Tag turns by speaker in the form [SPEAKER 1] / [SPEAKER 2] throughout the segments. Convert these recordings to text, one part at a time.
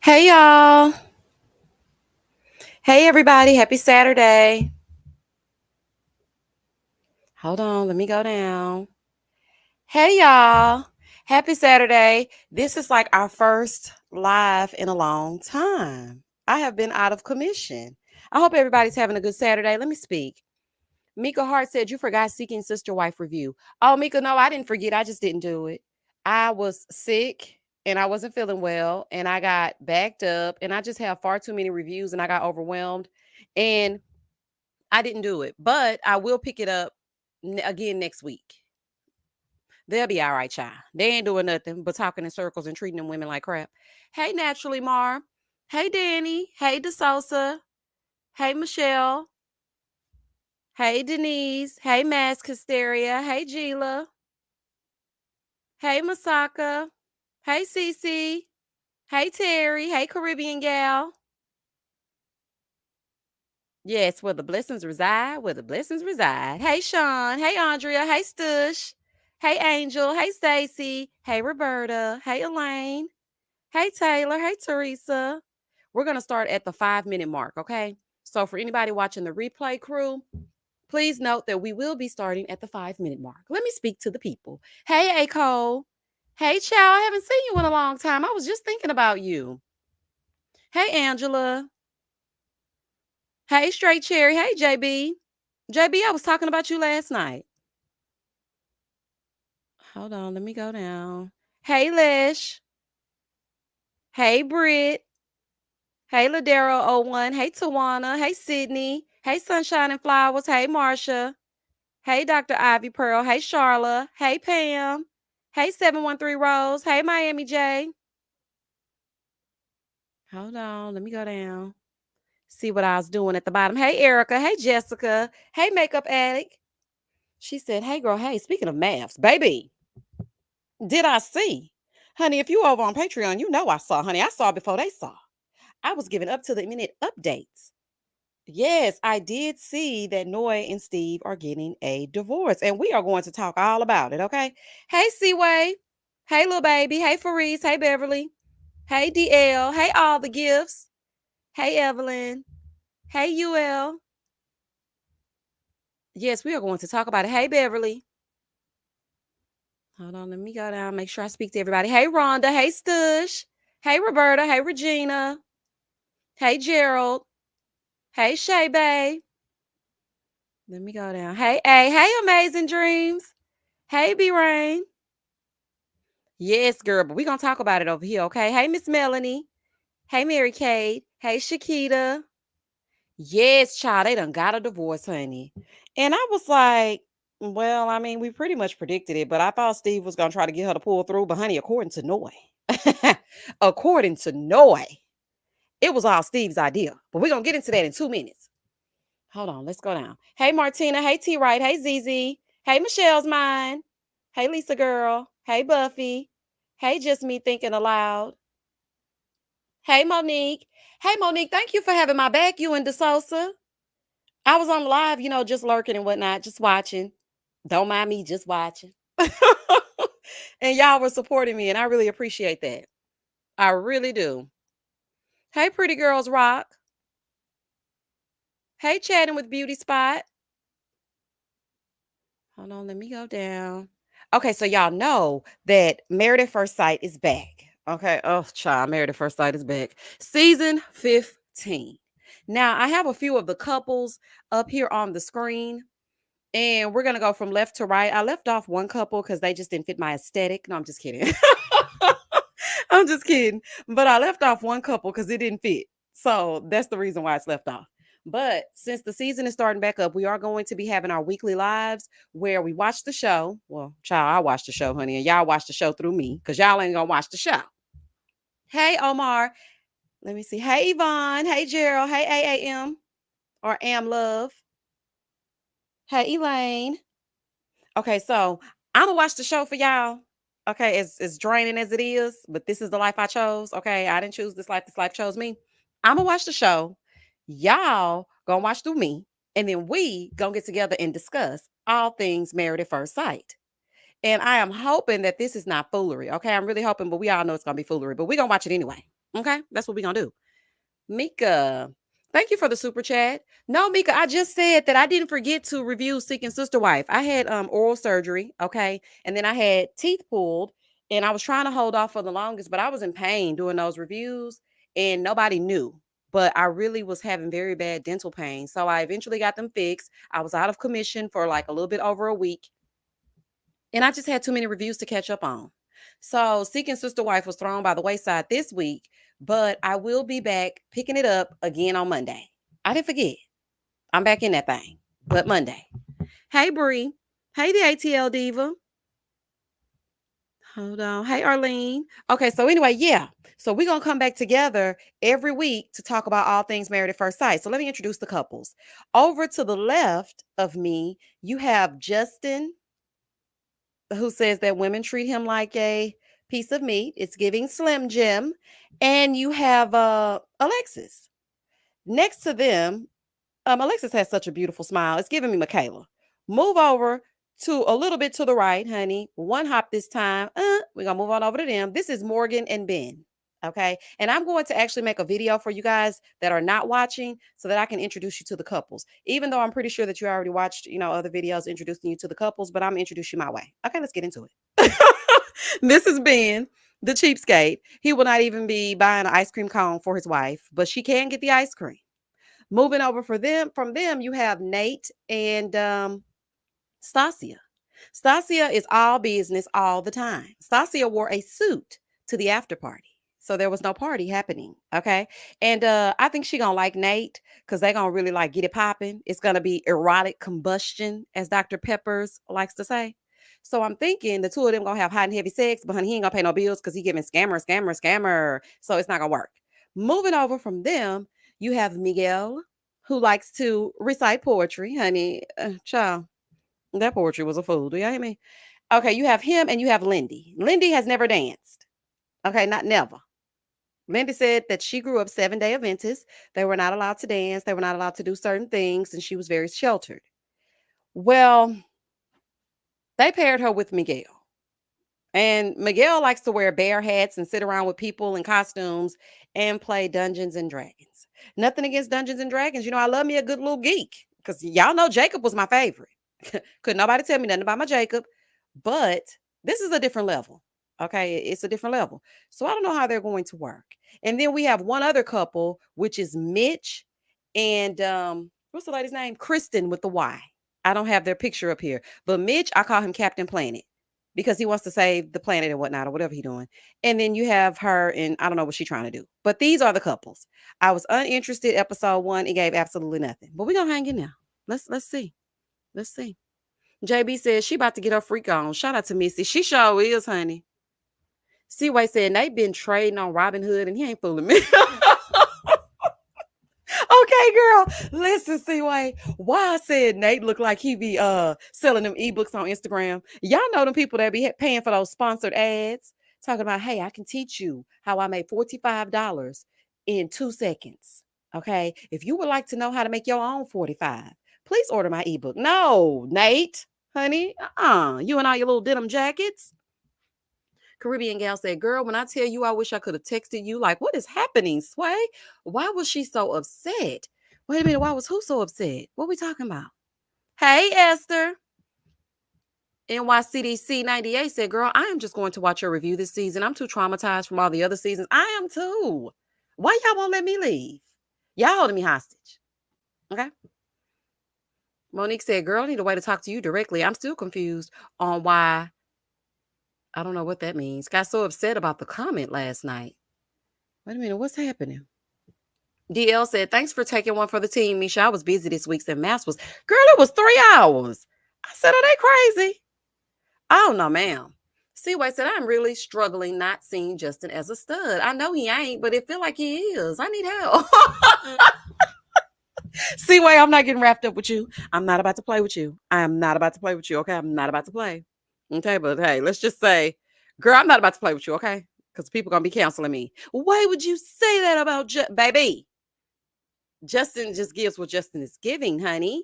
[SPEAKER 1] Hey y'all. Hey everybody. Happy Saturday. Hold on, let me go down. Hey y'all. Happy Saturday. This is like our first live in a long time. I have been out of commission. I hope everybody's having a good Saturday. Let me speak. Mika Hart said you forgot Seeking Sister Wife review. Oh, Mika, no, I didn't forget. I just didn't do it. I was sick and I wasn't feeling well and I got backed up and I just have far too many reviews and I got overwhelmed and I didn't do it. But I will pick it up again next week. They'll be all right, child. They ain't doing nothing but talking in circles and treating them women like crap. Hey, Naturally Mar. Hey, Danny. Hey, DeSosa. Hey, Michelle. Hey, Denise. Hey, Mask Hysteria. Hey, Gila. Hey, Masaka. Hey, Cece. Hey, Terry. Hey, Caribbean Gal. Yes, where the blessings reside, where the blessings reside. Hey, Sean. Hey, Andrea. Hey, Stush. Hey, Angel. Hey, Stacy. Hey, Roberta. Hey, Elaine. Hey, Taylor. Hey, Teresa. We're going to start at the 5-minute mark, okay? So, for anybody watching the replay crew, please note that we will be starting at the 5-minute mark. Let me speak to the people. Hey, A. Cole. Hey, Chow. I haven't seen you in a long time. I was just thinking about you. Hey, Angela. Hey, Straight Cherry. Hey, JB. JB, I was talking about you last night. Hold on, let me go down. Hey, Lish. Hey, Britt. Hey, Ladero01. Hey, Tawana. Hey, Sydney. Hey, Sunshine and Flowers. Hey, Marsha. Hey, Dr. Ivy Pearl. Hey, Charla. Hey, Pam. Hey, 713 Rose. Hey, Miami J. Hold on, let me go down. See what I was doing at the bottom. Hey, Erica. Hey, Jessica. Hey, Makeup Addict. She said, hey, girl. Hey, speaking of MAFS, baby, did I see? Honey, if you over on Patreon, you know I saw, honey. I saw before they saw. I was giving up to the minute updates. Yes, I did see that Noy and Steve are getting a divorce, and we are going to talk all about it, okay? Hey, Seaway. Hey, little baby. Hey, Faris. Hey, Beverly. Hey, DL. Hey, all the gifts. Hey, Evelyn. Hey, UL. Yes, we are going to talk about it. Hey, Beverly. Hold on, let me go down. Make sure I speak to everybody. Hey, Rhonda. Hey, Stush. Hey, Roberta. Hey, Regina. Hey, Gerald. Hey, Shay Bay. Let me go down. Hey, A. Hey, Amazing Dreams. Hey, B Rain. Yes, girl, but we're going to talk about it over here, okay? Hey, Miss Melanie. Hey, Mary Kate. Hey, Shakita. Yes, child, they done got a divorce, honey. And I was like, well, I mean, we pretty much predicted it, but I thought Steve was going to try to get her to pull through. But, honey, according to Noy, it was all Steve's idea. But we're going to get into that in 2 minutes. Hold on, let's go down. Hey, Martina. Hey, T. Wright. Hey, ZZ. Hey, Michelle's Mine. Hey, Lisa Girl. Hey, Buffy. Hey, Just Me Thinking Aloud. Hey, Monique. Hey, Monique, thank you for having my back, you and DeSosa. I was on live, just lurking and whatnot, just watching. Don't mind me, just watching. And y'all were supporting me, and I really appreciate that. I really do. Hey, Pretty Girls Rock. Hey, Chatting with Beauty Spot. Hold on, let me go down. Okay, so y'all know that Married at First Sight is back. Okay. Oh, child, Married at First Sight is back. Season 15. Now, I have a few of the couples up here on the screen, and we're going to go from left to right. I left off one couple because they just didn't fit my aesthetic. No, I'm just kidding. I'm just kidding. But I left off one couple because it didn't fit. So that's the reason why it's left off. But since the season is starting back up, we are going to be having our weekly lives where we watch the show. Well, child, I watch the show, honey, and y'all watch the show through me because y'all ain't going to watch the show. Hey, Omar. Let me see. Hey, Yvonne. Hey, Gerald. Hey, AAM or Am Love. Hey, Elaine. Okay, so I'm going to watch the show for y'all. Okay, as draining as it is, but this is the life I chose. Okay, I didn't choose this life. This life chose me. I'm going to watch the show. Y'all going to watch through me. And then we going to get together and discuss all things Married at First Sight. And I am hoping that this is not foolery. Okay, I'm really hoping, but we all know it's going to be foolery. But we're going to watch it anyway. Okay, that's what we're gonna do. Mika, thank you for the super chat. No, Mika, I just said that I didn't forget to review Seeking Sister Wife. I had oral surgery, okay, and then I had teeth pulled, and I was trying to hold off for the longest, but I was in pain doing those reviews, and nobody knew. But I really was having very bad dental pain, so I eventually got them fixed. I was out of commission for like a little bit over a week, and I just had too many reviews to catch up on. So Seeking Sister Wife was thrown by the wayside this week, but I will be back picking it up again on Monday. I didn't forget. I'm back in that thing, but Monday. Hey, Bree. Hey, the ATL Diva. Hold on. Hey, Arlene. Okay, so anyway, yeah. So we're going to come back together every week to talk about all things married at first sight. So let me introduce the couples. Over to the left of me, you have Justin, who says that women treat him like a piece of meat. It's giving Slim Jim. And you have Alexis. Next to them, Alexis has such a beautiful smile. It's giving me Michaela. Move over to a little bit to the right, honey. One hop this time. We're going to move on over to them. This is Morgan and Ben. Okay. And I'm going to actually make a video for you guys that are not watching so that I can introduce you to the couples. Even though I'm pretty sure that you already watched, other videos introducing you to the couples, but I'm going to introduce you my way. Okay. Let's get into it. This is Ben, the cheapskate. He will not even be buying an ice cream cone for his wife, but she can get the ice cream. Moving over from them, you have Nate and Stasia. Stasia is all business all the time. Stasia wore a suit to the after party. So there was no party happening. Okay. And I think she gonna like Nate because they're gonna really like get it popping. It's gonna be erotic combustion, as Dr. Peppers likes to say. So I'm thinking the two of them gonna have hot and heavy sex, but honey, he ain't gonna pay no bills because he giving scammer, scammer, scammer. So it's not gonna work. Moving over from them, you have Miguel, who likes to recite poetry, honey. Child, that poetry was a fool. Do y'all hear me? Okay, you have him and you have Lindy. Lindy has never danced. Okay, not never. Lindy said that she grew up 7-day Adventist. They were not allowed to dance. They were not allowed to do certain things, and she was very sheltered. Well, they paired her with Miguel. And Miguel likes to wear bear hats and sit around with people in costumes and play Dungeons and Dragons. Nothing against Dungeons and Dragons. I love me a good little geek because y'all know Jacob was my favorite. Could nobody tell me nothing about my Jacob, but this is a different level. Okay, it's a different level. So I don't know how they're going to work. And then we have one other couple, which is Mitch and what's the lady's name? Kristen with the Y. I don't have their picture up here, but Mitch, I call him Captain Planet because he wants to save the planet and whatnot or whatever he's doing. And then you have her, and I don't know what she's trying to do. But these are the couples. I was uninterested. Episode 1, it gave absolutely nothing. But we're gonna hang in there. Let's see. Let's see. JB says she about to get her freak on. Shout out to Missy. She sure is, honey. Seaway said they been trading on Robin Hood and he ain't fooling me. Okay, girl. Listen, Seaway. Why I said Nate looked like he be selling them ebooks on Instagram. Y'all know them people that be paying for those sponsored ads. Talking about, hey, I can teach you how I made $45 in 2 seconds. Okay. If you would like to know how to make your own 45, please order my ebook. No, Nate, honey. You and all your little denim jackets. Caribbean gal said, girl, when I tell you I wish I could have texted you, like, what is happening, Sway? Why was she so upset? Wait a minute, why was who so upset? What we talking about? Hey, Esther. NYCDC 98 said, girl, I am just going to watch your review this season. I'm too traumatized from all the other seasons. I am too. Why y'all won't let me leave? Y'all holding me hostage. Okay. Monique said, girl, I need a way to talk to you directly. I'm still confused on why. I don't know what that means. Got so upset about the comment last night. Wait a minute, what's happening? DL said, thanks for taking one for the team, Misha. I was busy this week. Said MAFS was, girl, it was 3 hours. I said, are they crazy? Oh, no, ma'am. Seaway said, I'm really struggling not seeing Justin as a stud. I know he ain't, but it feel like he is. I need help. Seaway, I'm not getting wrapped up with you. I'm not about to play with you. I am not about to play with you, okay? I'm not about to play. Okay, but hey, let's just say, girl, I'm not about to play with you, okay? Because people going to be canceling me. Why would you say that about baby? Justin just gives what Justin is giving, honey.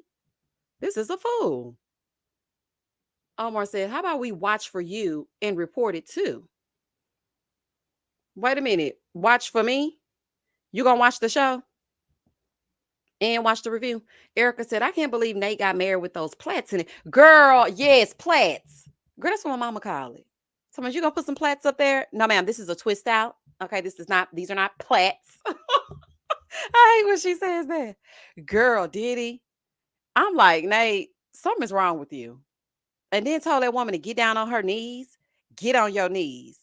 [SPEAKER 1] This is a fool. Omar said, how about we watch for you and report it too? Wait a minute. Watch for me. You gonna watch the show and watch the review? Erica said, I can't believe Nate got married with those plaits in it. Girl, yes, plaits. Girl, that's what my mama call it. So you gonna put some plaits up there? No, ma'am, this is a twist out. Okay, these are not plaits. I hate when she says that. Girl, did he? I'm like, Nate, something's wrong with you. And then told that woman to get down on her knees. Get on your knees.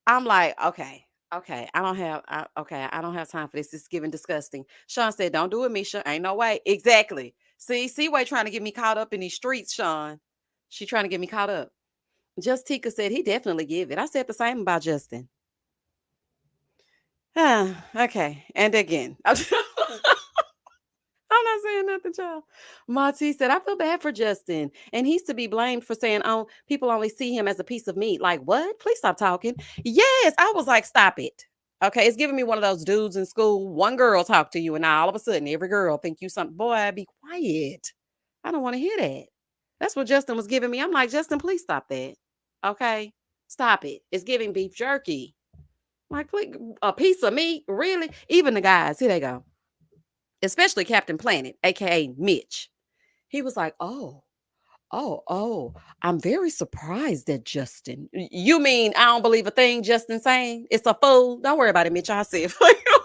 [SPEAKER 1] I'm like, okay, okay, I don't have time for this. It's giving disgusting. Sean said, don't do it, Misha. Ain't no way. Exactly. See, way trying to get me caught up in these streets, Sean. She trying to get me caught up. Just Tika said he definitely give it. I said the same about Justin. Okay. And again. I'm not saying nothing, child. Monty said, I feel bad for Justin. And he's to be blamed for saying, oh, people only see him as a piece of meat. Like, what? Please stop talking. Yes, I was like, stop it. Okay, it's giving me one of those dudes in school. One girl talk to you, and now all of a sudden, every girl think you something. Boy, be quiet. I don't want to hear that. That's what Justin was giving me. I'm like, Justin, please stop that. Okay, stop it. It's giving beef jerky. Like, please, a piece of meat? Really? Even the guys, here they go, especially Captain Planet, aka Mitch. He was like, oh, I'm very surprised at Justin. You mean I don't believe a thing Justin saying? It's a fool. Don't worry about it, Mitch. I'll say it for you.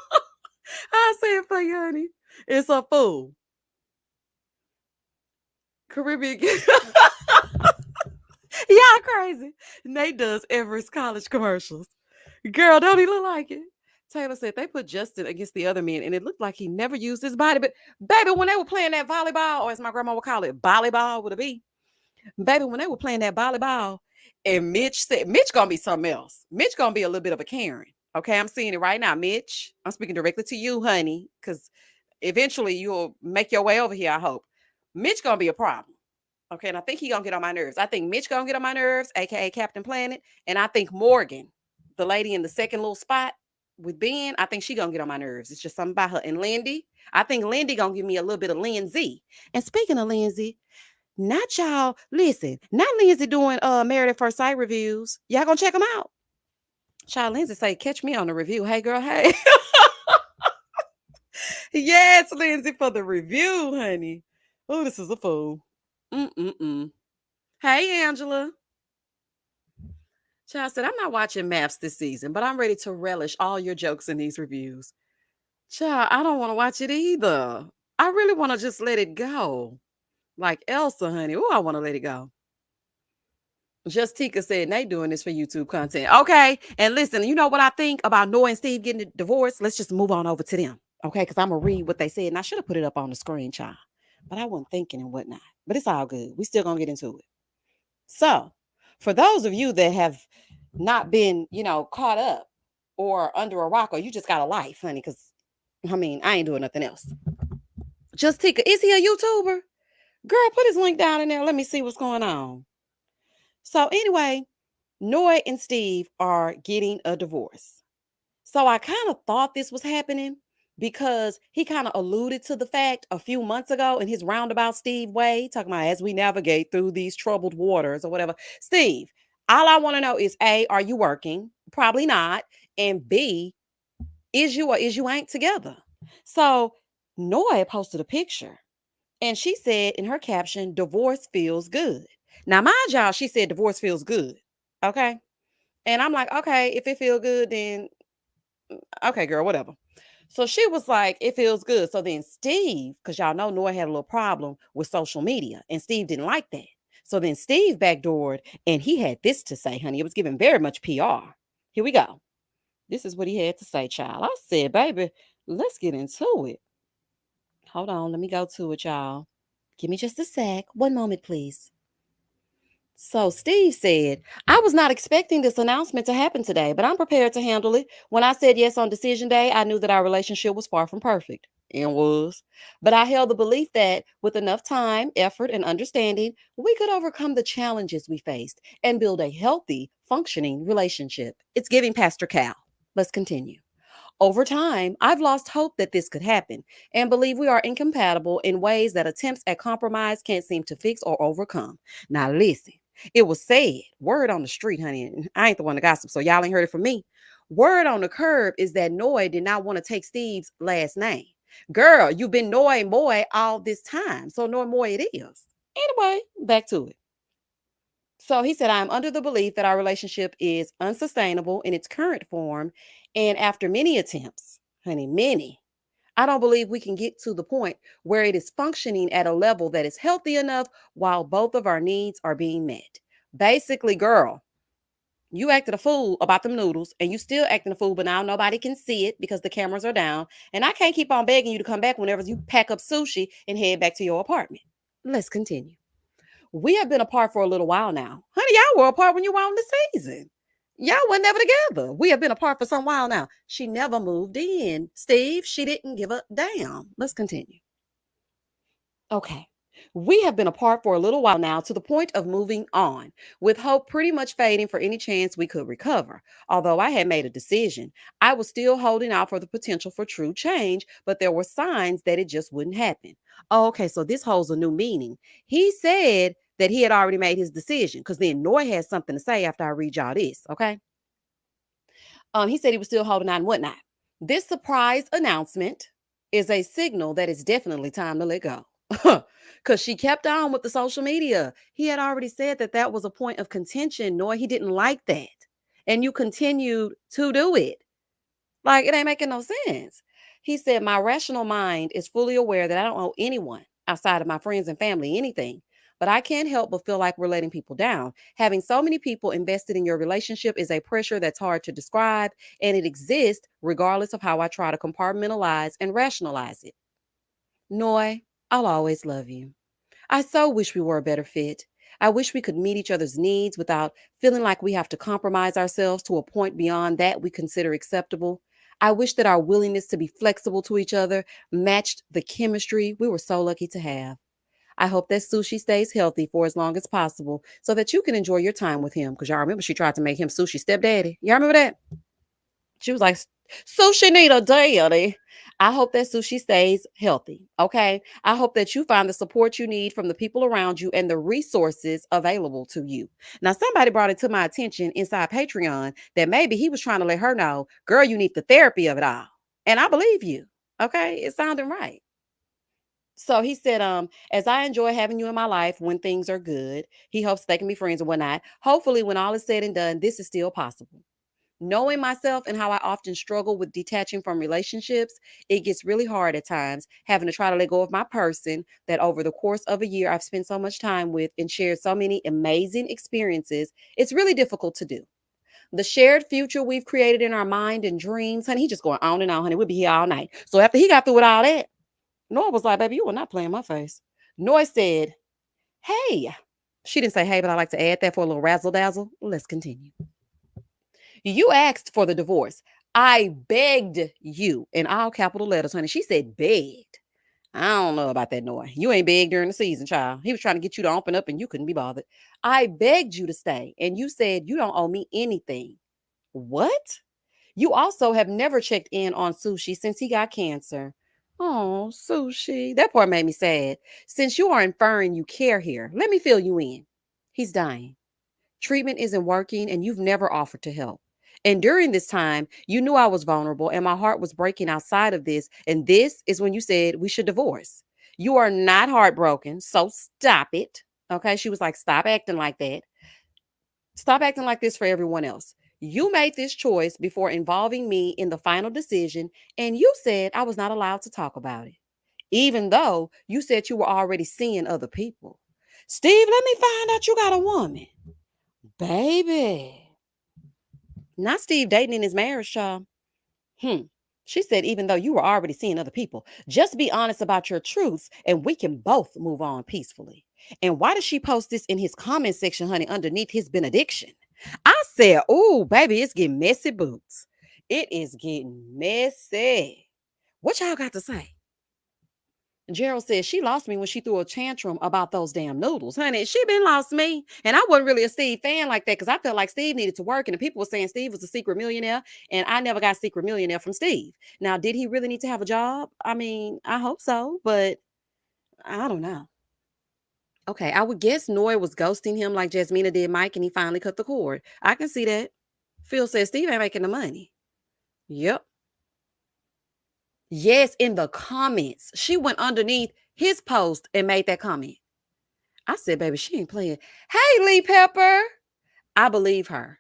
[SPEAKER 1] I'll say it for you, honey. It's a fool. Caribbean. Y'all crazy. Nate does Everest College commercials. Girl, don't he look like it? Taylor said they put Justin against the other men, and it looked like he never used his body. But baby, when they were playing that volleyball, or as my grandma would call it, volleyball with a B. Baby, when they were playing that volleyball, and Mitch said, Mitch gonna be something else. Mitch gonna be a little bit of a Karen. Okay, I'm seeing it right now, Mitch. I'm speaking directly to you, honey, because eventually you'll make your way over here, I hope. Mitch gonna be a problem. Okay, and I think he gonna get on my nerves. I think Mitch gonna get on my nerves, aka Captain Planet, and I think Morgan, the lady in the second little spot with Ben, I think she gonna get on my nerves. It's just something about her. And Lindy, I think Lindy gonna give me a little bit of Lindsay. And speaking of Lindsay, not y'all, listen, not Lindsay doing Married at First Sight reviews. Y'all gonna check them out. Child Lindsay say, catch me on the review. Hey girl, hey. Yes, Lindsay for the review, honey. Oh, this is a fool. Mm-mm-mm. Hey, Angela. Child said, I'm not watching MAFS this season, but I'm ready to relish all your jokes in these reviews. Child, I don't want to watch it either. I really want to just let it go. Like Elsa, honey. Oh, I want to let it go. Just Tika said, they doing this for YouTube content. Okay. And listen, you know what I think about Noah and Steve getting divorced? Let's just move on over to them. Okay. Because I'm going to read what they said. And I should have put it up on the screen, child. But I wasn't thinking and whatnot. But it's all good. We still going to get into it. So, for those of you that have not been, caught up or under a rock, or you just got a life, honey, because, I ain't doing nothing else. Just Tika, is he a YouTuber? Girl, put his link down in there. Let me see what's going on. So anyway, Noah and Steve are getting a divorce. So I kind of thought this was happening because he kind of alluded to the fact a few months ago in his roundabout Steve way, talking about as we navigate through these troubled waters or whatever. Steve, all I want to know is A, are you working? Probably not. And B, is you or is you ain't together? So Noah posted a picture and she said in her caption, divorce feels good. Now, mind y'all, she said divorce feels good. Okay. And I'm like, okay, if it feel good, then okay, girl, whatever. So she was like, it feels good. So then Steve, because y'all know Noah had a little problem with social media, and Steve didn't like that. So then Steve backdoored, and he had this to say, honey. It was giving very much PR. Here we go. This is what he had to say, child. I said, baby, let's get into it. Hold on, let me go to it, y'all. Give me just a sec. One moment, please. So Steve said, I was not expecting this announcement to happen today, but I'm prepared to handle it. When I said yes on decision day, I knew that our relationship was far from perfect. And was. But I held the belief that with enough time, effort, and understanding, we could overcome the challenges we faced and build a healthy, functioning relationship. It's giving Pastor Cal. Let's continue. Over time, I've lost hope that this could happen and believe we are incompatible in ways that attempts at compromise can't seem to fix or overcome. Now, listen, it was said, word on the street, honey, and I ain't the one to gossip, so y'all ain't heard it from me. Word on the curb is that Noy did not want to take Steve's last name. Girl, you've been Noy Moy all this time, so Noy Moy it is. Anyway, back to it. So he said, I am under the belief that our relationship is unsustainable in its current form. And after many attempts, honey, many, I don't believe we can get to the point where it is functioning at a level that is healthy enough while both of our needs are being met. Basically, girl, you acted a fool about them noodles and you still acting a fool, but now nobody can see it because the cameras are down. And I can't keep on begging you to come back whenever you pack up sushi and head back to your apartment. Let's continue. We have been apart for a little while now. Honey, y'all were apart when you were on the season. Y'all were never together. We have been apart for some while now. She never moved in. Steve, she didn't give a damn. Let's continue. Okay. We have been apart for a little while now to the point of moving on, with hope pretty much fading for any chance we could recover. Although I had made a decision, I was still holding out for the potential for true change, but there were signs that it just wouldn't happen. Oh, okay, so this holds a new meaning. He said that he had already made his decision because then Noy has something to say after I read y'all this, okay? He said he was still holding on and whatnot. This surprise announcement is a signal that it's definitely time to let go. Because she kept on with the social media. He had already said that that was a point of contention. Noy, he didn't like that. And you continued to do it. Like, it ain't making no sense. He said, my rational mind is fully aware that I don't owe anyone outside of my friends and family anything. But I can't help but feel like we're letting people down. Having so many people invested in your relationship is a pressure that's hard to describe, and it exists regardless of how I try to compartmentalize and rationalize it. Noy, I'll always love you. I so wish we were a better fit. I wish we could meet each other's needs without feeling like we have to compromise ourselves to a point beyond that we consider acceptable. I wish that our willingness to be flexible to each other matched the chemistry we were so lucky to have. I hope that Sushi stays healthy for as long as possible so that you can enjoy your time with him. Because y'all remember she tried to make him Sushi stepdaddy. Y'all remember that? She was like, Sushi need a daddy. I hope that Sushi stays healthy. Okay. I hope that you find the support you need from the people around you and the resources available to you. Now, somebody brought it to my attention inside Patreon that maybe he was trying to let her know, girl, you need the therapy of it all. And I believe you. Okay. It sounded right. So he said, as I enjoy having you in my life when things are good, he hopes they can be friends and whatnot. Hopefully, when all is said and done, this is still possible. Knowing myself and how I often struggle with detaching from relationships, it gets really hard at times having to try to let go of my person that over the course of a year I've spent so much time with and shared so many amazing experiences. It's really difficult to do. The shared future we've created in our mind and dreams, honey, he just going on and on, honey. We'll be here all night. So after he got through with all that, Noah was like, baby, you will not play in my face. Noah said, hey. She didn't say hey, but I like to add that for a little razzle dazzle. Let's continue. You asked for the divorce. I begged you in all capital letters, honey. She said begged. I don't know about that, Noah. You ain't begged during the season, child. He was trying to get you to open up and you couldn't be bothered. I begged you to stay, and you said you don't owe me anything. What? You also have never checked in on Sushi since he got cancer. Oh, Sushi. That part made me sad. Since you are inferring you care here, let me fill you in. He's dying. Treatment isn't working, and you've never offered to help. And during this time, you knew I was vulnerable and my heart was breaking outside of this. And this is when you said we should divorce. You are not heartbroken, so stop it. Okay. She was like, stop acting like that. Stop acting like this for everyone else. You made this choice before involving me in the final decision, and you said I was not allowed to talk about it, even though you said you were already seeing other people. Steve, let me find out you got a woman. Baby. Not Steve dating in his marriage, child. Hmm. She said, even though you were already seeing other people, just be honest about your truths and we can both move on peacefully. And why did she post this in his comment section, honey, underneath his benediction? I said, oh, baby, it's getting messy boots. It is getting messy. What y'all got to say? Gerald said she lost me when she threw a tantrum about those damn noodles. Honey, she been lost me. And I wasn't really a Steve fan like that because I felt like Steve needed to work. And the people were saying Steve was a secret millionaire. And I never got secret millionaire from Steve. Now, did he really need to have a job? I mean, I hope so, but I don't know. Okay, I would guess Noy was ghosting him like Jasmina did Mike and he finally cut the cord. I can see that. Phil says Steve ain't making the money. Yep. Yes, in the comments. She went underneath his post and made that comment. I said, baby, she ain't playing. Hey, Lee Pepper. I believe her.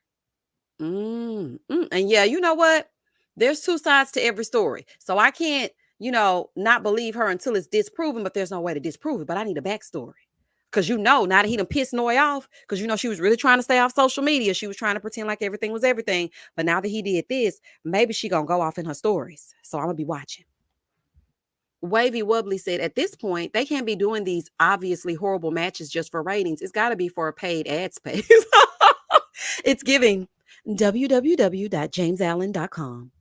[SPEAKER 1] And yeah, you know what? There's two sides to every story. So I can't, not believe her until it's disproven, but there's no way to disprove it. But I need a backstory. Because now that he done pissed Noy off, because she was really trying to stay off social media. She was trying to pretend like everything was everything. But now that he did this, maybe she gonna go off in her stories. So I'm gonna be watching. Wavy Wubbly said, at this point, they can't be doing these obviously horrible matches just for ratings. It's got to be for a paid ad space. It's giving www.jamesallen.com.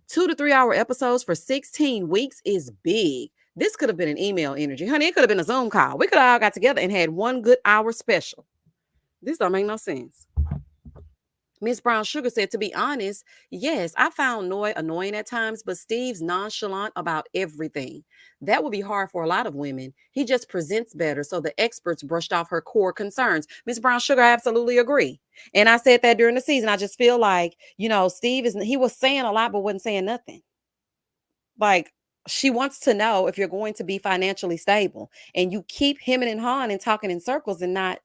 [SPEAKER 1] 2 to 3 hour episodes for 16 weeks is big. This could have been an email energy. Honey, it could have been a Zoom call. We could have all got together and had 1 good hour special. This don't make no sense. Miss Brown Sugar said, to be honest, yes, I found Noy annoying at times, but Steve's nonchalant about everything. That would be hard for a lot of women. He just presents better, so the experts brushed off her core concerns. Miss Brown Sugar, I absolutely agree. And I said that during the season. I just feel like, Steve he was saying a lot, but wasn't saying nothing. Like, she wants to know if you're going to be financially stable, and you keep hemming and hawing and talking in circles and not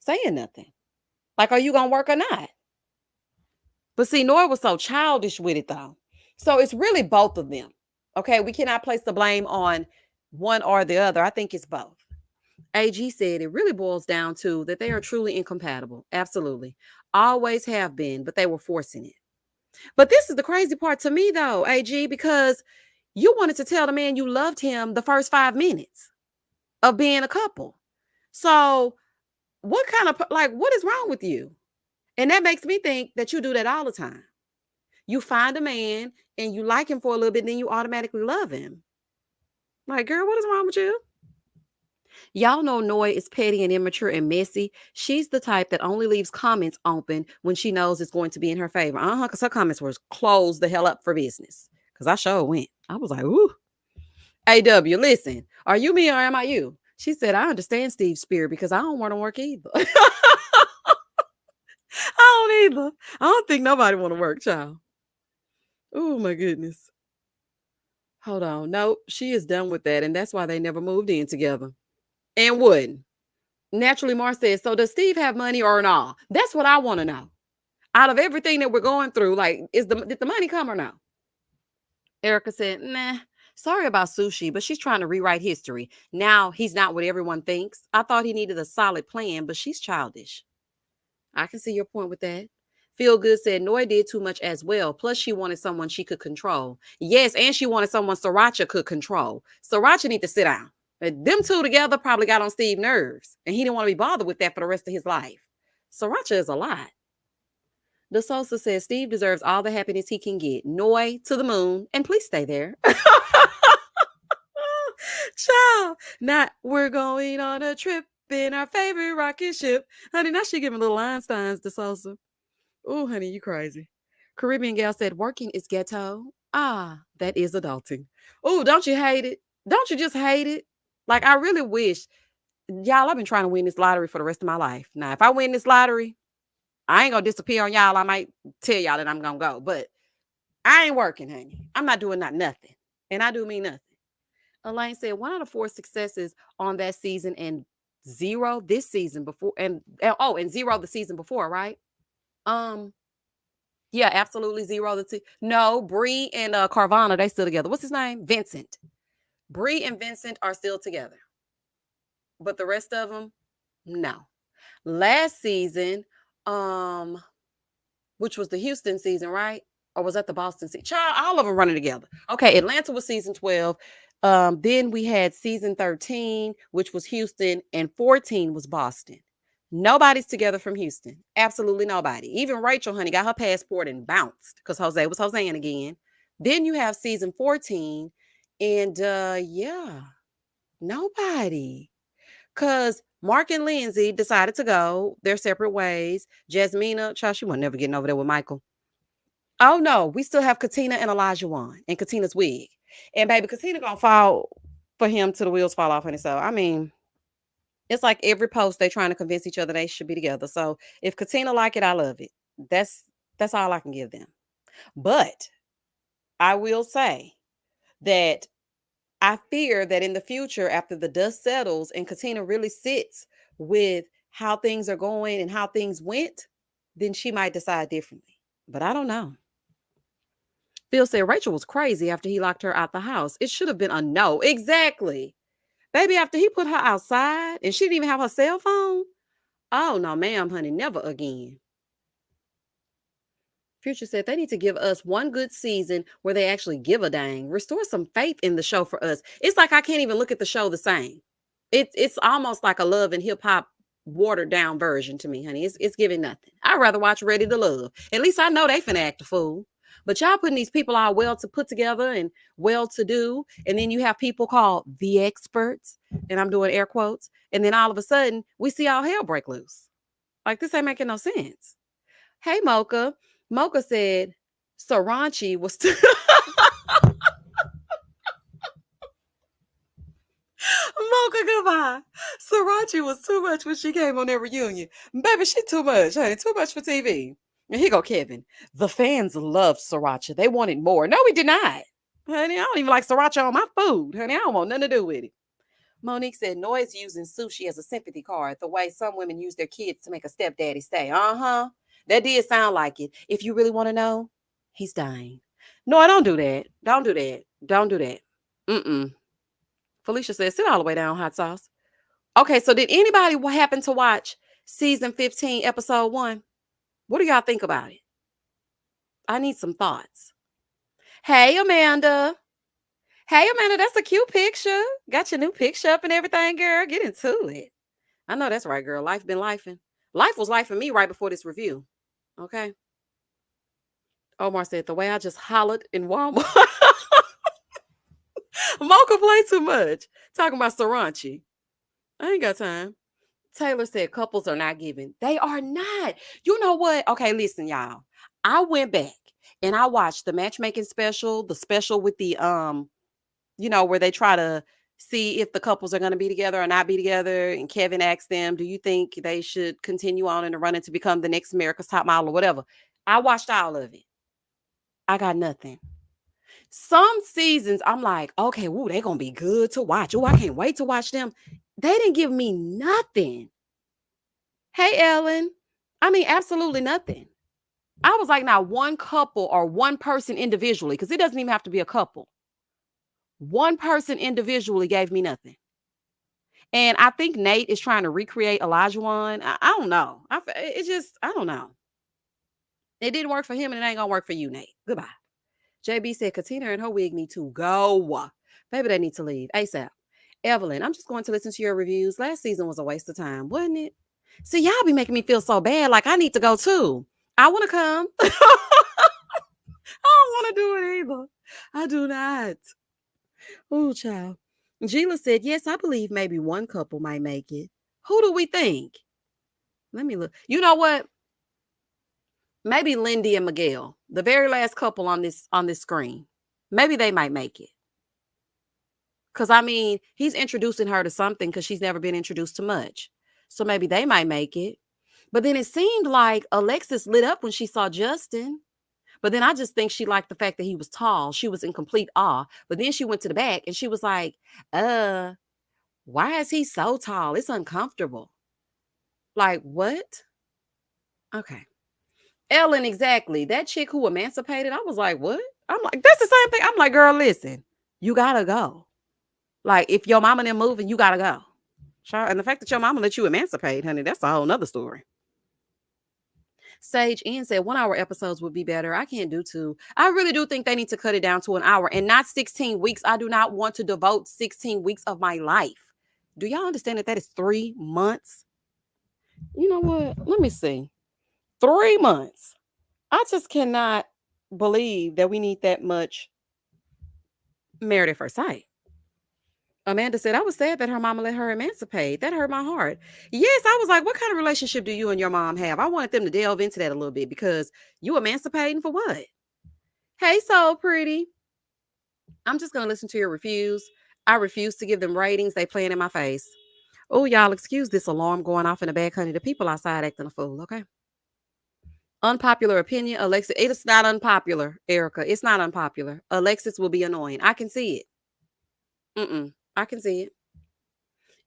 [SPEAKER 1] saying nothing. Like, are you going to work or not? But see, Nora was so childish with it though. So it's really both of them. Okay. We cannot place the blame on one or the other. I think it's both. AG said it really boils down to that they are truly incompatible. Absolutely. Always have been, but they were forcing it. But this is the crazy part to me though, AG, because you wanted to tell the man you loved him the first 5 minutes of being a couple. So what is wrong with you? And that makes me think that you do that all the time. You find a man and you like him for a little bit, then you automatically love him. Like, girl, what is wrong with you? Y'all know Noy is petty and immature and messy. She's the type that only leaves comments open when she knows it's going to be in her favor. Because her comments were closed the hell up for business. Because I sure went. I was like, ooh. AW, listen, are you me or am I you? She said, I understand Steve's spirit because I don't want to work either. I don't either. I don't think nobody want to work, child. Oh my goodness. Hold on. No, she is done with that. And that's why they never moved in together. And wouldn't. Naturally, Mar says, so does Steve have money or not? That's what I want to know. Out of everything that we're going through, like, did the money come or no? Erica said, nah, sorry about sushi, but she's trying to rewrite history. Now he's not what everyone thinks. I thought he needed a solid plan, but she's childish. I can see your point with that. Feel Good said Noy did too much as well. Plus, she wanted someone she could control. Yes, and she wanted someone Sriracha could control. Sriracha need to sit down. Them two together probably got on Steve's nerves, and he didn't want to be bothered with that for the rest of his life. Sriracha is a lot. The Sosa says Steve deserves all the happiness he can get. Noy to the moon, and please stay there. Child, not we're going on a trip in our favorite rocket ship. Honey, now she giving little Einsteins to Sosa. Oh, honey, you crazy. Caribbean gal said, working is ghetto. Ah, that is adulting. Oh, don't you hate it? Don't you just hate it? Like, I really wish, y'all, I've been trying to win this lottery for the rest of my life. Now, if I win this lottery, I ain't gonna disappear on y'all. I might tell y'all that I'm gonna go, but I ain't working, honey. I'm not doing nothing. And I do mean nothing. Elaine said, one out of 4 successes on that season and 0 this season before, and 0 the season before, right? Yeah, absolutely 0 no, Bree and Carvana, they still together. What's his name? Vincent. Bree and Vincent are still together. But the rest of them, no. Last season, which was the Houston season, right? Or was that the Boston season? Child, all of them running together. Okay, Atlanta was season 12. Then we had season 13, which was Houston, and 14 was Boston. Nobody's together from Houston. Absolutely nobody. Even Rachel, honey, got her passport and bounced because Jose was Joseing again. Then you have season 14, and yeah, nobody. Because Mark and Lindsay decided to go their separate ways. Jasmina, child, she wasn't never getting over there with Michael. Oh no, we still have Katina and Elijah Wan and Katina's wig. And baby, Katina gonna fall for him till the wheels fall off, honey. So I mean, it's like every post they trying to convince each other they should be together. So if Katina like it, I love it. That's all I can give them. But I will say that I fear that in the future, after the dust settles and Katina really sits with how things are going and how things went, then she might decide differently. But I don't know. Phil said Rachel was crazy after he locked her out the house. It should have been a no. Exactly. Baby, after he put her outside and she didn't even have her cell phone. Oh, no, ma'am, honey, never again. Future said they need to give us one good season where they actually give a dang. Restore some faith in the show for us. It's like I can't even look at the show the same. It's almost like a love and hip hop watered down version to me, honey. It's giving nothing. I'd rather watch Ready to Love. At least I know they finna act a fool. But y'all putting these people all well to put together and well to do, and then you have people called the experts, and I'm doing air quotes, and then all of a sudden we see all hell break loose. Like this ain't making no sense. Hey, Mocha. Mocha said Saranchi was too Mocha goodbye. Saranchi was too much when she came on that reunion. Baby, she too much, honey. Too much for TV. And here go Kevin. The fans loved Sriracha. They wanted more. No, we did not. Honey, I don't even like Sriracha on my food. Honey, I don't want nothing to do with it. Monique said Noy's using sushi as a sympathy card, the way some women use their kids to make a stepdaddy stay. Uh-huh. That did sound like it. If you really want to know, he's dying. No, I don't do that. Don't do that. Don't do that. Mm-mm. Felicia said, sit all the way down, hot sauce. Okay, so did anybody happen to watch season 15, episode 1? What do y'all think about it? I need some thoughts. Hey, Amanda. Hey, Amanda, that's a cute picture. Got your new picture up and everything, girl. Get into it. I know that's right, girl. Life been lifing. Life was life for me right before this review. Okay. Omar said the way I just hollered in Walmart. Mocha play too much. Talking about Saranchi. I ain't got time. Taylor said couples are not giving. They are not. You know what? Okay, listen, y'all. I went back and I watched the matchmaking special, the special with the where they try to see if the couples are going to be together or not be together. And Kevin asked them, do you think they should continue on in the running to become the next America's Top Model or whatever? I watched all of it. I got nothing. Some seasons, I'm like, okay, woo, they're going to be good to watch. Oh, I can't wait to watch them. They didn't give me nothing. Hey, Ellen. I mean, absolutely nothing. I was like, not one couple or one person individually, because it doesn't even have to be a couple. One person individually gave me nothing. And I think Nate is trying to recreate Elijah. I don't know. I don't know. It didn't work for him and it ain't going to work for you, Nate. Goodbye. JB said, Katina and her wig need to go. Baby, they need to leave ASAP. Evelyn, I'm just going to listen to your reviews. Last season was a waste of time, wasn't it? See, y'all be making me feel so bad. Like I need to go too. I want to come. I don't want to do it either. I do not. Oh, child. Gila said, yes, I believe maybe one couple might make it. Who do we think? Let me look. You know what? Maybe Lindy and Miguel, the very last couple on this screen. Maybe they might make it. Because, I mean, he's introducing her to something because she's never been introduced to much. So maybe they might make it. But then it seemed like Alexis lit up when she saw Justin. But then I just think she liked the fact that he was tall. She was in complete awe. But then she went to the back and she was like, why is he so tall? It's uncomfortable. Like, what? Okay. Ellen, exactly. That chick who emancipated, I was like, what? I'm like, that's the same thing. I'm like, girl, listen, you gotta go. Like, if your mama and them moving, you gotta go. And the fact that your mama let you emancipate, honey, that's a whole nother story. Sage Ian said 1 hour episodes would be better. I can't do 2. I really do think they need to cut it down to an hour and not 16 weeks. I do not want to devote 16 weeks of my life. Do y'all understand that is 3 months? You know what? Let me see. 3 months. I just cannot believe that we need that much Married at First Sight. Amanda said, I was sad that her mama let her emancipate. That hurt my heart. Yes, I was like, what kind of relationship do you and your mom have? I wanted them to delve into that a little bit because you emancipating for what? Hey, so pretty. I'm just going to listen to your reviews. I refuse to give them ratings. They playing in my face. Oh, y'all, excuse this alarm going off in the back, honey. The people outside acting a fool, okay? Unpopular opinion, Alexis. It's not unpopular, Erica. It's not unpopular. Alexis will be annoying. I can see it. Mm-mm. I can see it.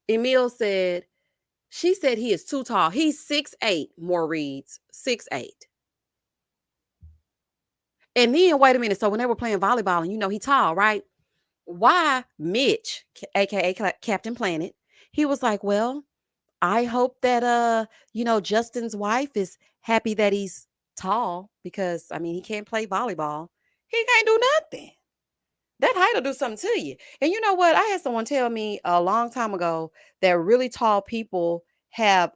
[SPEAKER 1] Emil said, she said he is too tall. He's 6'8", more reads. 6'8". And then, wait a minute. So when they were playing volleyball, and he tall, right? Why Mitch, aka Captain Planet, he was like, well, I hope that Justin's wife is happy that he's tall because I mean he can't play volleyball. He can't do nothing. That height will do something to you. And you know what? I had someone tell me a long time ago that really tall people have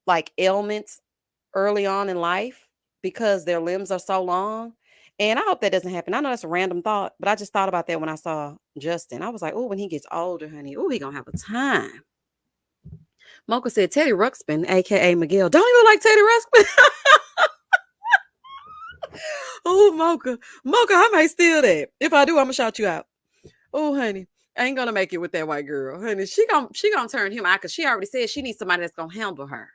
[SPEAKER 1] like ailments early on in life because their limbs are so long. And I hope that doesn't happen. I know that's a random thought, but I just thought about that when I saw Justin. I was like, oh, when he gets older, honey, oh, he gonna have a time. Mocha said Teddy Ruxpin, aka Miguel. Don't you look like Teddy Ruxpin? Oh, Mocha. Mocha, I might steal that. If I do, I'm gonna shout you out. Oh, honey. I ain't gonna make it with that white girl. Honey, she gonna turn him out because she already said she needs somebody that's gonna handle her.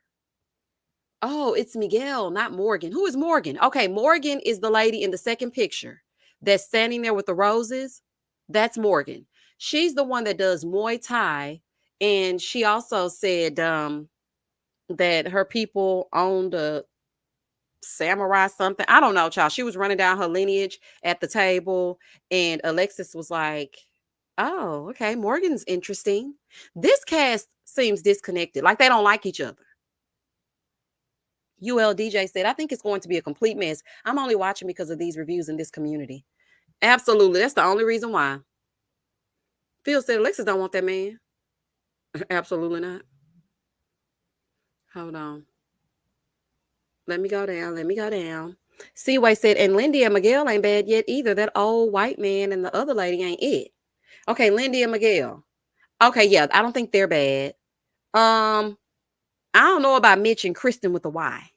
[SPEAKER 1] Oh, it's Miguel, not Morgan. Who is Morgan? Okay, Morgan is the lady in the second picture that's standing there with the roses. That's Morgan. She's the one that does Muay Thai. And she also said that her people owned a samurai something. I don't know, child. She was running down her lineage at the table, and Alexis was like, oh, okay, Morgan's interesting. This cast seems disconnected, like they don't like each other. ULDJ said, I think it's going to be a complete mess. I'm only watching because of these reviews in this community. Absolutely. That's the only reason why. Phil said, Alexis don't want that man. Absolutely not. Hold on. Let me go down. Let me go down. Seaway said, and Lindy and Miguel ain't bad yet either. That old white man and the other lady ain't it. Okay, Lindy and Miguel. Okay, yeah, I don't think they're bad. I don't know about Mitch and Kristen with the Y.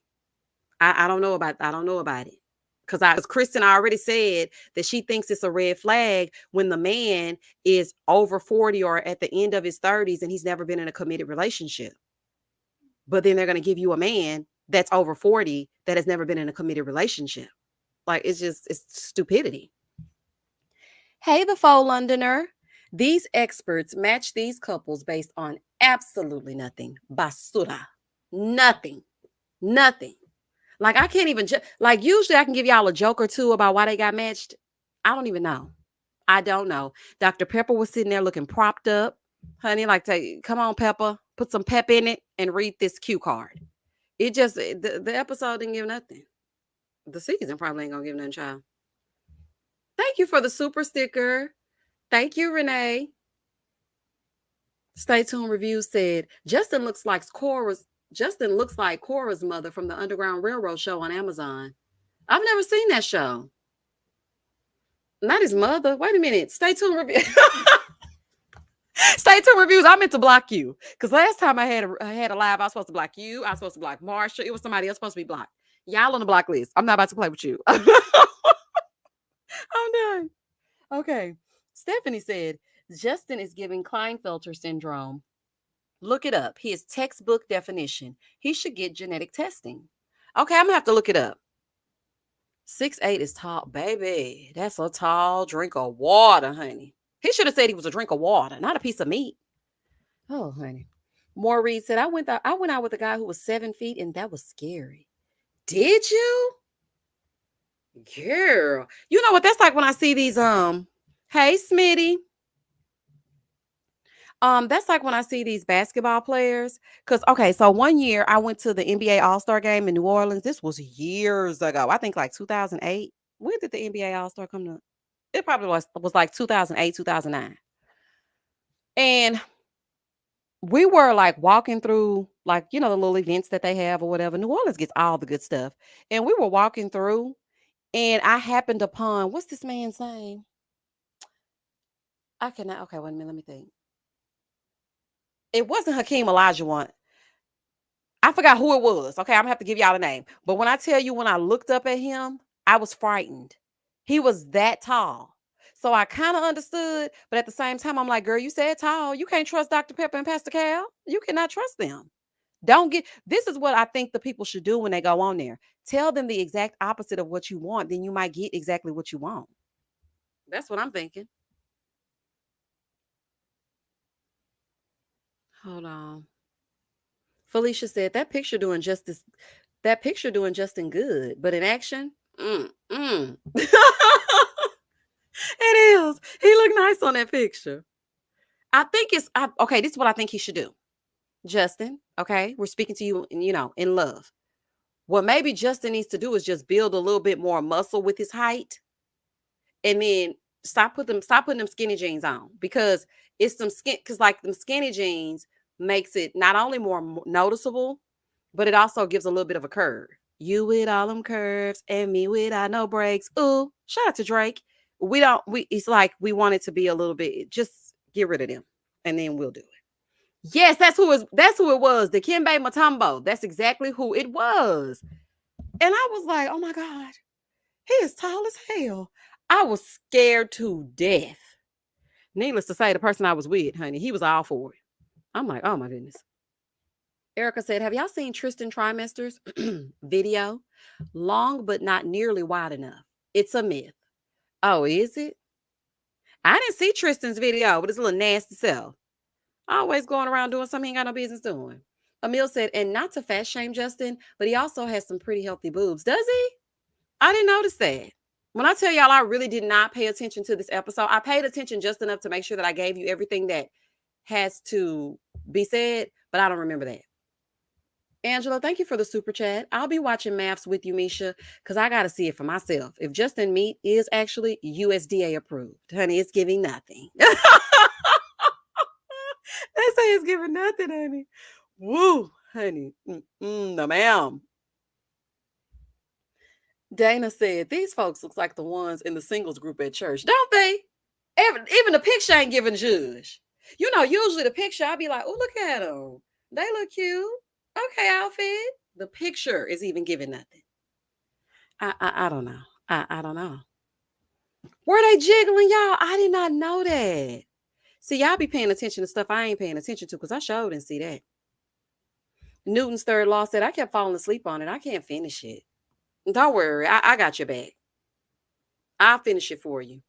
[SPEAKER 1] I don't know about it. Because Kristen already said that she thinks it's a red flag when the man is over 40 or at the end of his 30s and he's never been in a committed relationship. But then they're going to give you a man that's over 40 that has never been in a committed relationship. Like, it's stupidity. Hey, the faux Londoner. These experts match these couples based on absolutely nothing. Basura. Nothing. Nothing. Like, I can't even, like, usually I can give y'all a joke or two about why they got matched. I don't even know. I don't know. Dr. Pepper was sitting there looking propped up. Honey, like, come on, Pepper, put some pep in it and read this cue card. It just, the episode didn't give nothing. The season probably ain't gonna give nothing, child. Thank you for the super sticker. Thank you, Renee. Stay Tuned Review said, Justin looks like Cora's mother from the Underground Railroad show on Amazon. I've never seen that show. Not his mother. Wait a minute. Stay Tuned Review. Stay Tuned Reviews. I meant to block you because last time I had a live, I was supposed to block you. I was supposed to block Marsha. It was somebody else supposed to be blocked. Y'all on the block list. I'm not about to play with you. I'm done. Okay. Stephanie said, Justin is giving Klinefelter syndrome. Look it up. His textbook definition. He should get genetic testing. Okay, I'm going to have to look it up. 6'8" is tall. Baby, that's a tall drink of water, honey. He should have said he was a drink of water, not a piece of meat. Oh, honey. Maureen said, I went out with a guy who was 7 feet, and that was scary. Did you? Girl. You know what? That's like when I see these, hey, Smitty. That's like when I see these basketball players. Because, okay, so one year I went to the NBA All-Star game in New Orleans. This was years ago. I think like 2008. When did the NBA All-Star come to? It probably was like 2008, 2009. And we were like walking through, like, the little events that they have or whatever. New Orleans gets all the good stuff. And we were walking through, and I happened upon, what's this man's name? I cannot, okay, wait a minute, let me think. It wasn't Hakeem Olajuwon. I forgot who it was. Okay, I'm gonna have to give y'all the name. But when I tell you, when I looked up at him, I was frightened. He was that tall. So I kind of understood, but at the same time, I'm like, girl, you said tall. You can't trust Dr. Pepper and Pastor Cal. You cannot trust them. Don't get this is what I think the people should do when they go on there. Tell them the exact opposite of what you want, then you might get exactly what you want. That's what I'm thinking. Hold on. Felicia said that picture doing Justin good, but in action, it is. He looked nice on that picture. I think okay. This is what I think he should do, Justin. Okay, we're speaking to you, in love. What maybe Justin needs to do is just build a little bit more muscle with his height, and then stop putting them skinny jeans on because it's some skin because like them skinny jeans makes it not only more noticeable, but it also gives a little bit of a curve. You with all them curves and me without no breaks. Ooh, shout out to Drake. We don't we It's like we want it to be a little bit, just get rid of them and then we'll do it. Yes, that's who it was. The Kimbe Matumbo. That's exactly who it was. And I was like, oh my God, he is tall as hell. I was scared to death. Needless to say, the person I was with, honey, he was all for it. I'm like, oh my goodness. Erica said, have y'all seen Tristan Trimester's video? Long, but not nearly wide enough. It's a myth. Oh, is it? I didn't see Tristan's video, but it's a little nasty self. Always going around doing something he ain't got no business doing. Emil said, and not to fat shame Justin, but he also has some pretty healthy boobs. Does he? I didn't notice that. When I tell y'all I really did not pay attention to this episode, I paid attention just enough to make sure that I gave you everything that has to be said, but I don't remember that. Angela, thank you for the super chat. I'll be watching MAFS with you, Misha, because I got to see it for myself. If Justin Meat is actually USDA approved, honey, it's giving nothing. They say it's giving nothing, honey. Woo, honey. No, ma'am. Dana said, these folks look like the ones in the singles group at church, don't they? Even the picture ain't giving judge. Usually the picture, I'll be like, oh, look at them. They look cute. Okay, outfit. The picture is even giving nothing. I don't know. I don't know. Were they jiggling, y'all? I did not know that. See, y'all be paying attention to stuff I ain't paying attention to because I sure didn't see that. Newton's third law said I kept falling asleep on it. I can't finish it. Don't worry. I got your back. I'll finish it for you.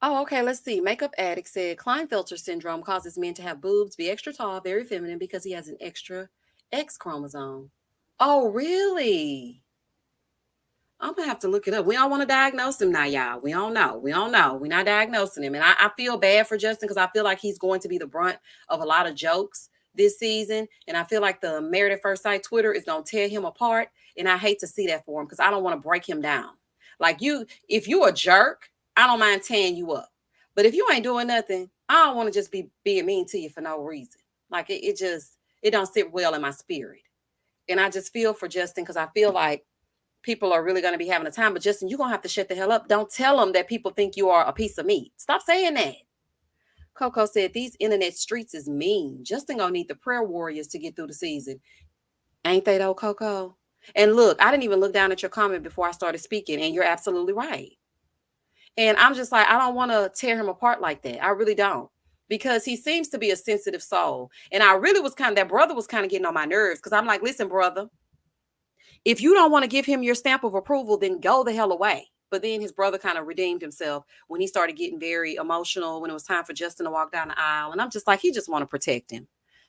[SPEAKER 1] Oh, okay. Let's see. Makeup Addict said Klinefelter syndrome causes men to have boobs, be extra tall, very feminine because he has an extra X chromosome. Oh, really? I'm gonna have to look it up. We don't want to diagnose him now, y'all. We don't know. We don't know. We're not diagnosing him. And I feel bad for Justin because I feel like he's going to be the brunt of a lot of jokes this season. And I feel like the Married at First Sight Twitter is gonna tear him apart. And I hate to see that for him because I don't want to break him down. Like if you a jerk, I don't mind tearing you up. But if you ain't doing nothing, I don't want to just be being mean to you for no reason. Like it don't sit well in my spirit. And I just feel for Justin because I feel like people are really going to be having a time. But Justin, you're going to have to shut the hell up. Don't tell them that people think you are a piece of meat. Stop saying that. Coco said, these internet streets is mean. Justin going to need the prayer warriors to get through the season. Ain't they though, Coco? And look, I didn't even look down at your comment before I started speaking. And you're absolutely right. And I'm just like, I don't want to tear him apart like that. I really don't. Because he seems to be a sensitive soul. And I really was that brother was kind of getting on my nerves. Because I'm like, listen, brother, if you don't want to give him your stamp of approval, then go the hell away. But then his brother kind of redeemed himself when he started getting very emotional when it was time for Justin to walk down the aisle. And I'm just like, he just want to protect him.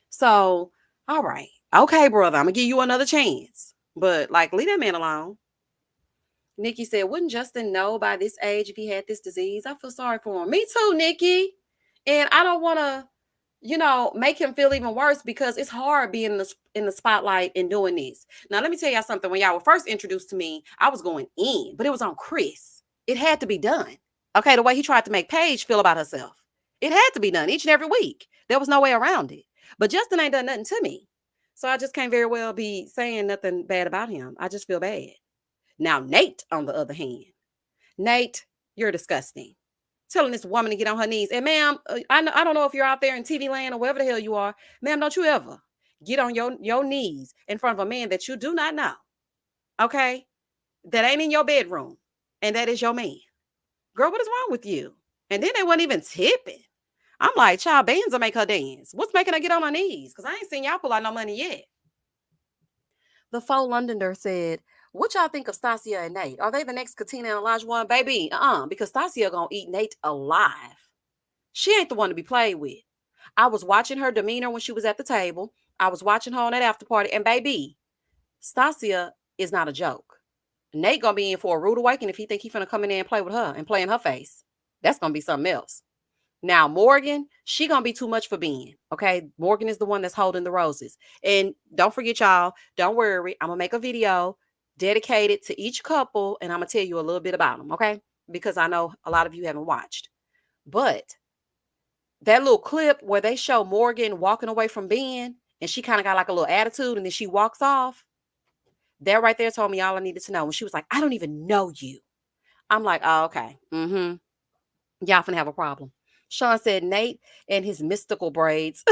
[SPEAKER 1] So, all right. Okay, brother, I'm going to give you another chance. But like, leave that man alone. Nikki said, wouldn't Justin know by this age if he had this disease? I feel sorry for him. Me too, Nikki. And I don't want to, make him feel even worse because it's hard being in the spotlight and doing this. Now, let me tell y'all something. When y'all were first introduced to me, I was going in, but it was on Chris. It had to be done. Okay, the way he tried to make Paige feel about herself. It had to be done each and every week. There was no way around it. But Justin ain't done nothing to me. So I just can't very well be saying nothing bad about him. I just feel bad. Now, Nate, on the other hand, Nate, you're disgusting. Telling this woman to get on her knees. And ma'am, I don't know if you're out there in TV land or wherever the hell you are. Ma'am, don't you ever get on your knees in front of a man that you do not know. Okay? That ain't in your bedroom. And that is your man. Girl, what is wrong with you? And then they weren't even tipping. I'm like, child, bands will make her dance. What's making her get on her knees? Because I ain't seen y'all pull out no money yet. The faux Londoner said, what y'all think of Stasia and Nate? Are they the next Katina and Elijah? Baby, because Stasia gonna eat Nate alive. She ain't the one to be played with. I was watching her demeanor when she was at the table. I was watching her on that after party. And baby, Stasia is not a joke. Nate gonna be in for a rude awakening if he think he finna come in there and play with her and play in her face. That's gonna be something else. Now, Morgan, she gonna be too much for Ben. Okay, Morgan is the one that's holding the roses. And don't forget, y'all. Don't worry. I'm gonna make a video dedicated to each couple, and I'm gonna tell you a little bit about them. Okay, because I know a lot of you haven't watched. But that little clip where they show Morgan walking away from Ben, and she kind of got like a little attitude, and then she walks off. That right there told me all I needed to know. When she was like, "I don't even know you," I'm like, "Oh, okay. Mm-hmm. Y'all finna have a problem." Sean said Nate and his mystical braids.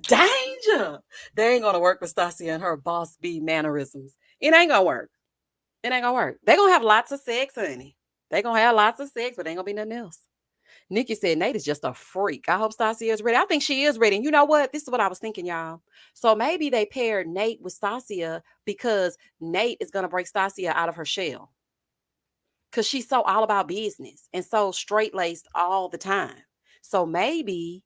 [SPEAKER 1] Danger. They ain't gonna work with Stasia and her boss B mannerisms. It ain't gonna work. It ain't gonna work. They gonna have lots of sex, honey. They gonna have lots of sex, but ain't gonna be nothing else. Nikki said Nate is just a freak. I hope Stasia is ready. I think she is ready. And you know what? This is what I was thinking, y'all. So maybe they paired Nate with Stasia because Nate is gonna break Stasia out of her shell. Because she's so all about business and so straight laced all the time. So maybe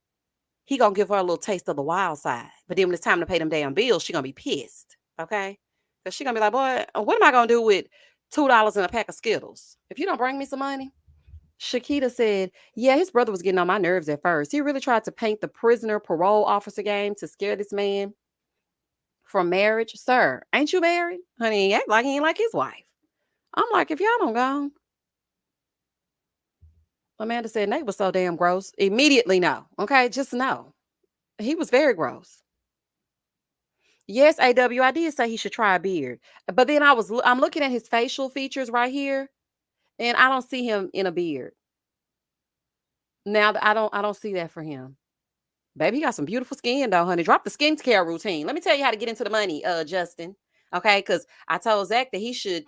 [SPEAKER 1] he gonna give her a little taste of the wild side. But then when it's time to pay them damn bills, she gonna be pissed. Okay? Because she gonna be like, boy, what am I gonna do with $2 and a pack of Skittles? If you don't bring me some money. Shakita said, yeah, his brother was getting on my nerves at first. He really tried to paint the prisoner parole officer game to scare this man from marriage. Sir, ain't you married? Honey, he act like he ain't like his wife. I'm like, if y'all don't go. Amanda said Nate was so damn gross. Immediately no. Okay, just no. He was very gross. Yes, AW, I did say he should try a beard. But then I'm looking at his facial features right here, and I don't see him in a beard. Now I don't see that for him. Baby, he got some beautiful skin though, honey. Drop the skincare routine. Let me tell you how to get into the money, Justin. Okay, because I told Zach that he should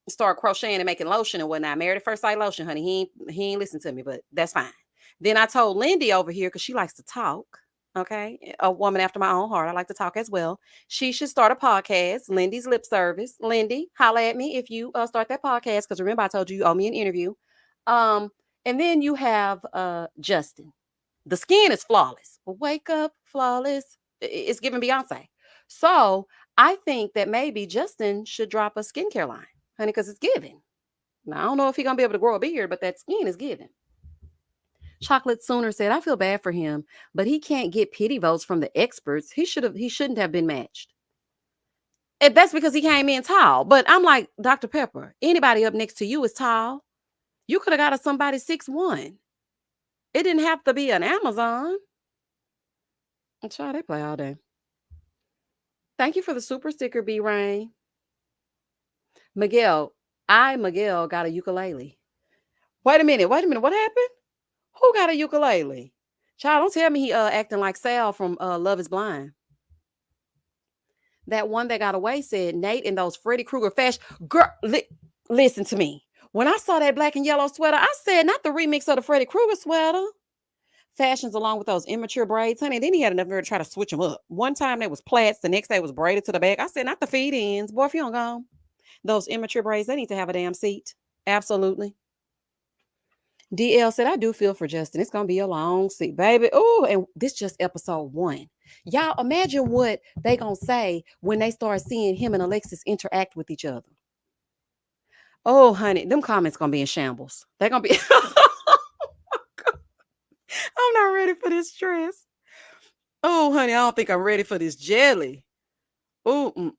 [SPEAKER 1] start crocheting and making lotion and whatnot. Married at first sight lotion, honey. He ain't listen to me, but that's fine. Then I told Lindy over here because she likes to talk. Okay, a woman after my own heart. I like to talk as well. She should start a podcast. Lindy's Lip Service. Lindy, holla at me if you start that podcast. Because remember, I told you owe me an interview. Um, and then you have Justin. The skin is flawless. Wake up, flawless. It's giving Beyonce. So I think that maybe Justin should drop a skincare line, honey, because it's giving. Now, I don't know if he's going to be able to grow a beard, but that skin is giving. Chocolate Sooner said, I feel bad for him, but he can't get pity votes from the experts. He shouldn't have been matched. And that's because he came in tall. But I'm like, Dr. Pepper, anybody up next to you is tall. You could have got us somebody 6'1". It didn't have to be an Amazon. I'm sure they play all day. Thank you for the super sticker, B Rain. Miguel got a ukulele. Wait a minute. What happened? Who got a ukulele? Child, don't tell me he acting like Sal from Love is Blind. That one that got away said Nate in those Freddy Krueger fashion. Girl, listen to me. When I saw that black and yellow sweater, I said not the remix of the Freddy Krueger sweater. Fashions along with those immature braids, honey. Then he had enough nerve to try to switch them up. One time they was plaits, the next day was braided to the back. I said, not the feet ends. Boy, if you don't go, those immature braids, they need to have a damn seat. Absolutely. DL said, I do feel for Justin. It's going to be a long seat, baby. Oh, and this just episode 1. Y'all imagine what they going to say when they start seeing him and Alexis interact with each other. Oh, honey, them comments going to be in shambles. They're going to be... I'm not ready for this stress. Oh, honey, I don't think I'm ready for this jelly. Oh,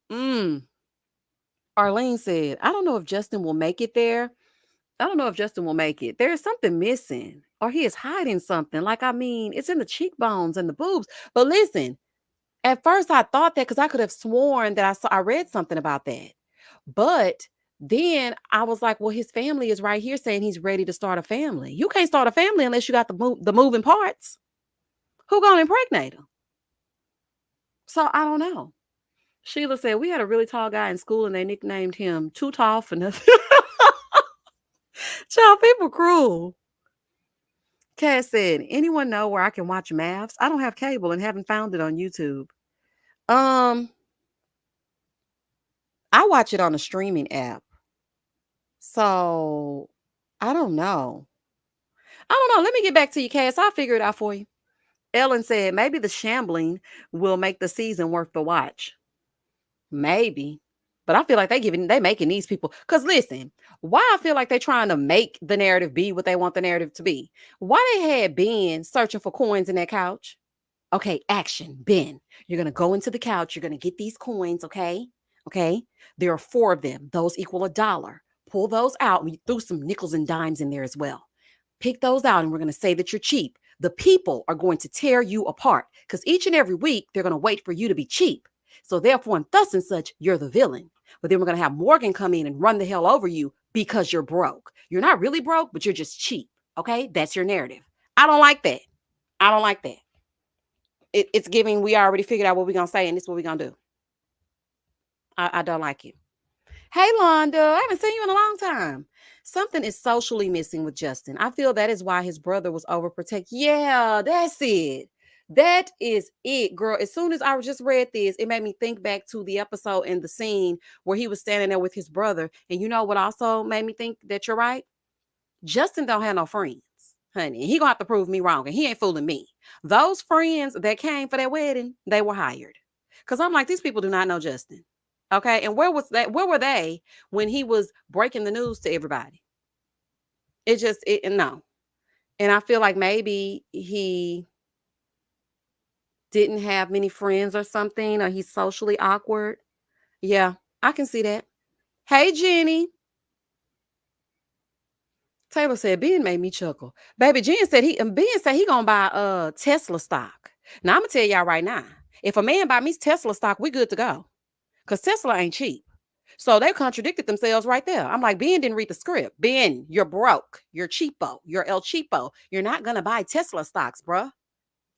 [SPEAKER 1] Arlene said, I don't know if Justin will make it there. There is something missing, or he is hiding something. Like, I mean, it's in the cheekbones and the boobs. But listen, at first I thought that because I could have sworn that I read something about that. But then I was like, well, his family is right here saying he's ready to start a family. You can't start a family unless you got the moving parts. Who gonna impregnate him? So I don't know. Sheila said, we had a really tall guy in school and they nicknamed him Too Tall for Nothing. Child, people cruel. Cass said, anyone know where I can watch MAFS? I don't have cable and haven't found it on YouTube. Um, I watch it on a streaming app. So I don't know. I don't know. Let me get back to you, Cass. I'll figure it out for you. Ellen said, maybe the shambling will make the season worth the watch. Maybe. But I feel like they making these people, because listen, why I feel like they're trying to make the narrative be what they want the narrative to be. Why they had Ben searching for coins in that couch? Okay, action. Ben, you're gonna go into the couch, you're gonna get these coins, okay? Okay. There are four of them. Those equal $1. Pull those out. We threw some nickels and dimes in there as well. Pick those out, and we're gonna say that you're cheap. The people are going to tear you apart because each and every week they're gonna wait for you to be cheap. So therefore, and thus and such, you're the villain. But then we're gonna have Morgan come in and run the hell over you because you're broke. You're not really broke, but you're just cheap. Okay, that's your narrative. I don't like that. I don't like that. It's giving. We already figured out what we're gonna say, and this is what we're gonna do. I don't like it. Hey, Londa, I haven't seen you in a long time. Something is socially missing with Justin. I feel that is why his brother was overprotected. Yeah, that's it. That is it, girl. As soon as I just read this, it made me think back to the episode and the scene where he was standing there with his brother. And you know what also made me think that you're right? Justin don't have no friends, honey. He gonna have to prove me wrong, and he ain't fooling me. Those friends that came for that wedding, they were hired. Cause I'm like, these people do not know Justin. Okay, and where was that? Where were they when he was breaking the news to everybody? It just no. And I feel like maybe he didn't have many friends or something, or he's socially awkward. Yeah, I can see that. Hey, Jenny. Taylor said, Ben made me chuckle. Baby Ben said he gonna buy Tesla stock. Now I'm gonna tell y'all right now, if a man buy me Tesla stock, we good to go. Cause Tesla ain't cheap. So they contradicted themselves right there. I'm like, Ben didn't read the script. Ben, you're broke. You're cheapo. You're El Cheapo. You're not gonna buy Tesla stocks, bruh.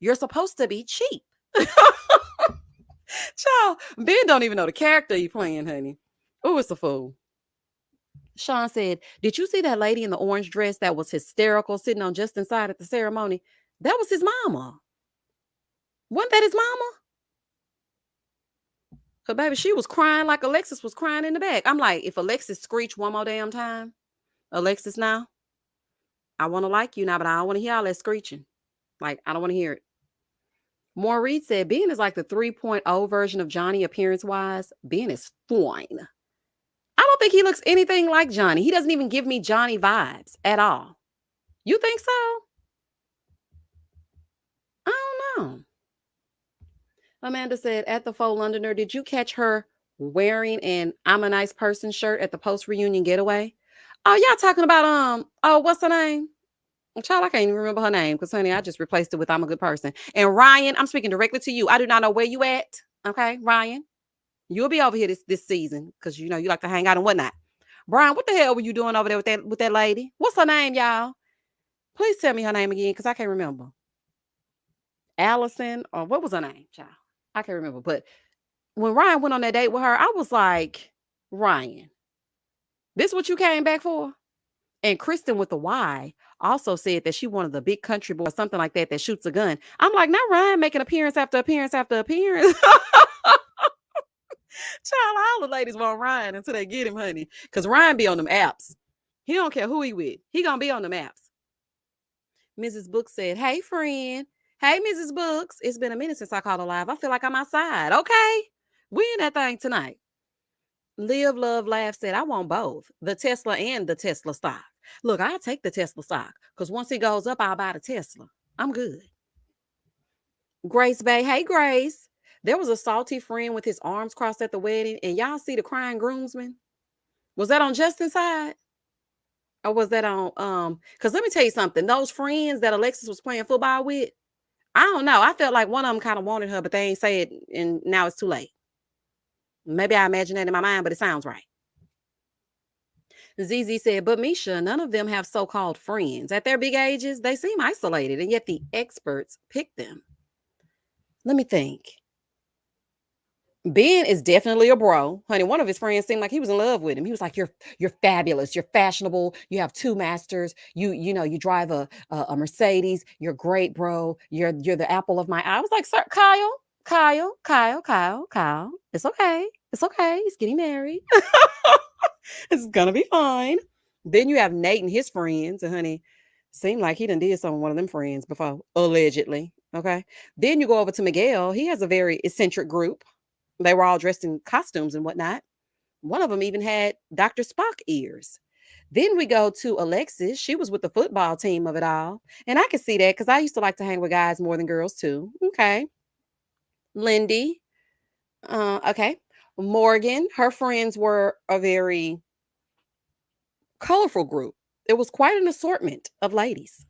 [SPEAKER 1] You're supposed to be cheap. Child, Ben don't even know the character you playing, honey. Oh, it's a fool. Sean said, did you see that lady in the orange dress that was hysterical sitting on Justin's side at the ceremony? That was his mama. Wasn't that his mama? Because, baby, she was crying like Alexis was crying in the back. I'm like, if Alexis screech one more damn time, Alexis now, I want to like you now, but I don't want to hear all that screeching. Like, I don't want to hear it. Maureen said, Ben is like the 3.0 version of Johnny appearance-wise. Ben is fine. I don't think he looks anything like Johnny. He doesn't even give me Johnny vibes at all. You think so? I don't know. Amanda said, at the Faux Londoner, did you catch her wearing an I'm a nice person shirt at the post-reunion getaway? Oh, y'all talking about, what's her name? Child, I can't even remember her name because, honey, I just replaced it with I'm a good person. And Ryan, I'm speaking directly to you. I do not know where you at. Okay, Ryan, you'll be over here this season because, you know, you like to hang out and whatnot. Brian, what the hell were you doing over there with that lady? What's her name, y'all? Please tell me her name again because I can't remember. Allison, or what was her name, child? I can't remember. But when Ryan went on that date with her, I was like, Ryan, this what you came back for? And Kristen with the Y also said that she wanted the big country boy or something like that shoots a gun. I'm like, not Ryan making appearance after appearance after appearance. Child, all the ladies want Ryan until they get him, honey. Because Ryan be on them apps. He don't care who he with. He gonna be on them apps. Mrs. Brooks said, hey, friend. Hey, Mrs. Brooks. It's been a minute since I called a live. I feel like I'm outside. Okay. We in that thing tonight. Live, Love, Laugh said, I want both. The Tesla and the Tesla stock. Look, I'll take the Tesla stock. Because once it goes up, I'll buy the Tesla. I'm good. Grace Bay. Hey, Grace. There was a salty friend with his arms crossed at the wedding. And y'all see the crying groomsman? Was that on Justin's side? Or was that on because let me tell you something. Those friends that Alexis was playing football with, I don't know. I felt like one of them kind of wanted her, but they ain't say it, and now it's too late. Maybe I imagine that in my mind, but it sounds right. ZZ said, but Misha, none of them have so-called friends. At their big ages, they seem isolated, and yet the experts pick them. Let me think. Ben is definitely a bro, honey. One of his friends seemed like he was in love with him. He was like, "You're fabulous. You're fashionable. You have two masters. You drive a Mercedes. You're great, bro. You're the apple of my eye." I was like, "Sir, Kyle. It's okay. It's okay. He's getting married. It's gonna be fine." Then you have Nate and his friends, and honey, seemed like he done did something with one of them friends before, allegedly. Okay. Then you go over to Miguel. He has a very eccentric group. They were all dressed in costumes and whatnot. One of them even had Dr. Spock ears. Then we go to Alexis. She was with the football team of it all. And I can see that because I used to like to hang with guys more than girls too. Okay. Lindy. Okay. Morgan. Her friends were a very colorful group. It was quite an assortment of ladies.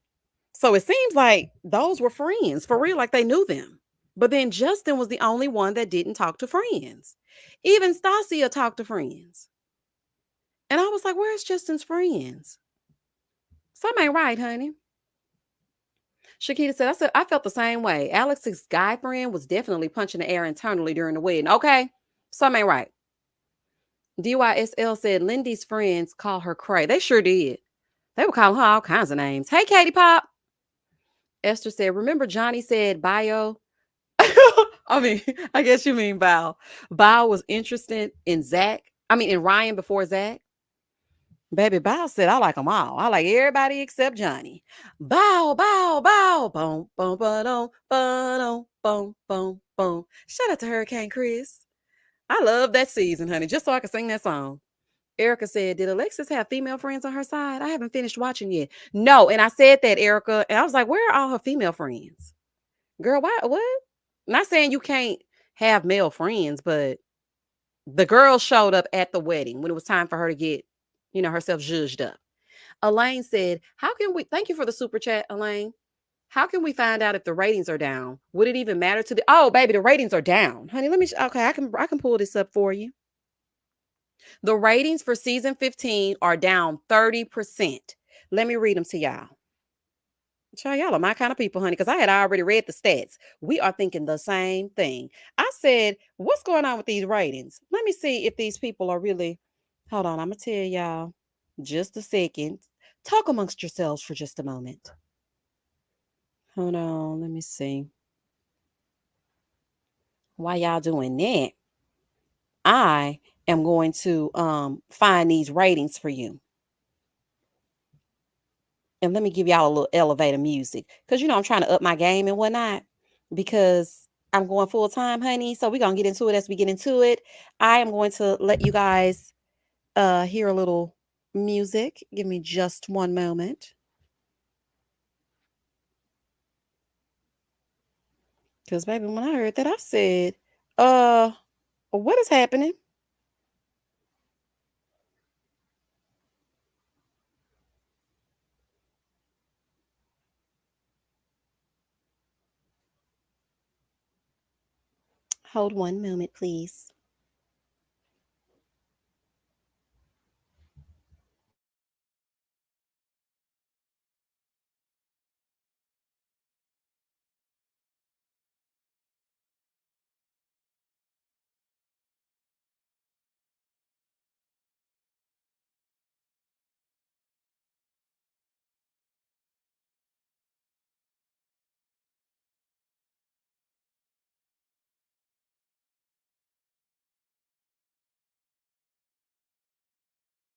[SPEAKER 1] So it seems like those were friends for real, like they knew them. But then Justin was the only one that didn't talk to friends. Even Stasia talked to friends. And I was like, where's Justin's friends? Something ain't right, honey. Shakita said, I felt the same way. Alex's guy friend was definitely punching the air internally during the wedding. Okay. Something ain't right. DYSL said Lindy's friends call her Cray. They sure did. They were calling her all kinds of names. Hey, Katie Pop. Esther said, remember Johnny said bio? I mean, I guess you mean Bao. Bao was interested in Zach. I mean, in Ryan before Zach. Baby Bao said, I like them all. I like everybody except Johnny. Bow. Boom, boom, ba-dum, boom, boom, boom. Shout out to Hurricane Chris. I love that season, honey, just so I can sing that song. Erica said, did Alexis have female friends on her side? I haven't finished watching yet. No, and I said that, Erica, and I was like, where are all her female friends? Girl, why? What? Not saying you can't have male friends, but the girl showed up at the wedding when it was time for her to get, herself zhuzhed up. Elaine said, how can we, thank you for the super chat, Elaine. How can we find out if the ratings are down? Would it even matter to oh, baby, the ratings are down. Honey, okay, I can pull this up for you. The ratings for season 15 are down 30%. Let me read them to y'all. Y'all are my kind of people, honey, because I had already read the stats. We are thinking the same thing. I said, what's going on with these ratings? Let me see if these people are really. Hold on, I'm going to tell y'all just a second. Talk amongst yourselves for just a moment. Hold on, let me see. While y'all doing that, I am going to find these ratings for you. And let me give y'all a little elevator music. Because, I'm trying to up my game and whatnot. Because I'm going full time, honey. So we're going to get into it as we get into it. I am going to let you guys hear a little music. Give me just one moment. Because, baby, when I heard that, I said, what is happening? Hold one moment, please.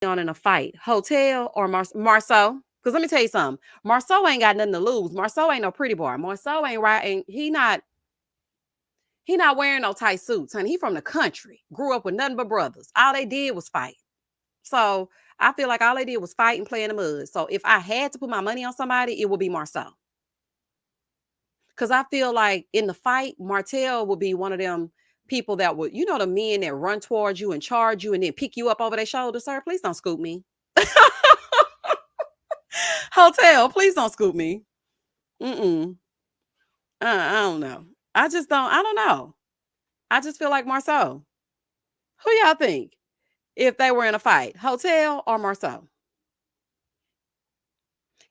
[SPEAKER 1] On in a fight, Hotel or Marceau? Because let me tell you something. Marceau ain't got nothing to lose. Marceau ain't no pretty boy. Marceau ain't right. He not wearing no tight suits, honey. He from the country. Grew up with nothing but brothers. All they did was fight. So I feel like all they did was fight and play in the mud. So if I had to put my money on somebody, it would be Marceau. Because I feel like in the fight, Martell would be one of them people that would, the men that run towards you and charge you and then pick you up over their shoulder. Sir, please don't scoop me. Hotel, please don't scoop me. Mm-mm. I don't know. I don't know. I just feel like Marceau. Who y'all think if they were in a fight? Hotel or Marceau?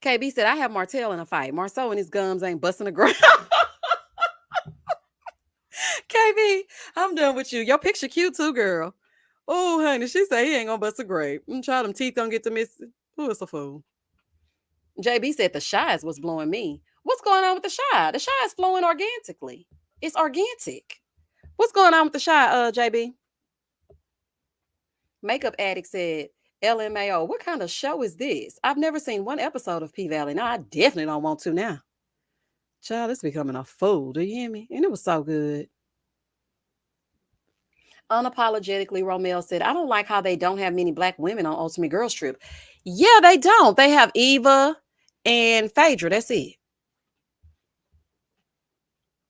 [SPEAKER 1] KB said, I have Martell in a fight. Marceau and his gums ain't busting the ground. KB, I'm done with you. Your picture cute too, girl. Oh, honey, she said he ain't gonna bust a grape. Try them teeth gonna get to missing. Who is a fool? JB said the shy is what's blowing me. What's going on with the shy? The shy is flowing organically. It's organic. What's going on with the shy, JB? Makeup Addict said, LMAO, what kind of show is this? I've never seen one episode of P Valley. No, I definitely don't want to now. Child, it's becoming a fool. Do you hear me? And it was so good. Unapologetically, Romel said, I don't like how they don't have many black women on Ultimate Girls Trip. Yeah, they don't. They have Eva and Phaedra. That's it.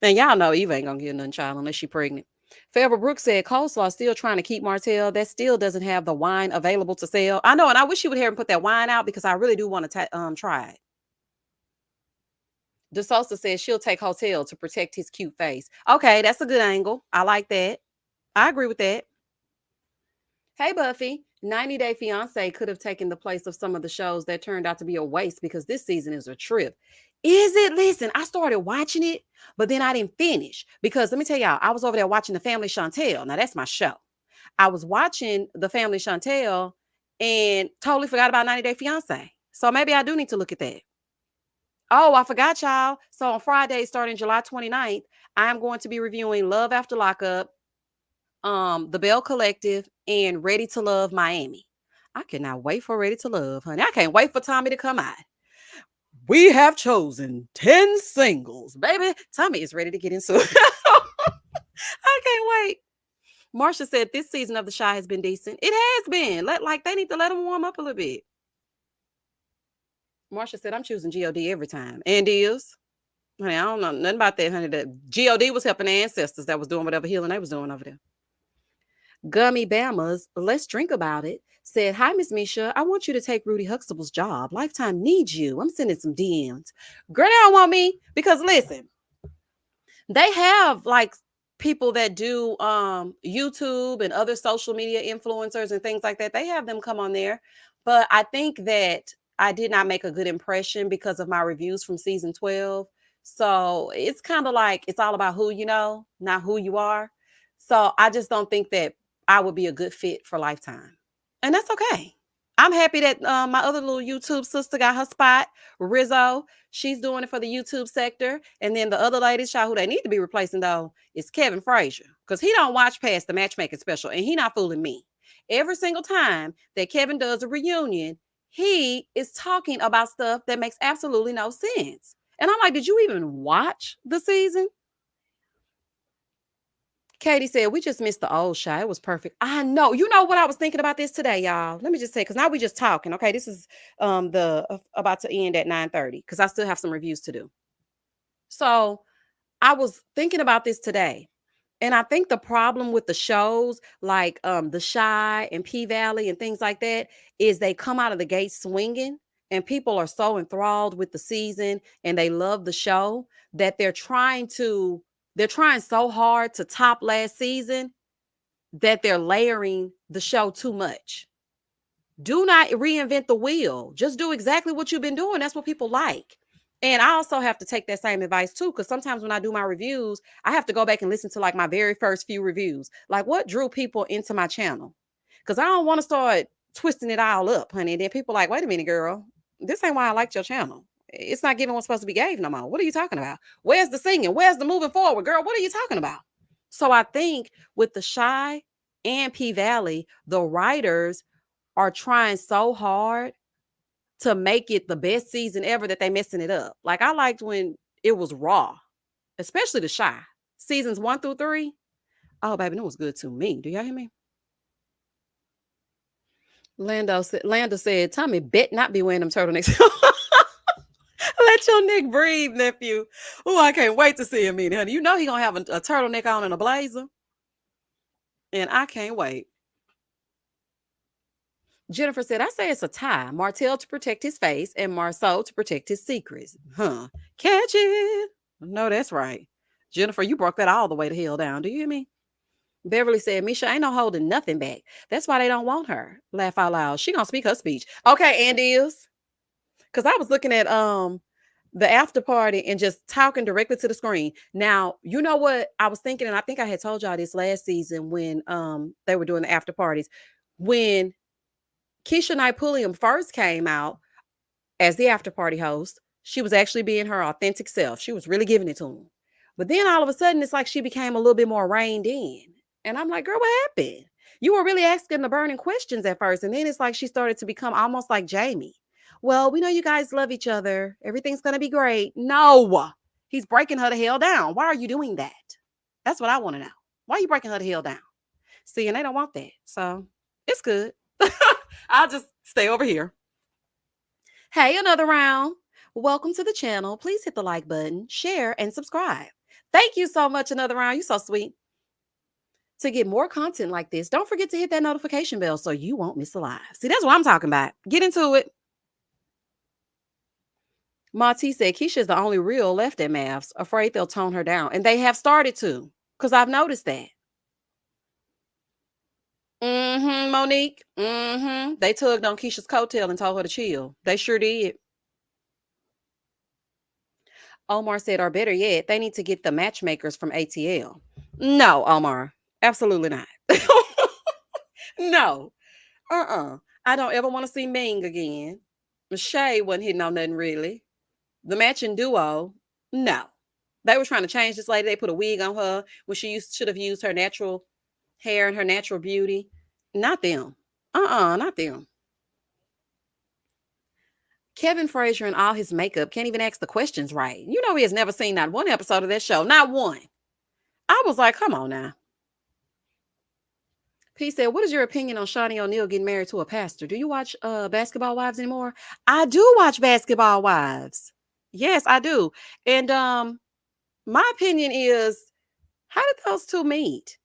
[SPEAKER 1] And y'all know Eva ain't gonna get nothing, child, unless she pregnant. Faber Brooks said, Coleslaw still trying to keep Martell. That still doesn't have the wine available to sell. I know, and I wish you would hear him put that wine out because I really do want to try it. DeSosa says she'll take Hotel to protect his cute face. Okay, that's a good angle. I like that. I agree with that. Hey, Buffy. 90 Day Fiance could have taken the place of some of the shows that turned out to be a waste because this season is a trip. Is it? Listen, I started watching it, but then I didn't finish because let me tell y'all, I was over there watching The Family Chantel. Now, that's my show. I was watching The Family Chantel and totally forgot about 90 Day Fiance. So maybe I do need to look at that. Oh, I forgot, y'all. So on Friday, starting July 29th, I am going to be reviewing Love After Lockup, The Bell Collective, and Ready to Love Miami. I cannot wait for Ready to Love, honey. I can't wait for Tommy to come out. We have chosen 10 singles. Baby, Tommy is ready to get into it. I can't wait. Marsha said this season of The Chi has been decent. It has been. They need to let them warm up a little bit. Marsha said, I'm choosing G.O.D. every time. And is. Honey, I don't know nothing about that, honey. That G.O.D. was helping the ancestors that was doing whatever healing they was doing over there. Gummy Bamas, let's drink about it, said, hi, Miss Misha. I want you to take Rudy Huxtable's job. Lifetime needs you. I'm sending some DMs. Girl, they don't want me because listen, they have like people that do YouTube and other social media influencers and things like that. They have them come on there. But I think that I did not make a good impression because of my reviews from season 12. So it's kind of like it's all about who you know, not who you are. So I just don't think that I would be a good fit for Lifetime. And that's okay. I'm happy that my other little YouTube sister got her spot, Rizzo. She's doing it for the YouTube sector. And then the other lady, who they need to be replacing, though, is Kevin Frazier. Because he don't watch past the matchmaking special. And he not fooling me. Every single time that Kevin does a reunion, he is talking about stuff that makes absolutely no sense. And I'm like, did you even watch the season? Katie said, we just missed the old Chi. It was perfect. I know. You know what I was thinking about this today, y'all? Let me just say, because now we just talking. Okay, this is about to end at 9:30 because I still have some reviews to do. So I was thinking about this today. And I think the problem with the shows like The Chi and P Valley and things like that is they come out of the gate swinging and people are so enthralled with the season and they love the show that they're trying so hard to top last season that they're layering the show too much. Do not reinvent the wheel. Just do exactly what you've been doing. That's what people like. And I also have to take that same advice too, because sometimes when I do my reviews, I have to go back and listen to like my very first few reviews. Like what drew people into my channel? Because I don't want to start twisting it all up, honey. And then people like, wait a minute, girl. This ain't why I liked your channel. It's not giving what's supposed to be gave no more. What are you talking about? Where's the singing? Where's the moving forward, girl? What are you talking about? So I think with The Chi and P Valley, the writers are trying so hard to make it the best season ever that they messing it up. Like I liked when it was raw, especially The Chi. Seasons 1 through 3. Oh, baby, that was good to me. Do y'all hear me? Lando said, Tommy bet not be wearing them turtlenecks. Let your neck breathe, nephew. Oh, I can't wait to see him in, honey. You know he gonna have a turtleneck on and a blazer. And I can't wait. Jennifer said, I say it's a tie. Martell to protect his face and Marceau to protect his secrets. Huh. Catch it. No, that's right. Jennifer, you broke that all the way to hell down. Do you hear me? Beverly said, Misha ain't no holding nothing back. That's why they don't want her. Laugh out loud. She gonna speak her speech. Okay, Andy is. Because I was looking at The after party and just talking directly to the screen. Now, you know what I was thinking, and I think I had told y'all this last season when they were doing the after parties. When Keisha Knight Pulliam first came out as the after party host, she was actually being her authentic self. She was really giving it to him. But then all of a sudden, it's like she became a little bit more reined in. And I'm like, girl, what happened? You were really asking the burning questions at first. And then it's like she started to become almost like Jamie. Well, we know you guys love each other. Everything's going to be great. No, he's breaking her the hell down. Why are you doing that? That's what I want to know. Why are you breaking her the hell down? See, and they don't want that. So it's good. I'll just stay over here. Hey, another round. Welcome to the channel. Please hit the like button, share, and subscribe. Thank you so much, another round. You're so sweet. To get more content like this, don't forget to hit that notification bell so you won't miss a live. See, that's what I'm talking about. Get into it. Monty said Keisha is the only real left at MAFS, afraid they'll tone her down. And they have started to, because I've noticed that. Monique. They tugged on Keisha's coattail and told her to chill. They sure did. Omar said, or better yet, they need to get the matchmakers from ATL. No, Omar. Absolutely not. No. I don't ever want to see Ming again. Shay wasn't hitting on nothing really. The matching duo, no. They were trying to change this lady. They put a wig on her when she should have used her natural hair and her natural beauty. Not them. Not them. Kevin Frazier and all his makeup can't even ask the questions right. You know he has never seen not one episode of that show. Not one. I was like, come on now. P said, what is your opinion on Shawnee O'Neal getting married to a pastor? Do you watch Basketball Wives anymore? I do watch Basketball Wives. Yes, I do. And my opinion is, how did those two meet?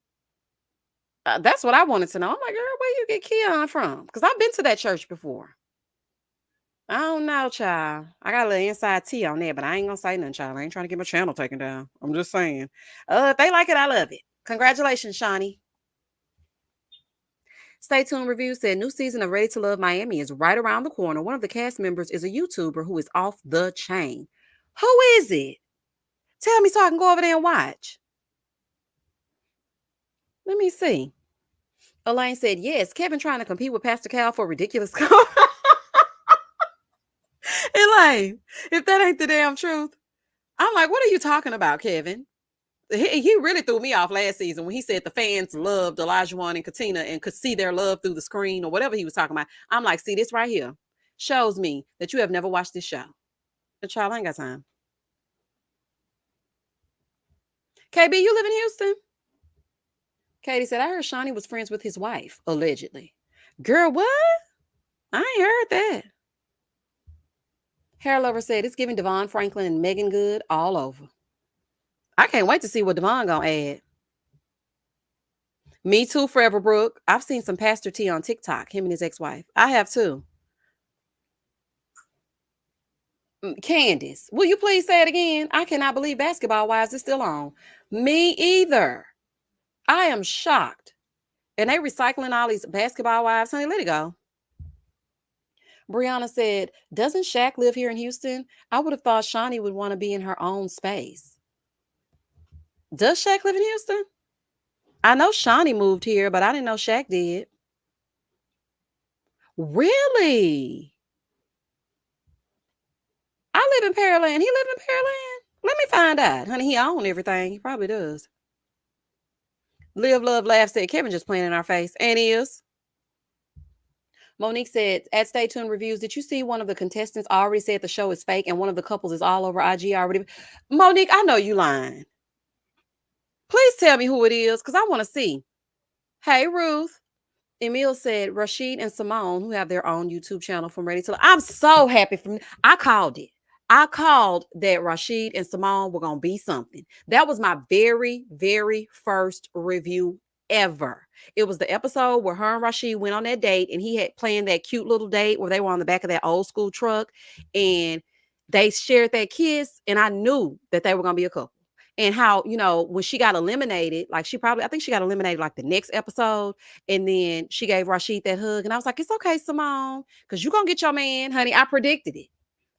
[SPEAKER 1] That's what I wanted to know. I'm like, girl, where you get Keon from? Because I've been to that church before. I don't know, child. I got a little inside tea on there, but I ain't gonna say nothing, child. I ain't trying to get my channel taken down. I'm just saying. If they like it, I love it. Congratulations, Shawnee. Stay Tuned Review said new season of Ready to Love Miami is right around the corner. One of the cast members is a YouTuber who is off the chain. Who is it? Tell me so I can go over there and watch. Let me see. Elaine said, yes, Kevin trying to compete with Pastor Cal for ridiculous. Elaine, if that ain't the damn truth, I'm like, what are you talking about, Kevin? He really threw me off last season when he said the fans loved Olajuwon and Katina and could see their love through the screen or whatever he was talking about. I'm like, see, this right here shows me that you have never watched this show. The child ain't got time. KB, you live in Houston? Katie said, I heard Shawnee was friends with his wife, allegedly. Girl, what? I ain't heard that. Hair Lover said, it's giving Devon Franklin and Megan Good all over. I can't wait to see what Devon gonna add. Me too, Forever Brooke. I've seen some Pastor T on TikTok, him and his ex-wife. I have too. Candace, will you please say it again? I cannot believe Basketball Wives is still on. Me either. I am shocked. And they recycling all these Basketball Wives. Honey, let it go. Brianna said, doesn't Shaq live here in Houston? I would have thought Shawnee would want to be in her own space. Does Shaq live in Houston? I know Shawnee moved here, but I didn't know Shaq did. Really? I live in Pearland. He live in Pearland? Let me find out. Honey, he own everything. He probably does. Live, Love, Laugh said, Kevin just playing in our face. And he is. Monique said, at Stay Tuned Reviews, did you see one of the contestants already said the show is fake and one of the couples is all over IG already? Monique, I know you lying. Please tell me who it is because I want to see. Hey, Ruth. Emil said, Rashid and Simone, who have their own YouTube channel from Ready to Love. I'm so happy for me. I called it. I called that Rashid and Simone were going to be something. That was my very, very first review ever. It was the episode where her and Rashid went on that date and he had planned that cute little date where they were on the back of that old school truck and they shared that kiss. And I knew that they were going to be a couple. And how, you know, when she got eliminated, like I think she got eliminated like the next episode. And then she gave Rashid that hug. And I was like, it's okay, Simone, because you're going to get your man, honey. I predicted it.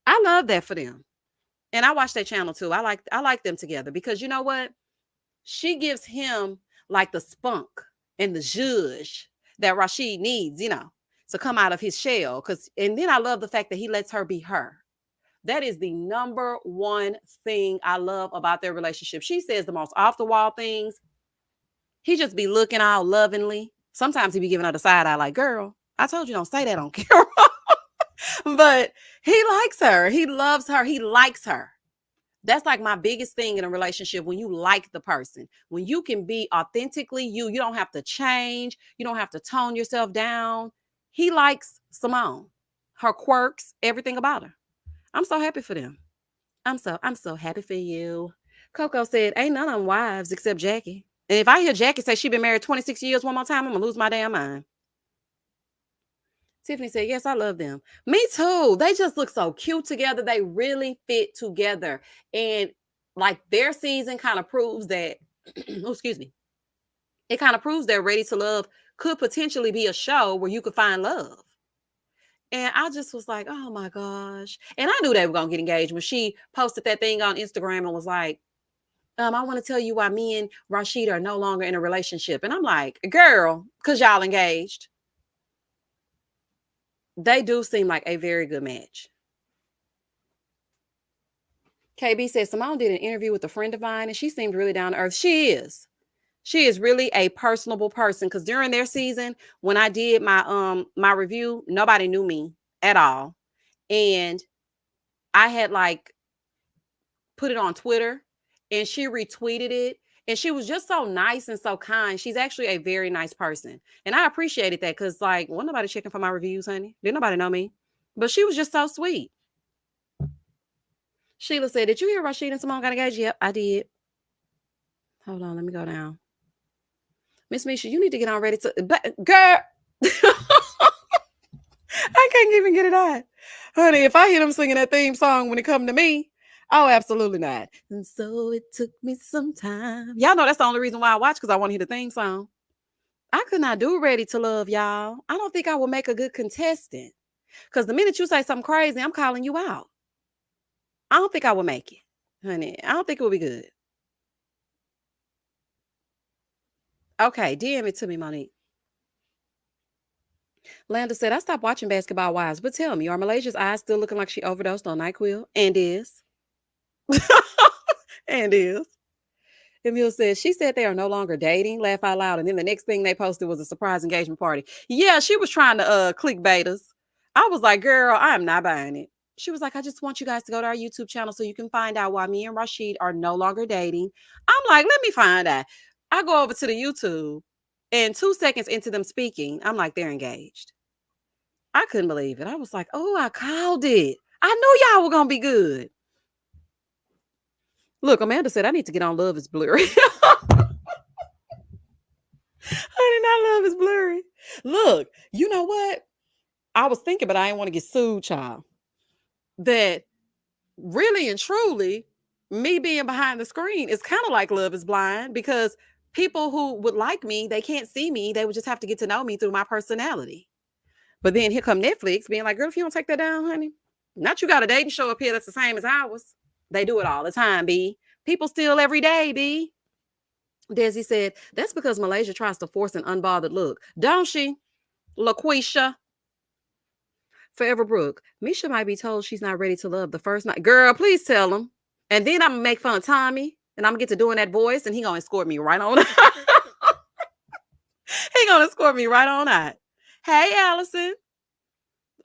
[SPEAKER 1] I love that for them. And I watch that channel too. I like them together because you know what? She gives him like the spunk and the zhuzh that Rashid needs, to come out of his shell. And then I love the fact that he lets her be her. That is the number one thing I love about their relationship. She says the most off the wall things. He just be looking all lovingly. Sometimes he be giving her the side eye, like, girl, I told you don't say that on camera. But he likes her. He loves her. He likes her. That's like my biggest thing in a relationship, when you like the person, when you can be authentically you. You don't have to change. You don't have to tone yourself down. He likes Simone, her quirks, everything about her. I'm so happy for them. I'm so happy for you. Coco said, ain't none of them wives except Jackie. And if I hear Jackie say she been married 26 years one more time, I'm gonna lose my damn mind. Tiffany said, yes, I love them. Me too. They just look so cute together. They really fit together. And like their season kind of proves that, oh, excuse me. It kind of proves that Ready to Love could potentially be a show where you could find love. And I just was like, oh my gosh. And I knew they were going to get engaged when she posted that thing on Instagram and was like, I want to tell you why me and Rashid are no longer in a relationship. And I'm like, girl, because y'all engaged. They do seem like a very good match. KB said Simone did an interview with a friend of mine and she seemed really down to earth. She is. She is really a personable person, because during their season, when I did my review, nobody knew me at all. And I had like put it on Twitter and she retweeted it. And she was just so nice and so kind. She's actually a very nice person. And I appreciated that because, like, wasn't nobody checking for my reviews, honey. Didn't nobody know me. But she was just so sweet. Sheila said, did you hear Rashid and Simone got engaged? Yep, I did. Hold on, let me go down. Miss Misha, you need to get on ready to... Girl! I can't even get it on. Honey, if I hear them singing that theme song when it come to me, oh, absolutely not. And so it took me some time. Y'all know that's the only reason why I watch, because I want to hear the theme song. I could not do Ready to Love, y'all. I don't think I would make a good contestant. Because the minute you say something crazy, I'm calling you out. I don't think I would make it, honey. I don't think it would be good. Okay, DM it to me, Monique. Landa said, I stopped watching Basketball Wives, but tell me, are Malaysia's eyes still looking like she overdosed on NyQuil? And is. And is. Emil said, she said they are no longer dating, laugh out loud. And then the next thing they posted was a surprise engagement party. Yeah, she was trying to clickbait us. I was like, girl, I am not buying it. She was like, I just want you guys to go to our YouTube channel so you can find out why me and Rashid are no longer dating. I'm like, let me find out. I go over to the YouTube, and 2 seconds into them speaking, I'm like, they're engaged. I couldn't believe it. I was like, oh, I called it. I knew y'all were going to be good. Look, Amanda said, I need to get on Love is Blurry. Honey, not Love is Blurry. Look, you know what? I was thinking, but I didn't want to get sued, child. That really and truly, me being behind the screen is kind of like Love is Blind, because people who would like me, they can't see me. They would just have to get to know me through my personality. But then here come Netflix being like, girl, if you don't take that down, honey, not you got a dating show up here that's the same as ours. They do it all the time, B. People steal every day, B. Desi said, that's because Malaysia tries to force an unbothered look. Don't she? LaQuisha. Forever Brooke. Misha might be told she's not ready to love the first night. Girl, please tell him. And then I'm going to make fun of Tommy, and I'm going to get to doing that voice, and he going to escort me right on. He going to escort me right on out. Hey, Allison.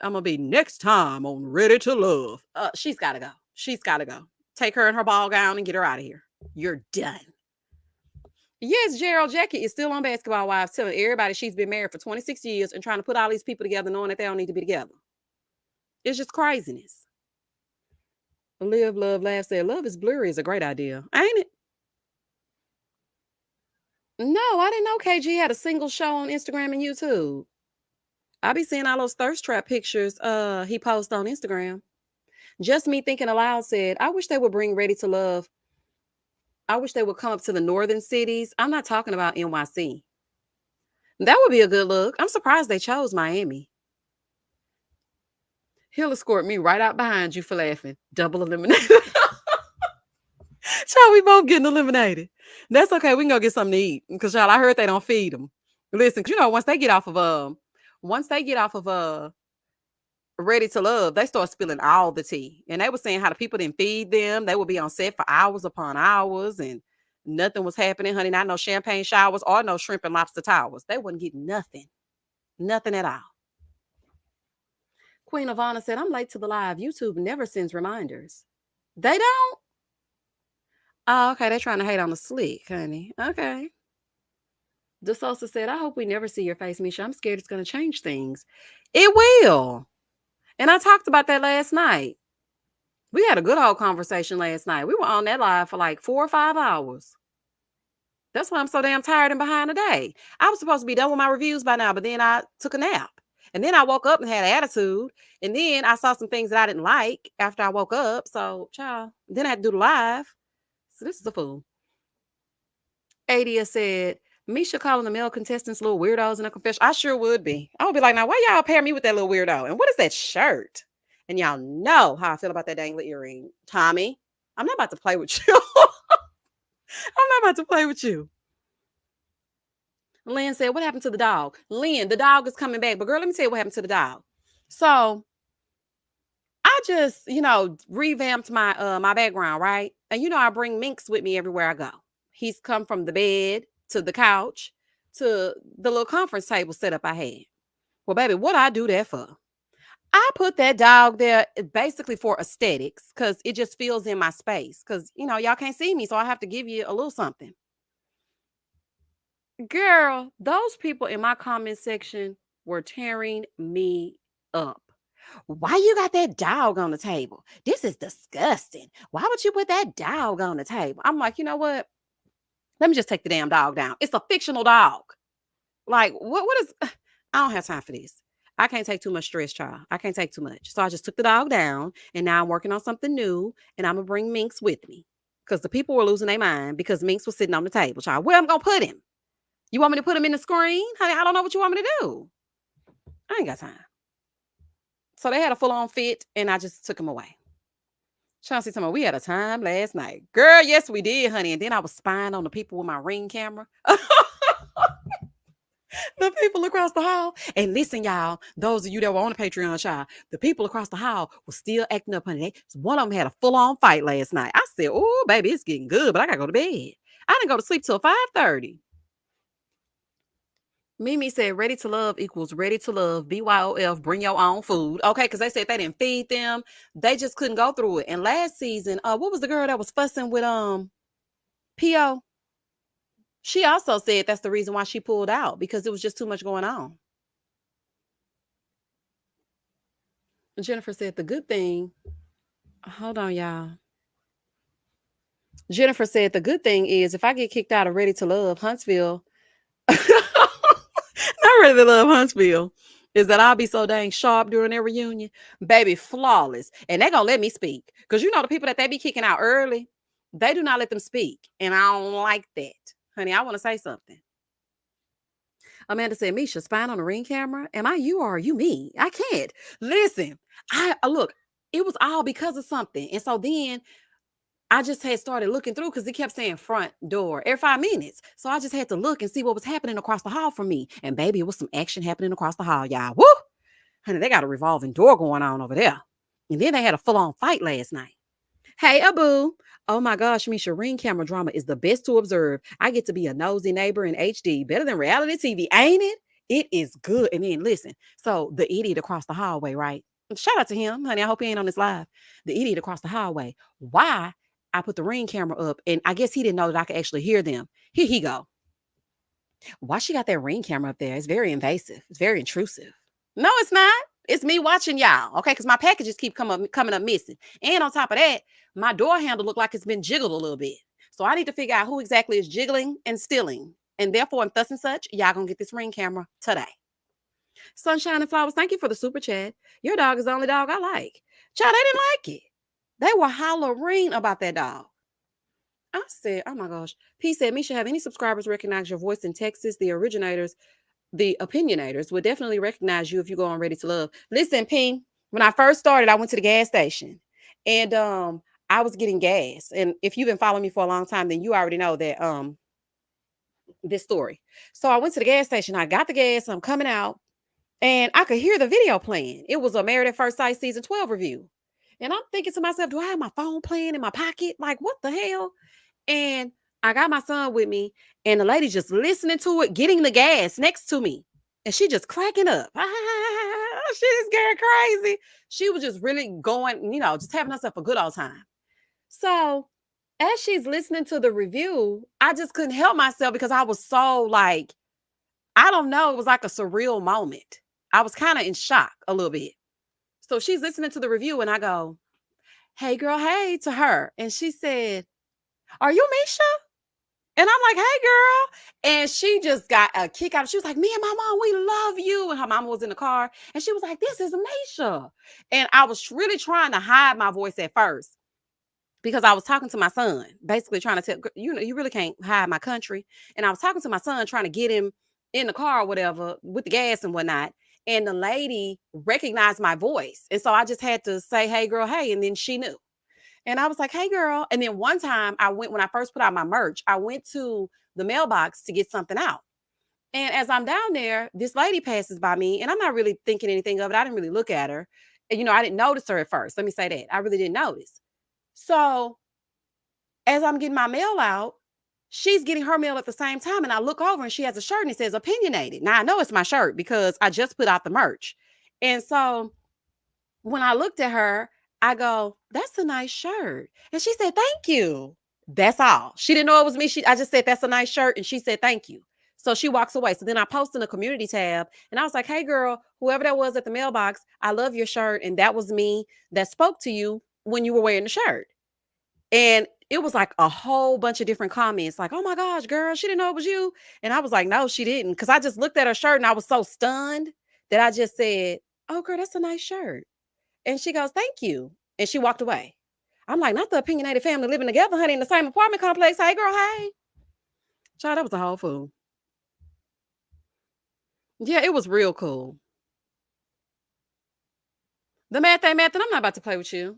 [SPEAKER 1] I'm going to be next time on Ready to Love. She's got to go. She's got to go. Take her in her ball gown and get her out of here. You're done. Yes, Gerald Jackie is still on Basketball Wives, telling everybody she's been married for 26 years and trying to put all these people together knowing that they don't need to be together. It's just craziness. Live, Love, Laugh said, Love is Blurry is a great idea. Ain't it? No, I didn't know KG had a single show on Instagram and YouTube. I be seeing all those thirst trap pictures he posts on Instagram. Just Me Thinking Aloud said, I wish they would bring Ready to Love. I wish they would come up to the northern cities. I'm not talking about NYC. That would be a good look. I'm surprised they chose Miami. He'll escort me right out behind you for laughing. Double elimination. Child, we both getting eliminated. That's okay. We can go get something to eat. Cause child, I heard they don't feed them. Listen, 'cause you know, once they get off of Ready to Love, they start spilling all the tea. And they were saying how the people didn't feed them. They would be on set for hours upon hours and nothing was happening, honey. Not no champagne showers or no shrimp and lobster towers. They wouldn't get nothing. Nothing at all. Queen Ivana said, I'm late to the live. YouTube never sends reminders. They don't? Oh, okay. They're trying to hate on the slick, honey. Okay. DeSosa said, I hope we never see your face, Misha. I'm scared it's going to change things. It will. And I talked about that last night. We had a good old conversation last night. We were on that live for like 4 or 5 hours. That's why I'm so damn tired and behind today. I was supposed to be done with my reviews by now, but then I took a nap. And then I woke up and had an attitude. And then I saw some things that I didn't like after I woke up. So, child, then I had to do the live. So this is a fool. Adia said, Misha calling the male contestants little weirdos in a confession. I sure would be. I would be like, now why y'all pair me with that little weirdo? And what is that shirt? And y'all know how I feel about that dangly earring. Tommy, I'm not about to play with you. I'm not about to play with you. Lynn said, what happened to the dog? Lynn, the dog is coming back. But girl, let me tell you what happened to the dog. So I just, revamped my background, right? And I bring Minx with me everywhere I go. He's come from the bed to the couch to the little conference table setup I had. Well, baby, what I do that for? I put that dog there basically for aesthetics because it just fills in my space. Because, y'all can't see me, so I have to give you a little something. Girl, those people in my comment section were tearing me up. Why you got that dog on the table? This is disgusting. Why would you put that dog on the table? I'm like, you know what? Let me just take the damn dog down. It's a fictional dog. Like, what is I don't have time for this. I can't take too much stress, child. I can't take too much. So I just took the dog down and now I'm working on something new and I'm gonna bring Minx with me. Because the people were losing their mind because Minx was sitting on the table, child. Where am I gonna put him? You want me to put him in the screen? Honey, I don't know what you want me to do. I ain't got time. So they had a full-on fit and I just took him away. Chauncey told me we had a time last night. Girl, yes, we did, honey. And then I was spying on the people with my Ring camera. The people across the hall. And listen, y'all, those of you that were on the Patreon, child, the people across the hall were still acting up, honey. One of them had a full-on fight last night. I said, oh, baby, it's getting good, but I got to go to bed. I didn't go to sleep till 5:30. Mimi said, ready to love equals ready to love. BYOF, bring your own food. Okay, because they said they didn't feed them. They just couldn't go through it. And last season, what was the girl that was fussing with P.O.? She also said that's the reason why she pulled out because it was just too much going on. Jennifer said the good thing. Hold on, y'all. Jennifer said the good thing is if I get kicked out of Ready to Love Huntsville, not Ready to Love Huntsville, is that I'll be so dang sharp during their reunion. Baby, flawless. And they're going to let me speak. Because the people that they be kicking out early, they do not let them speak. And I don't like that. Honey, I want to say something. Amanda said, Misha, spying on the Ring camera? Am I you or are you me? I can't. Listen, look, it was all because of something. And so then I just had started looking through because it kept saying front door every 5 minutes. So I just had to look and see what was happening across the hall from me. And baby, it was some action happening across the hall, y'all. Woo! Honey, they got a revolving door going on over there. And then they had a full-on fight last night. Hey, Abu. Oh my gosh, Misha, Ring camera drama is the best to observe. I get to be a nosy neighbor in HD. Better than reality TV, ain't it? It is good. And then listen, so the idiot across the hallway, right? Shout out to him, honey. I hope he ain't on this live. The idiot across the hallway. Why? I put the Ring camera up, and I guess he didn't know that I could actually hear them. Here he go. Why she got that Ring camera up there? It's very invasive. It's very intrusive. No, it's not. It's me watching y'all, okay? Because my packages keep coming up missing. And on top of that, my door handle look like it's been jiggled a little bit. So I need to figure out who exactly is jiggling and stealing. And therefore, and thus and such, y'all gonna get this Ring camera today. Sunshine and Flowers, thank you for the super chat. Your dog is the only dog I like. Child, they didn't like it. They were hollering about that dog. I said, oh my gosh. P said, Misha, have any subscribers recognize your voice in Texas? The opinionators would definitely recognize you if you go on Ready to Love. Listen, P, when I first started, I went to the gas station and I was getting gas. And if you've been following me for a long time, then you already know that this story. So I went to the gas station, I got the gas, I'm coming out, and I could hear the video playing. It was a Married at First Sight season 12 review. And I'm thinking to myself, do I have my phone playing in my pocket? Like, what the hell? And I got my son with me, and the lady just listening to it, getting the gas next to me. And she just cracking up. She is getting crazy. She was just really going, just having herself a good old time. So as she's listening to the review, I just couldn't help myself because I was so like, I don't know, it was like a surreal moment. I was kind of in shock a little bit. So she's listening to the review and I go, "Hey girl, hey," to her. And she said, "Are you Misha?" And I'm like, "Hey girl." And she just got a kick out. She was like, "Me and my mom, we love you." And her mama was in the car and she was like, "This is Misha." And I was really trying to hide my voice at first, because I was talking to my son, basically trying to tell, you really can't hide my country. And I was talking to my son, trying to get him in the car or whatever with the gas and whatnot. And the lady recognized my voice. And so I just had to say, "Hey, girl, hey." And then she knew. And I was like, "Hey, girl." And then one time when I first put out my merch, I went to the mailbox to get something out. And as I'm down there, this lady passes by me, and I'm not really thinking anything of it. I didn't really look at her. And, I didn't notice her at first. Let me say that. I really didn't notice. So as I'm getting my mail out, she's getting her mail at the same time. And I look over and she has a shirt and it says opinionated. Now I know it's my shirt because I just put out the merch. And so when I looked at her, I go, "That's a nice shirt." And she said, "Thank you." That's all. She didn't know it was me. I just said, "That's a nice shirt." And she said, "Thank you." So she walks away. So then I post in the community tab and I was like, "Hey girl, whoever that was at the mailbox, I love your shirt. And that was me that spoke to you when you were wearing the shirt." And it was like a whole bunch of different comments, like, "Oh my gosh, girl, she didn't know it was you." And I was like, "No, she didn't." Cause I just looked at her shirt and I was so stunned that I just said, "Oh, girl, that's a nice shirt." And she goes, "Thank you." And she walked away. I'm like, "Not the opinionated family living together, honey, in the same apartment complex. Hey, girl, hey." Child, that was a whole fool. Yeah, it was real cool. The math ain't math, and I'm not about to play with you.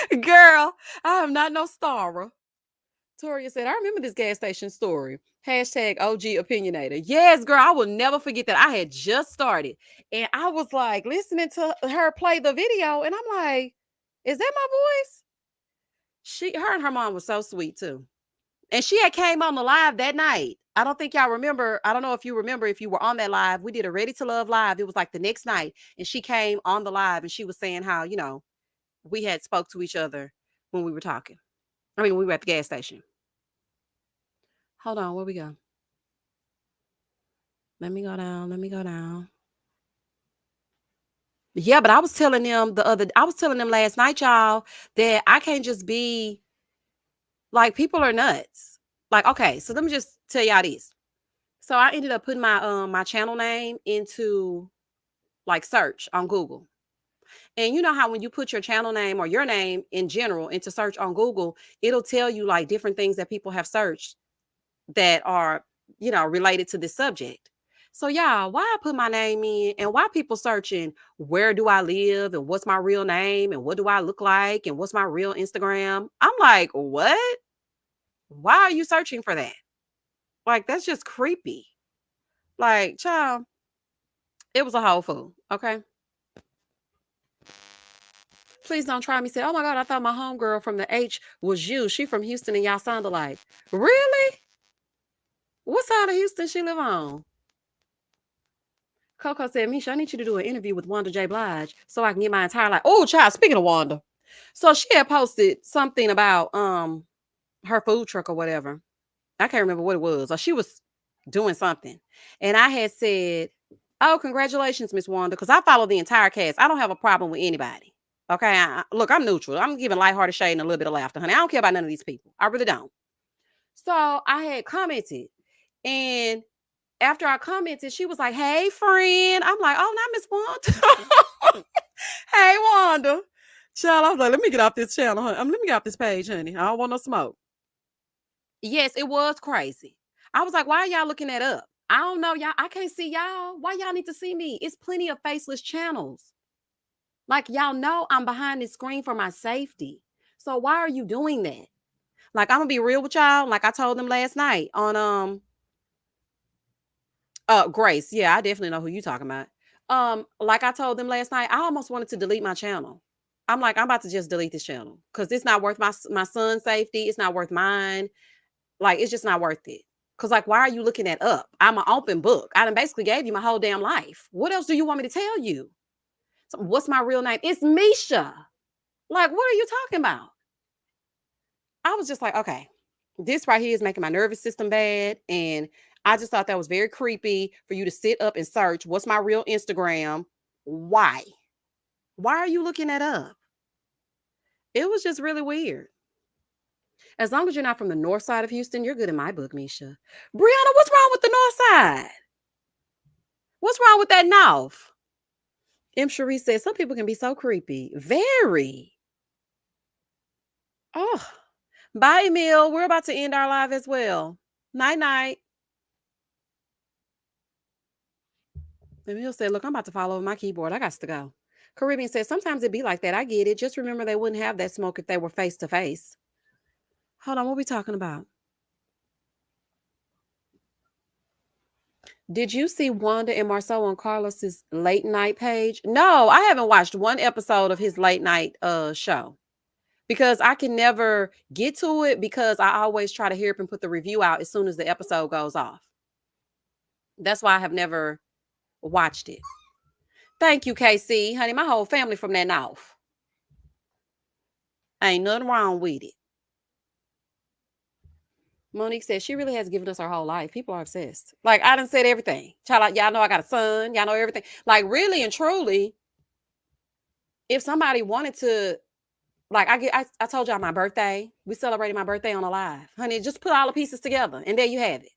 [SPEAKER 1] Girl, I am not no starer. Toria said, "I remember this gas station story. Hashtag OG opinionator." Yes, girl, I will never forget that. I had just started and I was like listening to her play the video, and I'm like, "Is that my voice?" Her and her mom was so sweet too. And she had came on the live that night. I don't think y'all remember. I don't know if you remember if you were on that live. We did a Ready to Love live. It was like the next night. And she came on the live and she was saying how, we had spoke to each other when we were talking. I mean, when we were at the gas station. Hold on, where we go? Let me go down. Let me go down. Yeah, but I was telling them last night, y'all, that I can't just be like, people are nuts. Like, okay, so let me just tell y'all this. So I ended up putting my channel name into like search on Google. And you know how when you put your channel name or your name in general into search on Google, it'll tell you like different things that people have searched that are, related to this subject. So yeah, why I put my name in and why people searching where do I live and what's my real name and what do I look like and what's my real Instagram? I'm like, what? Why are you searching for that? Like, that's just creepy. Like, child, it was a whole fool. Okay. Please don't try me. Say, "Oh my God, I thought my homegirl from the H was you. She from Houston and y'all sound alike." Really? What side of Houston she live on? Coco said, "Misha, I need you to do an interview with Wanda J. Blige so I can get my entire life." Oh, child, speaking of Wanda. So she had posted something about her food truck or whatever. I can't remember what it was. Or she was doing something. And I had said, "Oh, congratulations, Miss Wanda," because I follow the entire cast. I don't have a problem with anybody. Okay. Look, I'm neutral. I'm giving lighthearted shade and a little bit of laughter, honey. I don't care about none of these people. I really don't. So I had commented. And after I commented, she was like, "Hey, friend." I'm like, "Oh, not Miss Wanda." Hey, Wanda. Child, I was like, "Let me get off this channel, honey. Let me get off this page, honey. I don't want no smoke." Yes, it was crazy. I was like, "Why are y'all looking that up?" I don't know, y'all. I can't see y'all. Why y'all need to see me? It's plenty of faceless channels. Like, y'all know I'm behind this screen for my safety. So why are you doing that? Like, I'm gonna be real with y'all. Like I told them last night on Grace. Yeah, I definitely know who you talking about. Like I told them last night, I almost wanted to delete my channel. I'm like, I'm about to just delete this channel because it's not worth my son's safety. It's not worth mine. Like, it's just not worth it. Cause like, why are you looking that up? I'm an open book. I done basically gave you my whole damn life. What else do you want me to tell you? So what's my real name? It's Misha. Like, what are you talking about? I was just like, okay, this right here is making my nervous system bad. And I just thought that was very creepy for you to sit up and search what's my real Instagram. Why? Why are you looking that up? It was just really weird. As long as you're not from the north side of Houston, you're good in my book, Misha. Brianna, what's wrong with the north side? What's wrong with that north? M. Cherie says some people can be so creepy. Very. Oh, bye, Emil. We're about to end our live as well. Night, night. Emil said, look, I'm about to fall over my keyboard. I got to go. Caribbean says, sometimes it be like that. I get it. Just remember they wouldn't have that smoke if they were face to face. Hold on. What are we talking about? Did you see Wanda and Marcelo on Carlos's late night page? No, I haven't watched one episode of his late night show because I can never get to it because I always try to hear up and put the review out as soon as the episode goes off. That's why I have never watched it. Thank you, KC. Honey, my whole family from that north. Ain't nothing wrong with it. Monique says she really has given us her whole life. People are obsessed. Like, I done said everything. Child, y'all know I got a son. Y'all know everything. Like, really and truly, if somebody wanted to, like, I told y'all my birthday. We celebrated my birthday on a live. Honey, just put all the pieces together, and there you have it.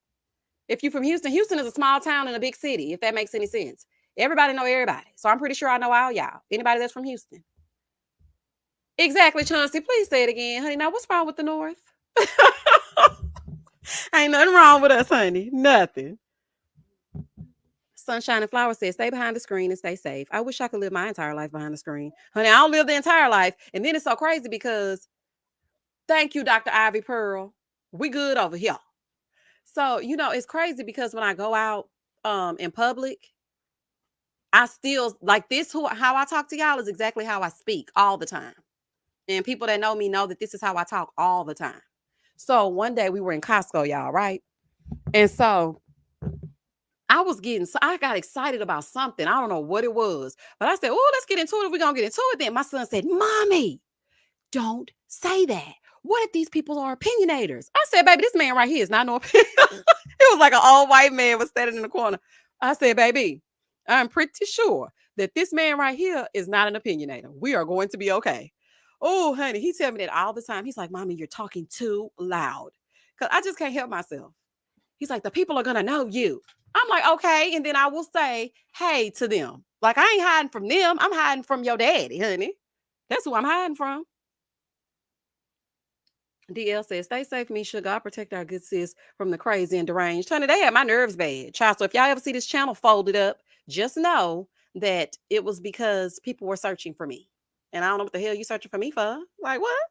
[SPEAKER 1] If you're from Houston, Houston is a small town in a big city, if that makes any sense. Everybody know everybody. So I'm pretty sure I know all y'all. Anybody that's from Houston. Exactly, Chauncey. Please say it again, honey. Now, what's wrong with the North? Ain't nothing wrong with us, honey. Nothing. Sunshine and Flower says, stay behind the screen and stay safe. I wish I could live my entire life behind the screen. Honey, I don't live the entire life. And then it's so crazy because, thank you, Dr. Ivy Pearl. We good over here. So, it's crazy because when I go out in public, I still, like this, how I talk to y'all is exactly how I speak all the time. And people that know me know that this is how I talk all the time. So one day we were in Costco, y'all, right? And so I got excited about something. I don't know what it was, but I said, oh, let's get into it. We're going to get into it. Then my son said, Mommy, don't say that. What if these people are opinionators? I said, baby, this man right here is not no opinion. It was like an old white man was standing in the corner. I said, baby, I'm pretty sure that this man right here is not an opinionator. We are going to be okay. Oh, honey, he tell me that all the time. He's like, Mommy, you're talking too loud. Because I just can't help myself. He's like, the people are going to know you. I'm like, okay. And then I will say, hey, to them. Like, I ain't hiding from them. I'm hiding from your daddy, honey. That's who I'm hiding from. DL says, stay safe, Misha. God protect our good sis from the crazy and deranged. Honey, they had my nerves bad. Child, so if y'all ever see this channel folded up, just know that it was because people were searching for me. And I don't know what the hell you searching for me for. Like, what?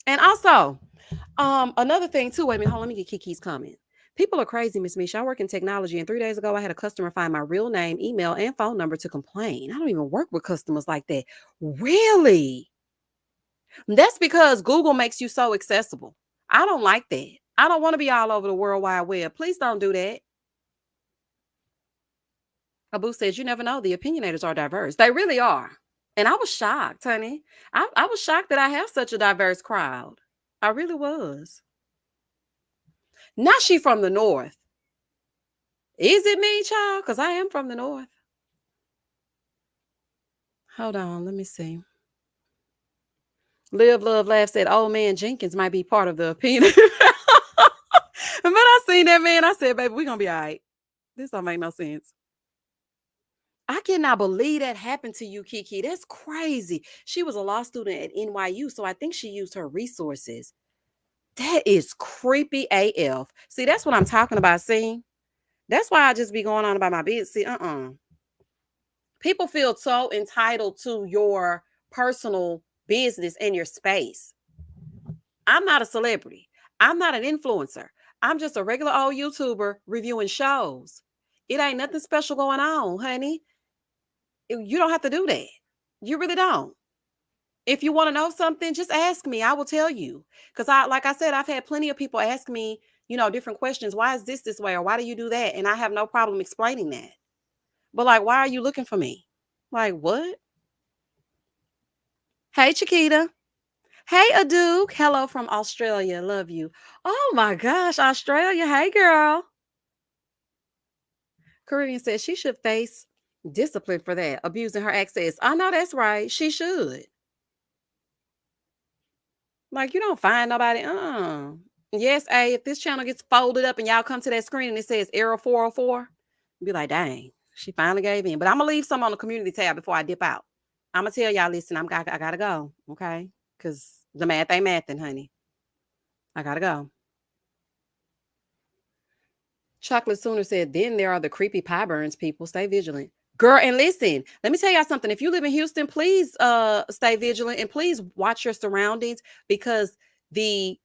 [SPEAKER 1] And also, another thing too, wait a minute, hold on, let me get Kiki's comment. People are crazy, Miss Misha. I work in technology, and 3 days ago, I had a customer find my real name, email, and phone number to complain. I don't even work with customers like that. Really? That's because Google makes you so accessible. I don't like that. I don't want to be all over the World Wide Web. Please don't do that. Abu says, you never know. The opinionators are diverse. They really are. And I was shocked, honey. I was shocked that I have such a diverse crowd. I really was. Not she from the North. Is it me, child? Because I am from the North. Hold on. Let me see. Live, Love, Laugh said, old man Jenkins might be part of the opinion. But I seen that man. I said, baby, we're going to be all right. This don't make no sense. I cannot believe that happened to you, Kiki. That's crazy. She was a law student at NYU, so I think she used her resources. That is creepy AF. See, that's what I'm talking about. See, that's why I just be going on about my business. See, People feel so entitled to your personal business and your space. I'm not a celebrity. I'm not an influencer. I'm just a regular old YouTuber reviewing shows. It ain't nothing special going on, honey. You don't have to do that. You really don't. If you want to know something, just ask me. I will tell you. Because like I said, I've had plenty of people ask me, different questions. Why is this way? Or why do you do that? And I have no problem explaining that. But like, why are you looking for me? Like, what? Hey, Chiquita. Hey, Aduke. Hello from Australia. Love you. Oh my gosh, Australia. Hey, girl. Caribbean says she should face discipline for that, abusing her access. I know that's right. She should. Like, you don't find nobody. Yes, if this channel gets folded up and y'all come to that screen and it says error 404, be like, dang, she finally gave in. But I'm gonna leave some on the community tab before I dip out. I'm gonna tell y'all, listen, I gotta go, okay? Because the math ain't mathing, honey. I gotta go. Chocolate Sooner said, then there are the creepy pie burns people. Stay vigilant. Girl, and listen, let me tell y'all something. If you live in Houston, please stay vigilant and please watch your surroundings because the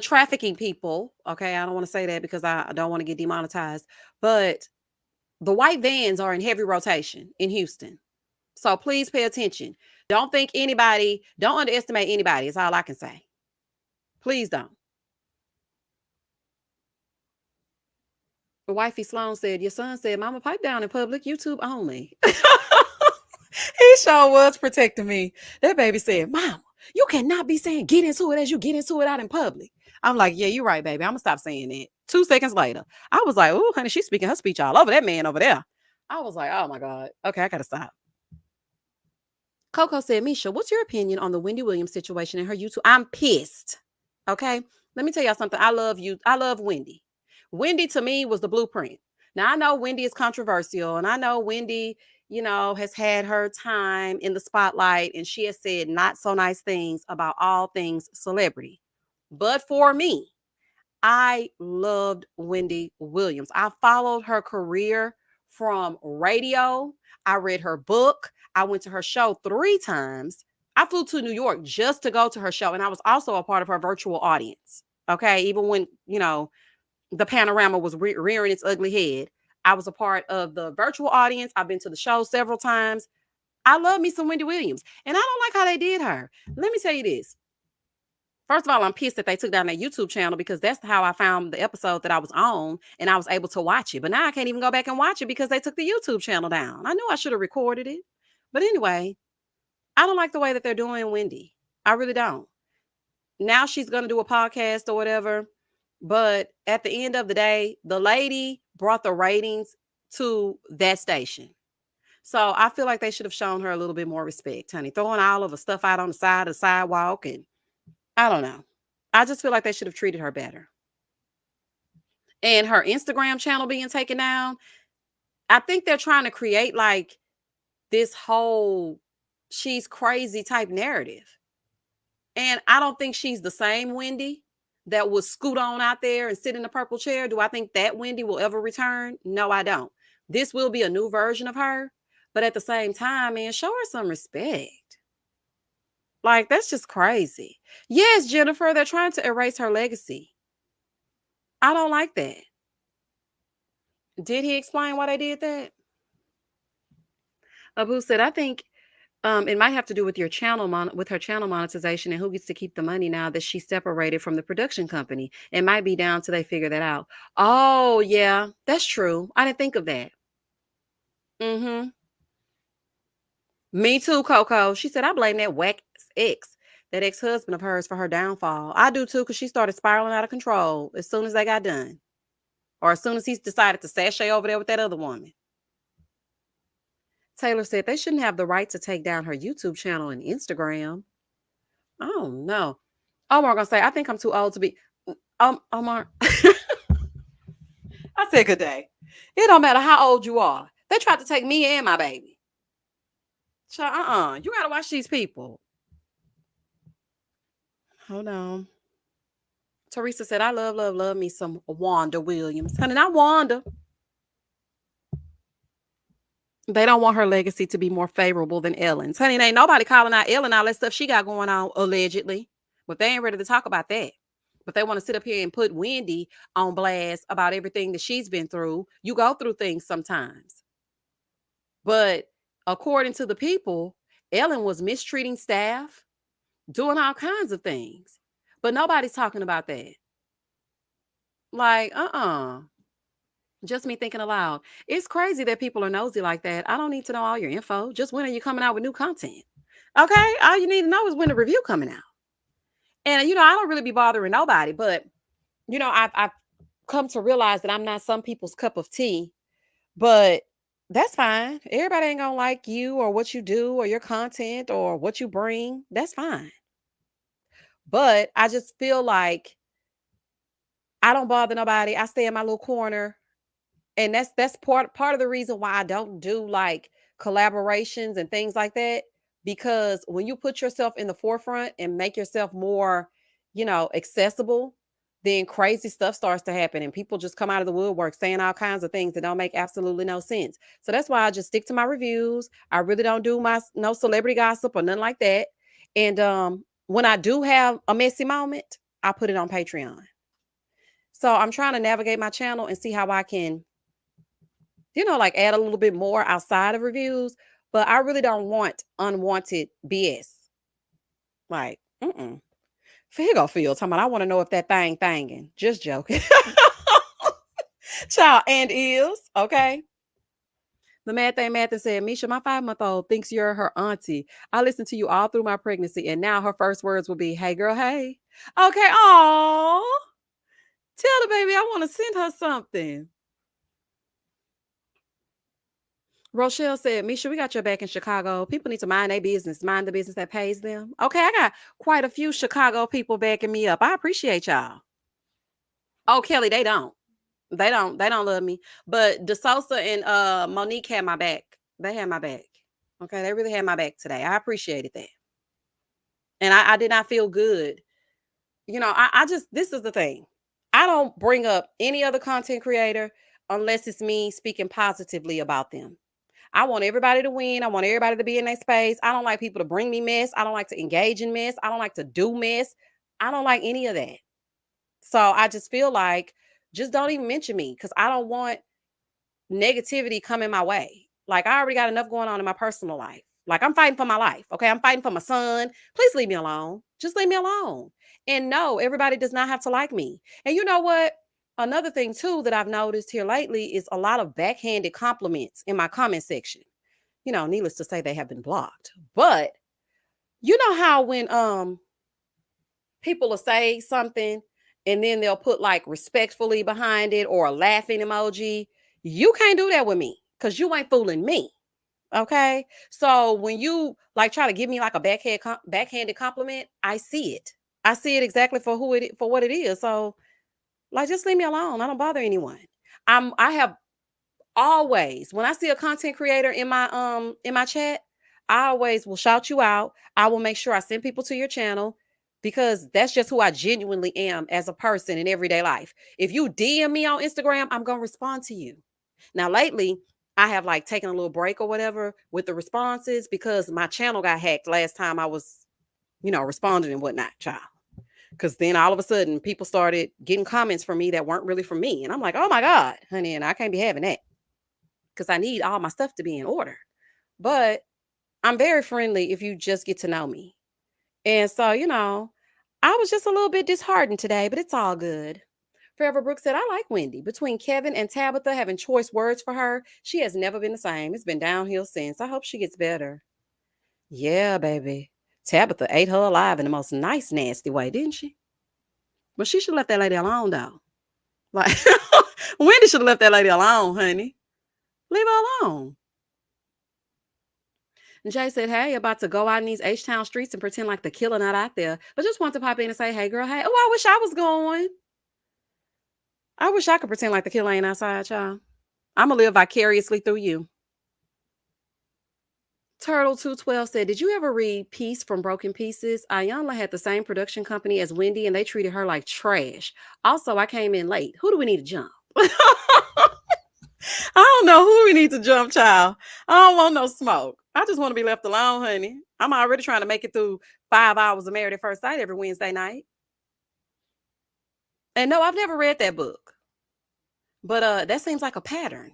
[SPEAKER 1] trafficking people, okay, I don't want to say that because I don't want to get demonetized, but the white vans are in heavy rotation in Houston. So please pay attention. Don't underestimate anybody. Is all I can say. Please don't. Wifey Sloan said, your son said, Mama, pipe down in public, YouTube only. He sure was protecting me. That baby said, Mama, you cannot be saying get into it as you get into it out in public. I'm like, yeah, you're right, baby. I'm going to stop saying that. 2 seconds later, I was like, oh, honey, she's speaking her speech all over that man over there. I was like, oh my God. Okay, I got to stop. Coco said, Misha, what's your opinion on the Wendy Williams situation and her YouTube? I'm pissed. Okay. Let me tell y'all something. I love you. I love Wendy. Wendy to me was the blueprint. Now I know Wendy is controversial and I know Wendy, has had her time in the spotlight and she has said not so nice things about all things celebrity. But for me, I loved Wendy Williams. I followed her career from radio. I read her book. I went to her show 3 times. I flew to New York just to go to her show. And I was also a part of her virtual audience. Okay. Even when, the panorama was rearing its ugly head, I was a part of the virtual audience. I've been to the show several times. I love me some Wendy Williams. And I don't like how they did her. Let me tell you this. First of all, I'm pissed that they took down that YouTube channel because that's how I found the episode that I was on and I was able to watch it. But now I can't even go back and watch it because they took the YouTube channel down. I knew I should have recorded it. But anyway, I don't like the way that they're doing Wendy. I really don't. Now she's going to do a podcast or whatever. But at the end of the day, the lady brought the ratings to that station. So I feel like they should have shown her a little bit more respect, honey. Throwing all of the stuff out on the side of the sidewalk and I don't know. I just feel like they should have treated her better. And her Instagram channel being taken down, I think they're trying to create like this whole she's crazy type narrative. And I don't think she's the same Wendy that would scoot on out there and sit in the purple chair. Do I think that Wendy will ever return? No, I don't. This will be a new version of her. But at the same time, man, show her some respect. Like, that's just crazy. Yes, Jennifer, they're trying to erase her legacy. I don't like that. Did he explain why they did that? Abu said, I think it might have to do with your channel with her channel monetization and who gets to keep the money now that she's separated from the production company. It might be down till they figure that out. Oh, yeah, that's true. I didn't think of that. Mm-hmm. Me too, Coco. She said, I blame that whack ex, that ex-husband of hers for her downfall. I do too, because she started spiraling out of control as soon as they got done. Or as soon as he decided to sashay over there with that other woman. Taylor said they shouldn't have the right to take down her YouTube channel and Instagram. Oh, no. Omar gonna say, I think I'm too old to be. Omar. I said good day. It don't matter how old you are. They tried to take me and my baby. So, you gotta watch these people. Hold on. Teresa said, I love me some Wanda Williams. Honey, not Wanda. They don't want her legacy to be more favorable than Ellen's. Honey, ain't nobody calling out Ellen, all that stuff she got going on, allegedly. But they ain't ready to talk about that. But they want to sit up here and put Wendy on blast about everything that she's been through. You go through things sometimes. But according to the people, Ellen was mistreating staff, doing all kinds of things. But nobody's talking about that. Like, just me thinking aloud. It's crazy that people are nosy like that. I don't need to know all your info. Just when are you coming out with new content? Okay. All you need to know is when the review coming out. And I don't really be bothering nobody, but I've come to realize that I'm not some people's cup of tea, but that's fine. Everybody ain't gonna like you or what you do or your content or what you bring. That's fine. But I just feel like I don't bother nobody. I stay in my little corner. And that's part of the reason why I don't do like collaborations and things like that, because when you put yourself in the forefront and make yourself more, accessible, then crazy stuff starts to happen and people just come out of the woodwork saying all kinds of things that don't make absolutely no sense. So that's why I just stick to my reviews. I really don't do my no celebrity gossip or nothing like that. And when I do have a messy moment, I put it on Patreon. So I'm trying to navigate my channel and see how I can like add a little bit more outside of reviews, but I really don't want unwanted BS. Like, here go Phil talking about, I want to know if that thinging. Just joking. Child, and is, okay? The mad thing Matthew said, Misha, my 5-month-old thinks you're her auntie. I listened to you all through my pregnancy, and now her first words will be, hey, girl, hey. Okay, aw. Tell the baby I want to send her something. Rochelle said, Misha, we got your back in Chicago. People need to mind their business, mind the business that pays them. Okay, I got quite a few Chicago people backing me up. I appreciate y'all. Oh, Kelly, they don't. They don't love me. But DeSosa and Monique had my back. They had my back. Okay, they really had my back today. I appreciated that. And I did not feel good. I just, this is the thing. I don't bring up any other content creator unless it's me speaking positively about them. I want everybody to win. I want everybody to be in their space. I don't like people to bring me mess. I don't like to engage in mess. I don't like to do mess. I don't like any of that. So I just feel like just don't even mention me because I don't want negativity coming my way. Like I already got enough going on in my personal life. Like I'm fighting for my life. Okay. I'm fighting for my son. Please leave me alone. Just leave me alone. And no, everybody does not have to like me. And you know what? Another thing too that I've noticed here lately is a lot of backhanded compliments in my comment section. Needless to say, they have been blocked. But you know how when people will say something and then they'll put like respectfully behind it or a laughing emoji. You can't do that with me because you ain't fooling me. Okay. So when you like try to give me like a backhanded compliment, I see it. I see it exactly for what it is. So like just leave me alone. I don't bother anyone. I have always, when I see a content creator in my chat, I always will shout you out. I will make sure I send people to your channel because that's just who I genuinely am as a person in everyday life. If you DM me on Instagram, I'm going to respond to you. Now lately, I have like taken a little break or whatever with the responses because my channel got hacked last time I was, responding and whatnot, child. Because then all of a sudden people started getting comments from me that weren't really from me. And I'm like, oh my God, honey, and I can't be having that because I need all my stuff to be in order. But I'm very friendly if you just get to know me. And so, I was just a little bit disheartened today, but it's all good. Forever Brooks said, I like Wendy. Between Kevin and Tabitha having choice words for her, she has never been the same. It's been downhill since. I hope she gets better. Yeah, baby. Tabitha ate her alive in the most nice, nasty way, didn't she? But she should have left that lady alone, though. Like, Wendy should have left that lady alone, honey. Leave her alone. And Jay said, hey, about to go out in these H-Town streets and pretend like the killer not out there. But just want to pop in and say, hey, girl, hey. Oh, I wish I was going. I wish I could pretend like the killer ain't outside, y'all. I'm going to live vicariously through you. Turtle212 said, did you ever read Peace from Broken Pieces? Ayanla had the same production company as Wendy, and they treated her like trash. Also, I came in late. Who do we need to jump? I don't know who we need to jump, child. I don't want no smoke. I just want to be left alone, honey. I'm already trying to make it through 5 hours of Married at First Sight every Wednesday night. And no, I've never read that book, but that seems like a pattern.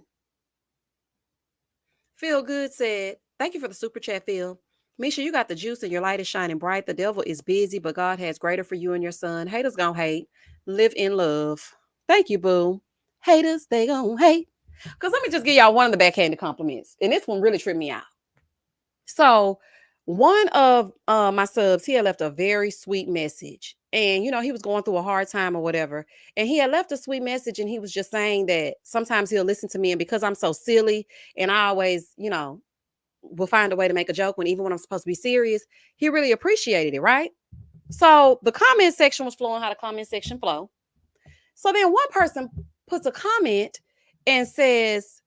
[SPEAKER 1] Feel Good said, "Thank you for the super chat, Phil. Misha, you got the juice and your light is shining bright. The devil is busy, but God has greater for you and your son. Haters gonna hate. Live in love." Thank you, boo. Haters, they gonna hate. Because let me just give y'all one of the backhanded compliments. And this one really tripped me out. So, one of my subs, he had left a very sweet message. And, he was going through a hard time or whatever. And he had left a sweet message and he was just saying that sometimes he'll listen to me. And because I'm so silly and I always, will find a way to make a joke when even when I'm supposed to be serious, he really appreciated it, right? So the comment section was flowing how the comment section flow. So then one person puts a comment and says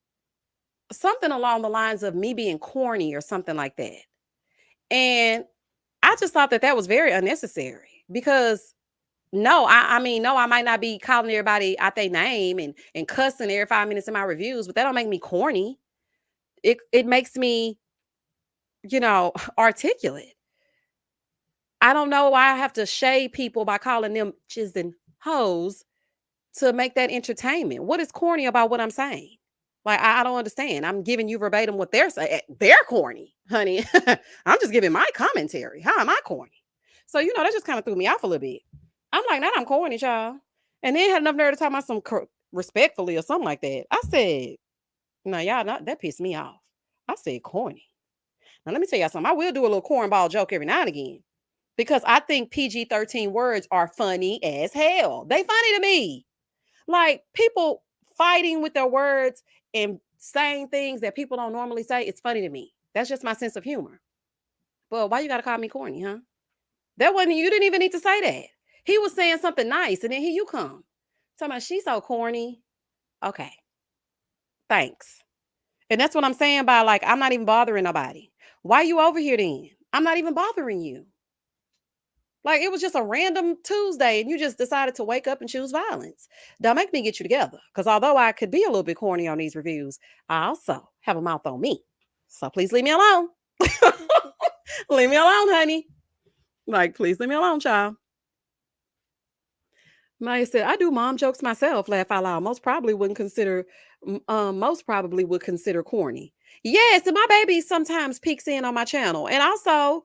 [SPEAKER 1] something along the lines of me being corny or something like that. And I just thought that was very unnecessary because no, I mean, no, I might not be calling everybody out their name and cussing every 5 minutes in my reviews, but that don't make me corny. It makes me, articulate. I don't know why I have to shade people by calling them chis and hoes to make that entertainment. What is corny about what I'm saying? Like, I don't understand. I'm giving you verbatim what they're saying. They're corny, honey. I'm just giving my commentary. How am I corny? So, that just kind of threw me off a little bit. I'm like, nah, I'm corny, child. And then had enough nerve to talk about some respectfully or something like that. I said, no, y'all, not that pissed me off. I said corny. Now, let me tell y'all something. I will do a little cornball joke every now and again because I think PG-13 words are funny as hell. They funny to me. Like people fighting with their words and saying things that people don't normally say, it's funny to me. That's just my sense of humor. But why you gotta call me corny, huh? That wasn't, you didn't even need to say that. He was saying something nice, and then here you come. Talking about she's so corny. Okay. Thanks. And that's what I'm saying by like, I'm not even bothering nobody. Why you over here then? I'm not even bothering you. Like it was just a random Tuesday and you just decided to wake up and choose violence. Don't make me get you together. Because although I could be a little bit corny on these reviews, I also have a mouth on me. So please leave me alone. Leave me alone, honey. Like, please leave me alone, child. Maya said, I do mom jokes myself, laugh out loud. Most probably would consider corny. Yes, and my baby sometimes peeks in on my channel. And also,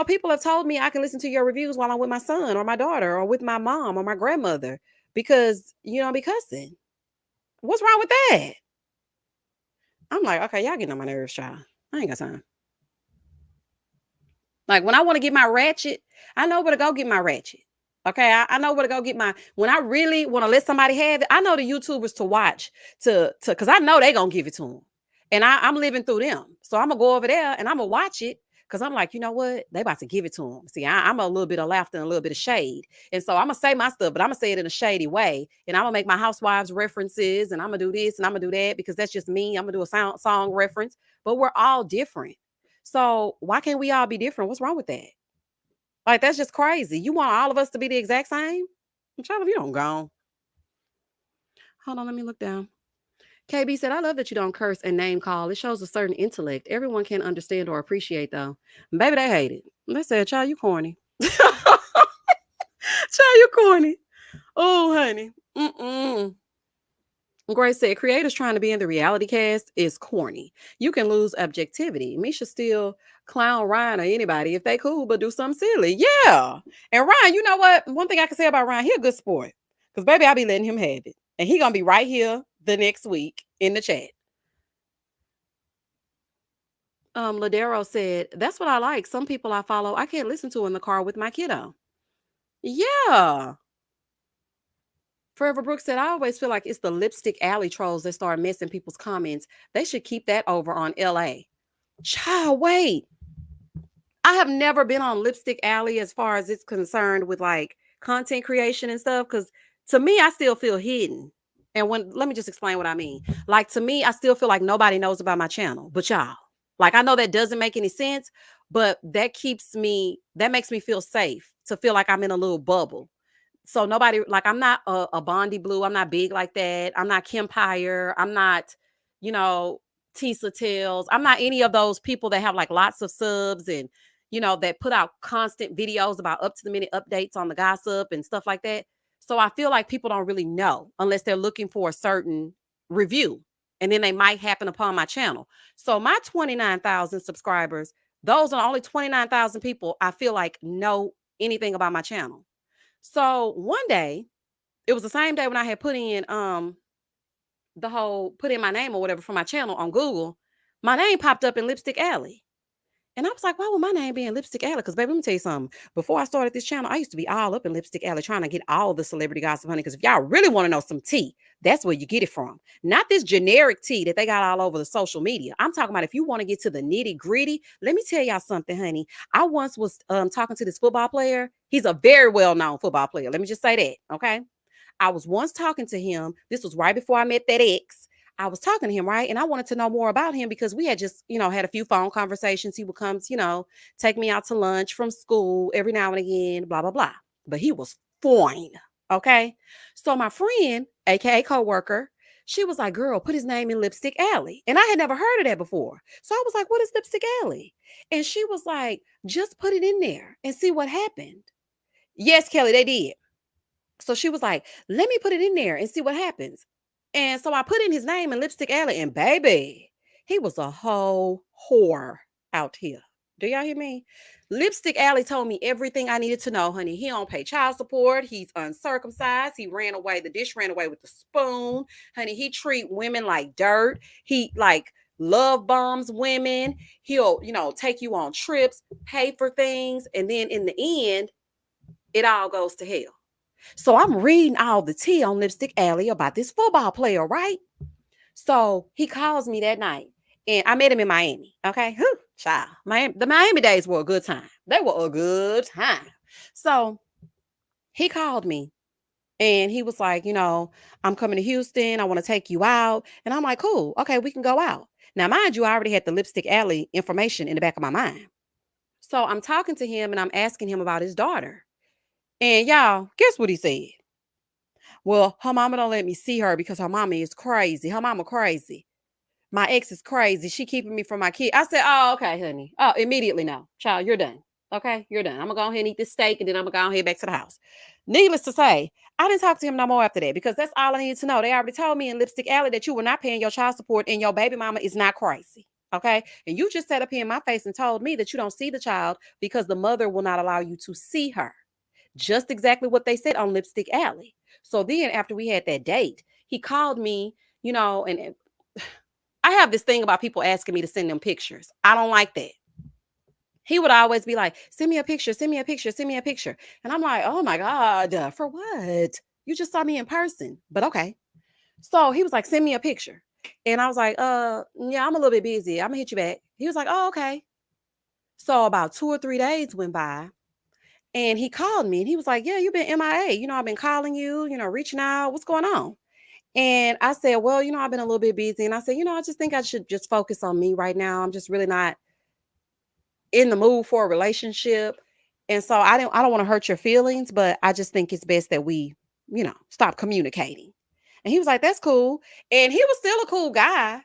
[SPEAKER 1] people have told me I can listen to your reviews while I'm with my son or my daughter or with my mom or my grandmother because, I be cussing. What's wrong with that? I'm like, okay, y'all getting on my nerves, child. I ain't got time. Like when I want to get my ratchet, I know where to go get my ratchet. Okay, I know where to go get when I really want to let somebody have it, I know the YouTubers to watch because I know they gonna give it to them. And I'm living through them. So I'm gonna go over there and I'm gonna watch it because I'm like, you know what? They about to give it to them. See, I'm a little bit of laughter and a little bit of shade. And so I'm gonna say my stuff, but I'm gonna say it in a shady way. And I'm gonna make my housewives references and I'm gonna do this and I'm gonna do that because that's just me. I'm gonna do a song reference, but we're all different. So why can't we all be different? What's wrong with that? Like, that's just crazy. You want all of us to be the exact same? I'm trying to, you don't go. Hold on, let me look down. KB said, I love that you don't curse and name call. It shows a certain intellect. Everyone can understand or appreciate, though. Baby, they hate it. They said, child, you corny. Child, you corny. Oh, honey. Grace said, creators trying to be in the reality cast is corny. You can lose objectivity. Misha still clown Ryan or anybody if they cool, but do something silly. Yeah. And Ryan, you know what? One thing I can say about Ryan, he a good sport. Because baby, I'll be letting him have it. And he gonna be right here the next week in the chat. Ladero said, that's what I like. Some people I follow, I can't listen to in the car with my kiddo. Yeah. Forever Brooks said, I always feel like it's the lipstick alley trolls that start messing people's comments. They should keep that over on LA. Child, wait. I have never been on Lipstick Alley as far as it's concerned with like content creation and stuff. Cause to me, I still feel hidden. And let me just explain what I mean. Like to me, I still feel like nobody knows about my channel, but y'all. Like I know that doesn't make any sense, but that makes me feel safe to feel like I'm in a little bubble. So nobody, like I'm not a Bondi Blue. I'm not big like that. I'm not Kempire. I'm not, you know, Tisa Tells. I'm not any of those people that have like lots of subs and that put out constant videos about up to the minute updates on the gossip and stuff like that. So I feel like people don't really know unless they're looking for a certain review. And then they might happen upon my channel. So my 29,000 subscribers, those are only 29,000 people I feel like know anything about my channel. So one day, it was the same day when I had put in my name or whatever for my channel on Google. My name popped up in Lipstick Alley. And I was like, why would my name be in Lipstick Alley? Because, baby, let me tell you something. Before I started this channel, I used to be all up in Lipstick Alley trying to get all the celebrity gossip, honey. Because if y'all really want to know some tea, that's where you get it from. Not this generic tea that they got all over the social media. I'm talking about if you want to get to the nitty gritty. Let me tell y'all something, honey. I once was talking to this football player. He's a very well-known football player. Let me just say that, okay? I was once talking to him. This was right before I met that ex. I was talking to him, right? And I wanted to know more about him because we had just, had a few phone conversations. He would come, take me out to lunch from school every now and again, blah, blah, blah. But he was fine. Okay. So my friend, aka coworker, she was like, girl, put his name in Lipstick Alley. And I had never heard of that before. So I was like, what is Lipstick Alley? And she was like, just put it in there and see what happened. Yes, Kelly, they did. So she was like, let me put it in there and see what happens. And so I put in his name in Lipstick Alley, and baby, he was a whole whore out here. Do y'all hear me? Lipstick Alley told me everything I needed to know, honey. He don't pay child support. He's uncircumcised. He ran away. The dish ran away with the spoon. Honey, he treat women like dirt. He like love bombs women. He'll, take you on trips, pay for things. And then in the end, it all goes to hell. So I'm reading all the tea on Lipstick Alley about this football player, right? So he calls me that night, and I met him in Miami. Okay, child, the Miami days were a good time. They were a good time. So he called me, and he was like, I'm coming to Houston. I want to take you out, and I'm like, cool, okay, we can go out. Now, mind you, I already had the Lipstick Alley information in the back of my mind. So I'm talking to him, and I'm asking him about his daughter. And y'all, guess what he said? Well, her mama don't let me see her because her mama is crazy. Her mama crazy. My ex is crazy. She keeping me from my kid. I said, oh, okay, honey. Oh, immediately no. Child, you're done. Okay, you're done. I'm going to go ahead and eat this steak, and then I'm going to go ahead back to the house. Needless to say, I didn't talk to him no more after that because that's all I needed to know. They already told me in Lipstick Alley that you were not paying your child support and your baby mama is not crazy. Okay, and you just sat up here in my face and told me that you don't see the child because the mother will not allow you to see her. Just exactly what they said on Lipstick Alley. So then after we had that date, he called me, and I have this thing about people asking me to send them pictures. I don't like that. He would always be like, send me a picture, send me a picture, send me a picture. And I'm like, oh my God, for what? You just saw me in person, but okay. So he was like, send me a picture. And I was like, yeah, I'm a little bit busy. I'm gonna hit you back. He was like, oh, okay. So about 2 or 3 days went by. And he called me and he was like, yeah, you've been MIA. I've been calling you, reaching out. What's going on? And I said, well, I've been a little bit busy. And I said, I just think I should just focus on me right now. I'm just really not in the mood for a relationship. And so I don't want to hurt your feelings, but I just think it's best that we, stop communicating. And he was like, that's cool. And he was still a cool guy.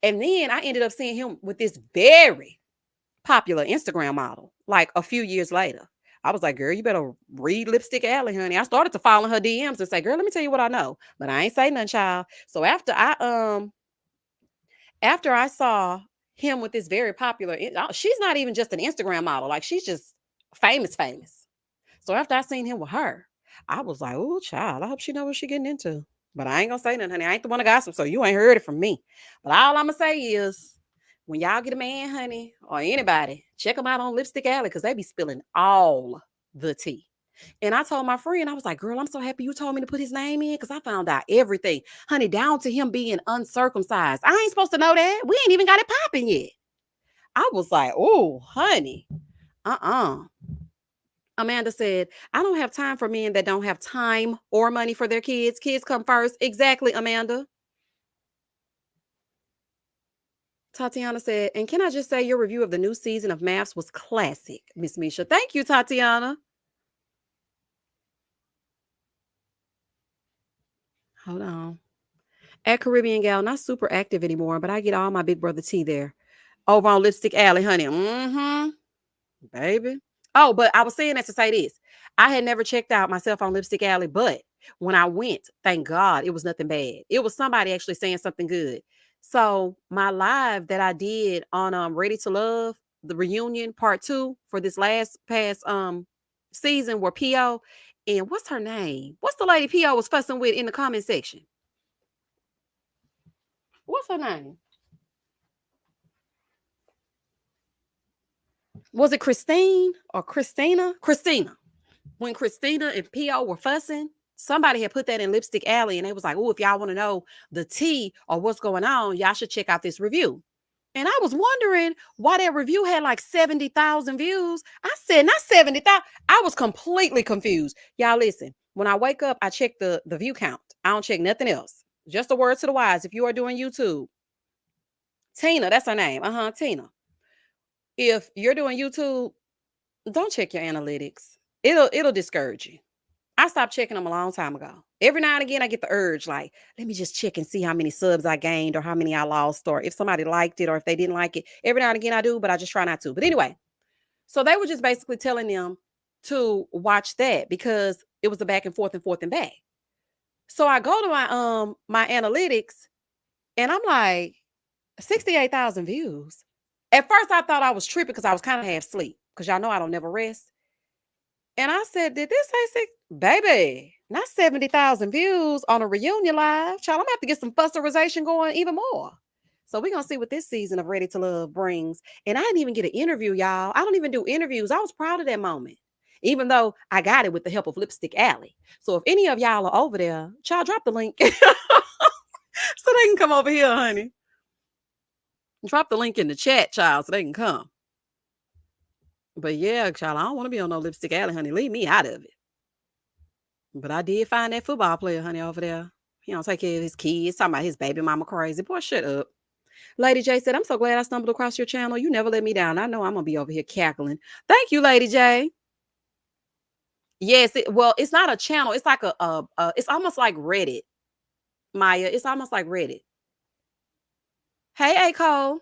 [SPEAKER 1] And then I ended up seeing him with this very popular Instagram model, like a few years later. I was like, girl, you better read Lipstick Alley, honey. I started to follow her DMs and say, girl, let me tell you what I know. But I ain't say nothing, child. So after I saw him with this very popular, she's not even just an Instagram model. Like she's just famous, famous. So after I seen him with her, I was like, oh, child, I hope she know what she getting into. But I ain't gonna say nothing, honey. I ain't the one to gossip, so you ain't heard it from me. But all I'm gonna say is, when y'all get a man, honey, or anybody, check them out on Lipstick Alley because they be spilling all the tea. And I told my friend, I was like, girl, I'm so happy you told me to put his name in because I found out everything, honey, down to him being uncircumcised. I ain't supposed to know that. We ain't even got it popping yet. I was like, oh, honey, Amanda said, I don't have time for men that don't have time or money for their kids. Kids come first. Exactly, Amanda. Tatiana said, and can I just say your review of the new season of MAFS was classic, Miss Misha. Thank you, Tatiana. Hold on. At Caribbean Gal, not super active anymore, but I get all my Big Brother tea there. Over on Lipstick Alley, honey. Mm-hmm. Baby. Oh, but I was saying that to say this. I had never checked out myself on Lipstick Alley, but when I went, thank God, it was nothing bad. It was somebody actually saying something good. So my live that I did on Ready to Love, the reunion part 2 for this last past season were PO and what's her name? What's the lady PO was fussing with in the comment section? What's her name? Was it Christine or Christina? Christina. When Christina and P.O. were fussing, somebody had put that in Lipstick Alley and they was like, oh, if y'all want to know the tea or what's going on, y'all should check out this review. And I was wondering why that review had like 70,000 views. I said, not 70,000. I was completely confused. Y'all listen, when I wake up, I check the view count. I don't check nothing else. Just a word to the wise. If you are doing YouTube, Tina, that's her name. Tina. If you're doing YouTube, don't check your analytics. It'll discourage you. I stopped checking them a long time ago. Every now and again, I get the urge, like, let me just check and see how many subs I gained or how many I lost, or if somebody liked it or if they didn't like it. Every now and again, I do, but I just try not to. But anyway, so they were just basically telling them to watch that because it was a back and forth and forth and back. So I go to my analytics and I'm like, 68,000 views. At first, I thought I was tripping because I was kind of half asleep because y'all know I don't never rest. And I said, did this say six? Baby, not 70,000 views on a reunion live. Child, I'm going to have to get some fusserization going even more. So we're going to see what this season of Ready to Love brings. And I didn't even get an interview, y'all. I don't even do interviews. I was proud of that moment, even though I got it with the help of Lipstick Alley. So if any of y'all are over there, child, drop the link so they can come over here, honey. Drop the link in the chat, child, so they can come. But yeah, child, I don't want to be on no Lipstick Alley, honey. Leave me out of it. But I did find that football player, honey, over there. He don't take care of his kids. Talking about his baby mama crazy. Boy, shut up. Lady J said, I'm so glad I stumbled across your channel. You never let me down. I know I'm going to be over here cackling. Thank you, Lady J. Yes, it's not a channel. It's like it's almost like Reddit, Maya. It's almost like Reddit. Hey, A. Cole.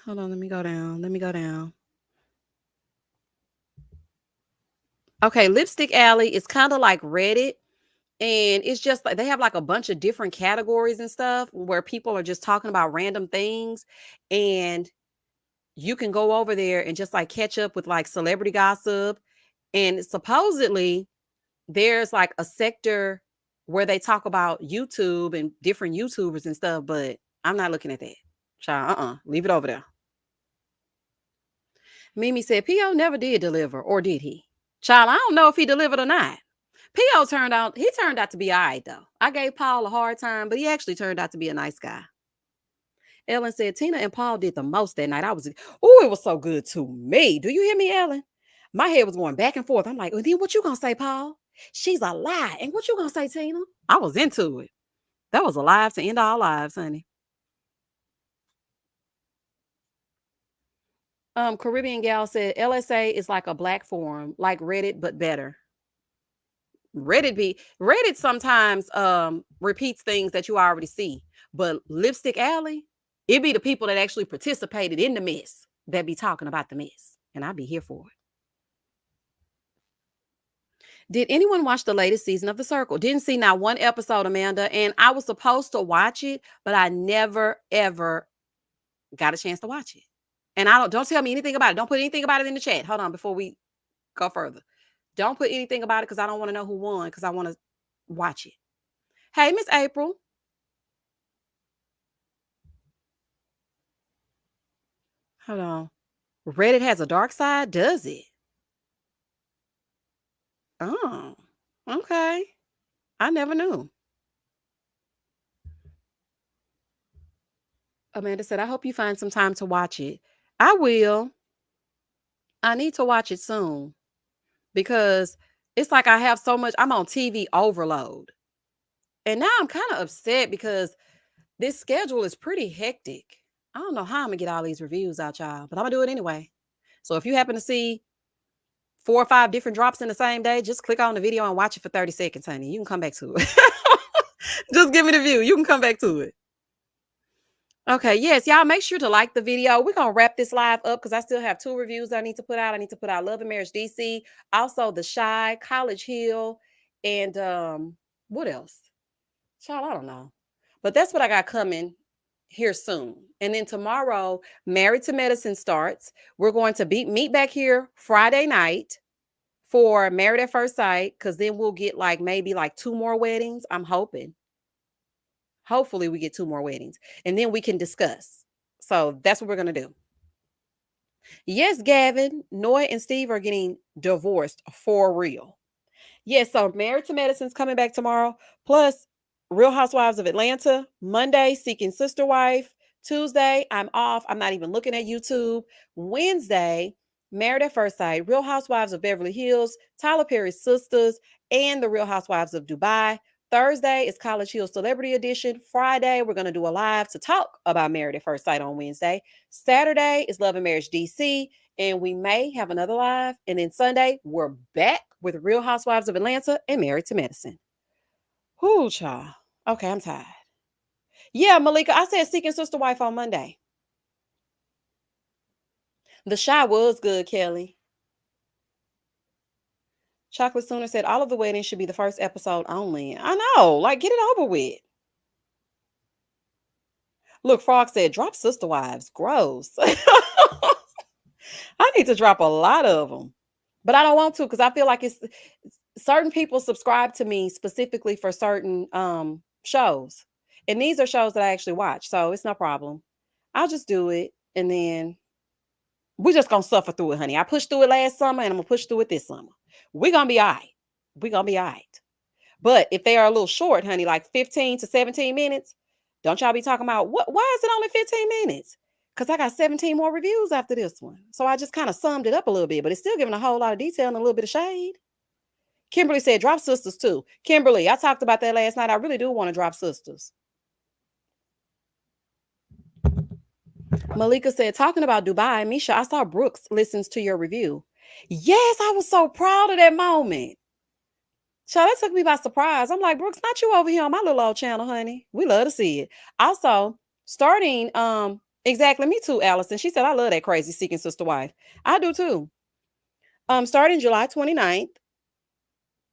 [SPEAKER 1] Hold on, let me go down. Okay, Lipstick Alley is kind of like Reddit. And it's just like they have like a bunch of different categories and stuff where people are just talking about random things. And you can go over there and just like catch up with like celebrity gossip. And supposedly there's like a sector where they talk about YouTube and different YouTubers and stuff, but I'm not looking at that. Child, leave it over there. Mimi said, P.O. never did deliver, or did he? Child, I don't know if he delivered or not. P.O. turned out to be all right, though. I gave Paul a hard time, but he actually turned out to be a nice guy. Ellen said, Tina and Paul did the most that night. It was so good to me. Do you hear me, Ellen? My head was going back and forth. I'm like, well, then what you gonna say, Paul? She's a lie. And what you gonna say, Tina? I was into it. That was a live to end our lives, honey. Caribbean Gal said, LSA is like a black forum, like Reddit, but better. Reddit sometimes repeats things that you already see, but Lipstick Alley, it be the people that actually participated in the mess that be talking about the mess, and I'd be here for it. Did anyone watch the latest season of The Circle? Didn't see not one episode, Amanda, and I was supposed to watch it, but I never ever got a chance to watch it. And don't tell me anything about it. Don't put anything about it in the chat. Hold on before we go further. Don't put anything about it because I don't want to know who won because I want to watch it. Hey, Miss April. Hold on. Reddit has a dark side, does it? Oh, okay. I never knew. Amanda said, I hope you find some time to watch it. I will. I need to watch it soon because it's like I have so much. I'm on TV overload. And now I'm kind of upset because this schedule is pretty hectic. I don't know how I'm going to get all these reviews out, y'all, but I'm going to do it anyway. So if you happen to see 4 or 5 different drops in the same day, just click on the video and watch it for 30 seconds, honey. You can come back to it. Just give me the view. You can come back to it. Okay, yes, y'all make sure to like the video. We're gonna wrap this live up because I still have two reviews I need to put out. I need to put out Love and Marriage DC, also The Shy, College Hill, and what else? Child, I don't know. But that's what I got coming here soon. And then tomorrow, Married to Medicine starts. We're going to meet back here Friday night for Married at First Sight, because then we'll get like maybe like two more weddings. I'm hoping. Hopefully, we get two more weddings. And then we can discuss. So that's what we're going to do. Yes, Gavin, Noy, and Steve are getting divorced for real. Yes, so Married to Medicine's coming back tomorrow. Plus, Real Housewives of Atlanta. Monday, Seeking Sister Wife. Tuesday, I'm off. I'm not even looking at YouTube. Wednesday, Married at First Sight. Real Housewives of Beverly Hills. Tyler Perry's Sisters. And The Real Housewives of Dubai. Thursday is College Hill Celebrity Edition. Friday, we're going to do a live to talk about Married at First Sight on Wednesday. Saturday is Love and Marriage DC. And we may have another live. And then Sunday, we're back with Real Housewives of Atlanta and Married to Medicine. Whoo, child. Okay, I'm tired. Yeah, Malika, I said Seeking Sister Wife on Monday. The Shy was good, Kelly. Chocolate Sooner said all of the weddings should be the first episode only. I know, like get it over with. Look, Frog said drop Sister Wives. Gross. I need to drop a lot of them, but I don't want to because I feel like it's certain people subscribe to me specifically for certain shows, and these are shows that I actually watch, so it's no problem. I'll just do it, and then we're just gonna suffer through it, honey. I pushed through it last summer, and I'm gonna push through it this summer. We're gonna be all right. We're gonna be all right. But if they are a little short, honey, like 15 to 17 minutes, don't y'all be talking about what? Why is it only 15 minutes? Because I got 17 more reviews after this one. So I just kind of summed it up a little bit, but it's still giving a whole lot of detail and a little bit of shade. Kimberly said, drop Sisters too. Kimberly, I talked about that last night. I really do want to drop Sisters. Malika said, talking about Dubai, Misha, I saw Brooks listens to your review. Yes, I was so proud of that moment. Child, that took me by surprise. I'm like, Brooks, not you over here on my little old channel, honey. We love to see it. Also, starting, exactly, me too, Allison. She said, I love that crazy Seeking Sister Wife. I do too. Starting July 29th,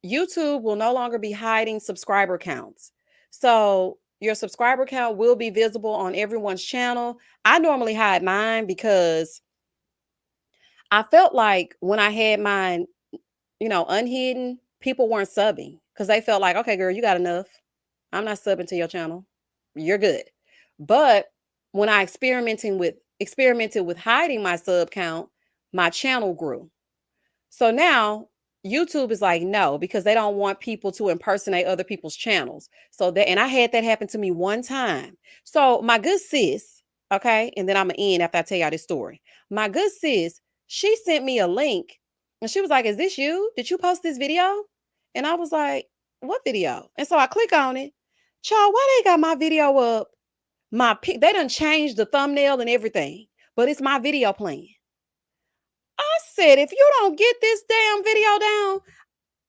[SPEAKER 1] YouTube will no longer be hiding subscriber counts. So your subscriber count will be visible on everyone's channel. I normally hide mine because I felt like when I had mine, unhidden, people weren't subbing because they felt like, okay, girl, you got enough. I'm not subbing to your channel. You're good. But when I experimented with hiding my sub count, my channel grew. So now YouTube is like, no, because they don't want people to impersonate other people's channels. And I had that happen to me one time. So my good sis, okay, and then I'm gonna end after I tell y'all this story. My good sis, she sent me a link and she was like, is this you? Did you post this video? And I was like, what video? And so I click on it. Child, why they got my video up? They done changed the thumbnail and everything, but it's my video playing. I said, if you don't get this damn video down,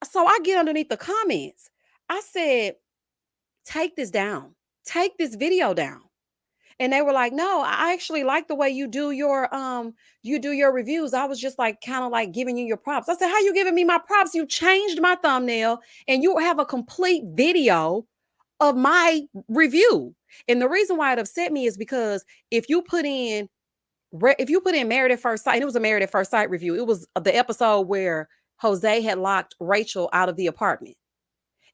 [SPEAKER 1] so I get underneath the comments. I said, take this down. Take this video down. And they were like, no, I actually like the way you do your reviews. I was just like kind of like giving you your props. I said, how you giving me my props? You changed my thumbnail and you have a complete video of my review. And the reason why it upset me is because if you put in Married at First Sight, and it was a Married at First Sight review, it was the episode where Jose had locked Rachel out of the apartment.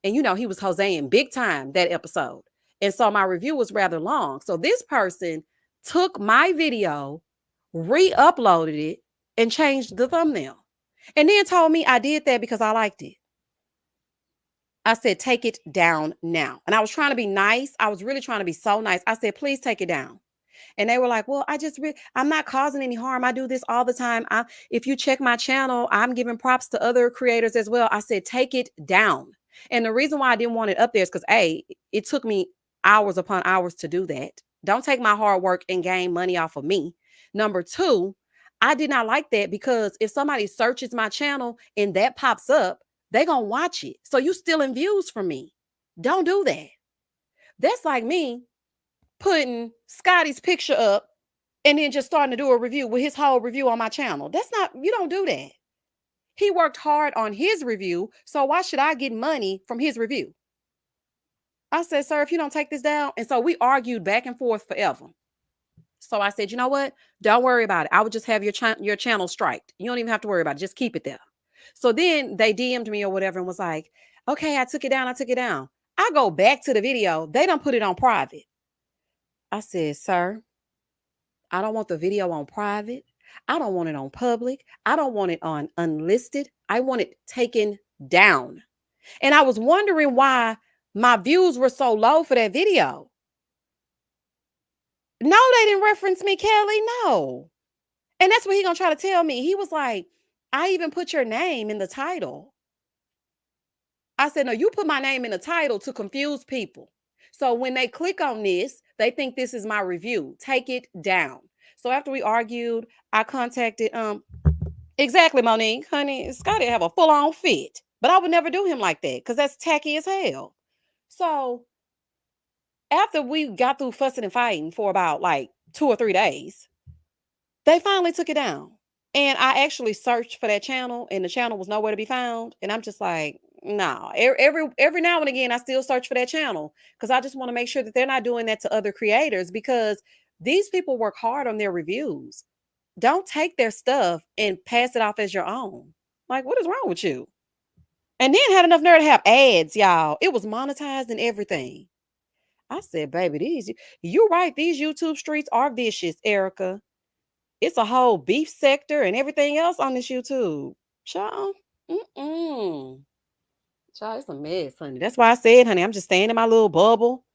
[SPEAKER 1] And he was Joseing big time that episode. And so my review was rather long. So this person took my video, re-uploaded it, and changed the thumbnail. And then told me I did that because I liked it. I said, take it down now. And I was trying to be nice. I was really trying to be so nice. I said, please take it down. And they were like, well, I'm not causing any harm. I do this all the time. If you check my channel, I'm giving props to other creators as well. I said, take it down. And the reason why I didn't want it up there is because it took me hours upon hours to do that. Don't take my hard work and gain money off of me. Number two, I did not like that because if somebody searches my channel and that pops up, they're going to watch it. So you stealing views from me. Don't do that. That's like me putting Scotty's picture up and then just starting to do a review with his whole review on my channel. That's not, you don't do that. He worked hard on his review, so why should I get money from his review? I said, sir, if you don't take this down. And so we argued back and forth forever. So I said, you know what? Don't worry about it. I would just have your channel striked. You don't even have to worry about it. Just keep it there. So then they DM'd me or whatever and was like, okay, I took it down. I took it down. I go back to the video. They don't put it on private. I said, sir, I don't want the video on private. I don't want it on public. I don't want it on unlisted. I want it taken down. And I was wondering why my views were so low for that video. No, they didn't reference me, Kelly. No. And that's what he gonna try to tell me. He was like, I even put your name in the title. I said, no, you put my name in the title to confuse people. So when they click on this, they think this is my review. Take it down. So after we argued, I contacted exactly, Monique, honey, Scotty have a full-on fit. But I would never do him like that because that's tacky as hell. So after we got through fussing and fighting for about like 2 or 3 days, they finally took it down. And I actually searched for that channel and the channel was nowhere to be found. And I'm just like, no. Every now and again, I still search for that channel because I just want to make sure that they're not doing that to other creators because these people work hard on their reviews. Don't take their stuff and pass it off as your own. Like, what is wrong with you? And then had enough nerve to have ads, y'all. It was monetized and everything. I said, baby, you're right. These YouTube streets are vicious, Erica. It's a whole beef sector and everything else on this YouTube. Child, mm-mm. Child, it's a mess, honey. That's why I said, honey, I'm just staying in my little bubble.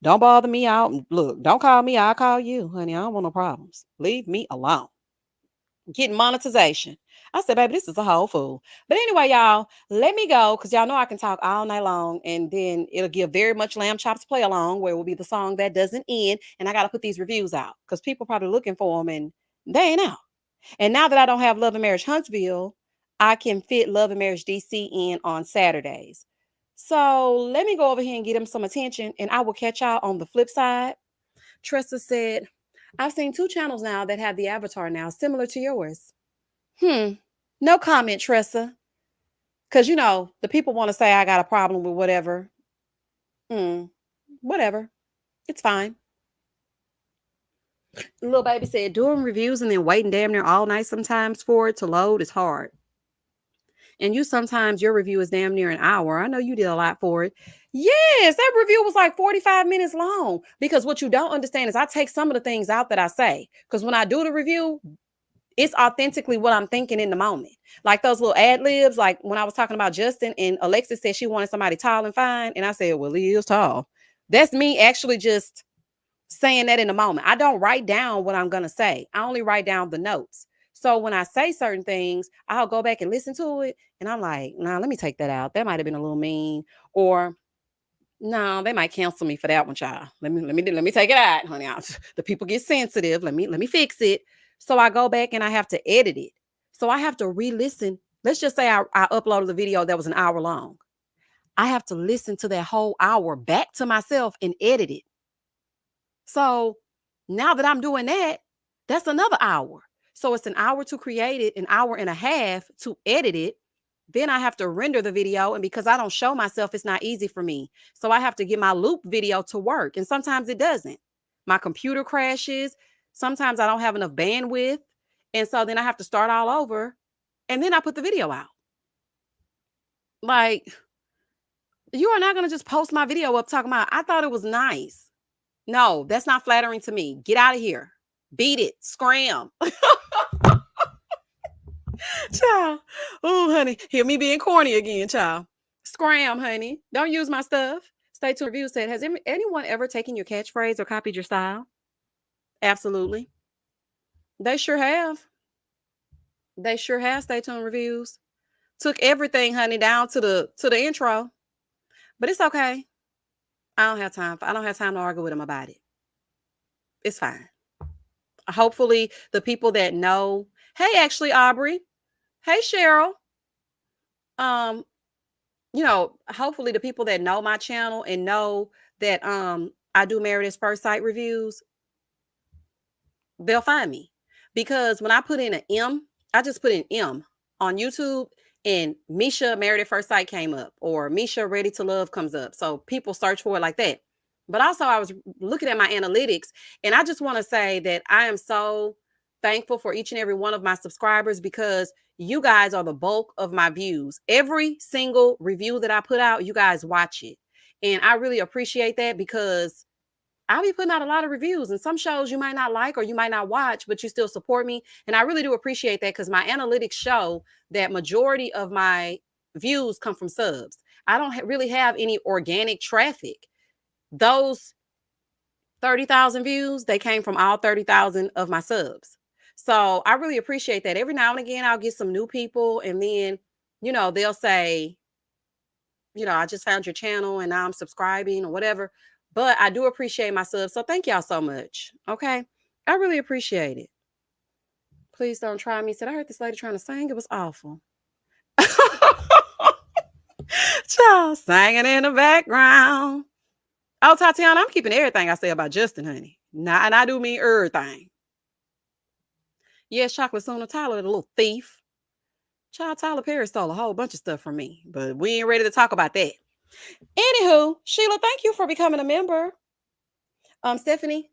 [SPEAKER 1] Don't bother me out. Look, don't call me. I'll call you, honey. I don't want no problems. Leave me alone. Getting monetization. I said, baby, this is a whole fool. But anyway, y'all, let me go because y'all know I can talk all night long and then it'll give very much lamb chops play along where it will be the song that doesn't end. And I got to put these reviews out because people probably looking for them and they ain't out. And now that I don't have Love and Marriage Huntsville, I can fit Love and Marriage DC in on Saturdays. So let me go over here and get him some attention and I will catch y'all on the flip side. Tressa said, I've seen 2 channels now that have the avatar now similar to yours. No comment, Tressa. Because, you know, the people want to say I got a problem with whatever. Whatever. It's fine. Little baby said, doing reviews and then waiting damn near all night sometimes for it to load is hard. And you sometimes your review is damn near an hour. I know you did a lot for it. Yes, that review was like 45 minutes long. Because what you don't understand is I take some of the things out that I say. Because when I do the review, it's authentically what I'm thinking in the moment. Like those little ad libs, like when I was talking about Justin and Alexis said she wanted somebody tall and fine. And I said, well, he is tall. That's me actually just saying that in the moment. I don't write down what I'm going to say. I only write down the notes. So when I say certain things, I'll go back and listen to it. And I'm like, nah, let me take that out. That might have been a little mean. Or no, they might cancel me for that one, child. Let me take it out, honey. The people get sensitive. Let me fix it. So I go back and I have to edit it. So I have to re-listen. Let's just say I uploaded the video that was an hour long. I have to listen to that whole hour back to myself and edit it. So now that I'm doing that, that's another hour. So it's an hour to create it, an hour and a half to edit it. Then I have to render the video. And because I don't show myself, it's not easy for me. So I have to get my loop video to work. And sometimes it doesn't. My computer crashes. Sometimes I don't have enough bandwidth. And so then I have to start all over. And then I put the video out. Like, you are not going to just post my video up talking about, I thought it was nice. No, that's not flattering to me. Get out of here. Beat it. Scram. Child. Oh, honey. Hear me being corny again, child. Scram, honey. Don't use my stuff. Stay tuned. Review said, has anyone ever taken your catchphrase or copied your style? Absolutely. They sure have. They sure have. Stay tuned reviews. Took everything, honey, down to the intro. But it's okay. I don't have time to argue with them about it. It's fine. Hopefully the people that know, hey, actually, Aubrey, hey, Cheryl, hopefully the people that know my channel and know that I do Married at First Sight reviews, they'll find me. Because when I put in an M, I just put in M on YouTube and Misha Married at First Sight came up, or Misha Ready to Love comes up. So people search for it like that. But also I was looking at my analytics, and I just want to say that I am so thankful for each and every one of my subscribers, because you guys are the bulk of my views. Every single review that I put out, you guys watch it. And I really appreciate that, because I'll be putting out a lot of reviews, and some shows you might not like or you might not watch, but you still support me. And I really do appreciate that, because my analytics show that majority of my views come from subs. I don't really have any organic traffic. Those 30,000 views, they came from all 30,000 of my subs. So I really appreciate that. Every now and again, I'll get some new people, and then, they'll say, I just found your channel and now I'm subscribing or whatever. But I do appreciate my subs. So thank y'all so much. Okay. I really appreciate it. Please don't try me. Said, I heard this lady trying to sing. It was awful. Child singing in the background. Oh, Tatiana, I'm keeping everything I say about Justin, honey. Nah, and I do mean everything. Yes, Chocolate Sooner Tyler, the little thief. Child, Tyler Perry stole a whole bunch of stuff from me, but we ain't ready to talk about that. Anywho, Sheila, thank you for becoming a member. Stephanie.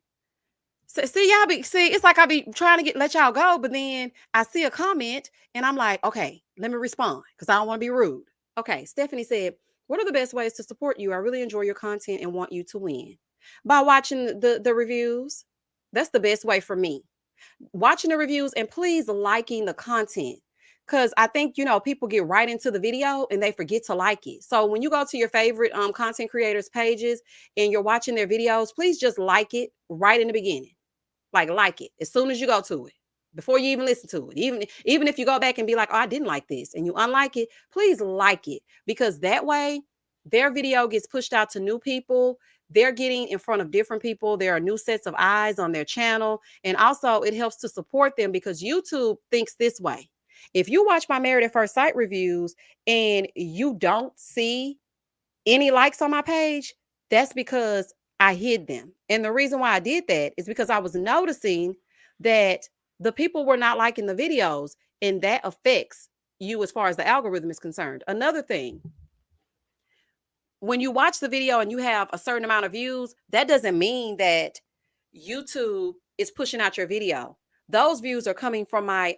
[SPEAKER 1] See, it's like I be trying to let y'all go, but then I see a comment and I'm like, okay, let me respond, because I don't want to be rude. Okay, Stephanie said, what are the best ways to support you? I really enjoy your content and want you to win. By watching the reviews. That's the best way for me. Watching the reviews, and please liking the content. Because I think, people get right into the video and they forget to like it. So when you go to your favorite content creators pages and you're watching their videos, please just like it right in the beginning. Like it as soon as you go to it, before you even listen to it. Even if you go back and be like, oh, I didn't like this, and you unlike it, please like it, because that way their video gets pushed out to new people. They're getting in front of different people. There are new sets of eyes on their channel. And also it helps to support them, because YouTube thinks this way. If you watch my Married at First Sight reviews and you don't see any likes on my page, that's because I hid them. And the reason why I did that is because I was noticing that the people were not liking the videos, and that affects you as far as the algorithm is concerned. Another thing, when you watch the video and you have a certain amount of views, that doesn't mean that YouTube is pushing out your video. Those views are coming from my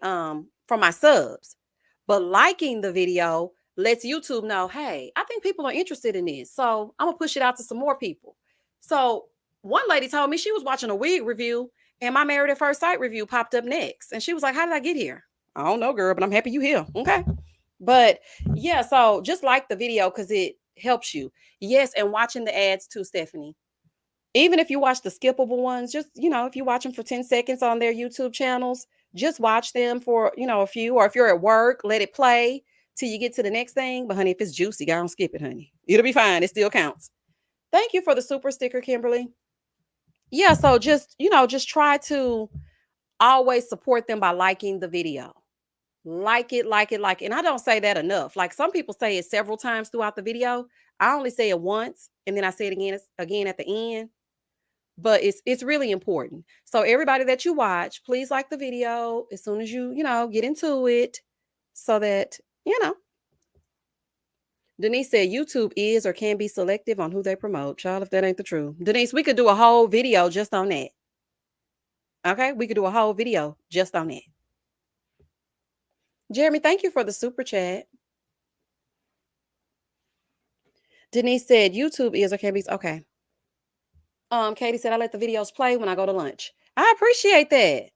[SPEAKER 1] subs. But liking the video lets YouTube know, hey, I think people are interested in this, so I'm gonna push it out to some more people. So one lady told me she was watching a wig review and my Married at First Sight review popped up next. And she was like, how did I get here? I don't know, girl, but I'm happy you here. Okay. But yeah, so just like the video, because it helps you. Yes, and watching the ads too, Stephanie. Even if you watch the skippable ones, just, if you watch them for 10 seconds on their YouTube channels, just watch them for, a few. Or if you're at work, let it play till you get to the next thing. But honey, if it's juicy, go and skip it, honey. It'll be fine. It still counts. Thank you for the super sticker, Kimberly. Yeah, so just try to always support them by liking the video. Like it, like it, like it. And I don't say that enough. Like some people say it several times throughout the video. I only say it once, and then I say it again at the end. But it's really important. So everybody that you watch, please like the video as soon as you get into it, so that Denise said YouTube is or can be selective on who they promote. Child, if that ain't the truth. Denise, we could do a whole video just on that. Okay, we could do a whole video just on that. Jeremy, thank you for the super chat. Denise said YouTube is or can be okay. Katie said I let the videos play when I go to lunch. I appreciate that.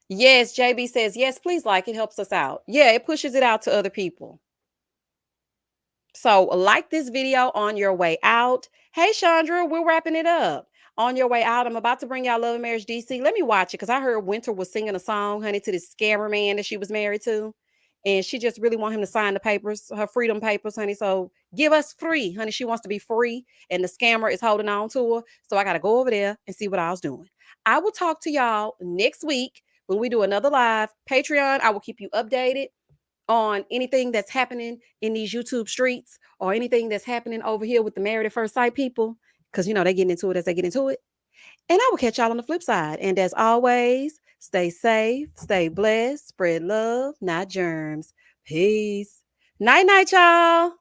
[SPEAKER 1] Yes, JB says yes, please like it, helps us out. Yeah, it pushes it out to other people. So like this video on your way out. Hey, Chandra, we're wrapping it up. On your way out, I'm about to bring y'all Love and Marriage DC. Let me watch it, because I heard Winter was singing a song, honey, to this scammer man that she was married to. And she just really want him to sign the papers, her freedom papers, honey. So give us free, honey. She wants to be free, and the scammer is holding on to her. So I got to go over there and see what I was doing. I will talk to y'all next week when we do another live. Patreon, I will keep you updated. on anything that's happening in these YouTube streets or anything that's happening over here with the Married at First Sight people, because they getting into it as they get into it. And I will catch y'all on the flip side. And as always, stay safe, stay blessed, spread love, not germs. Peace. Night, night, y'all.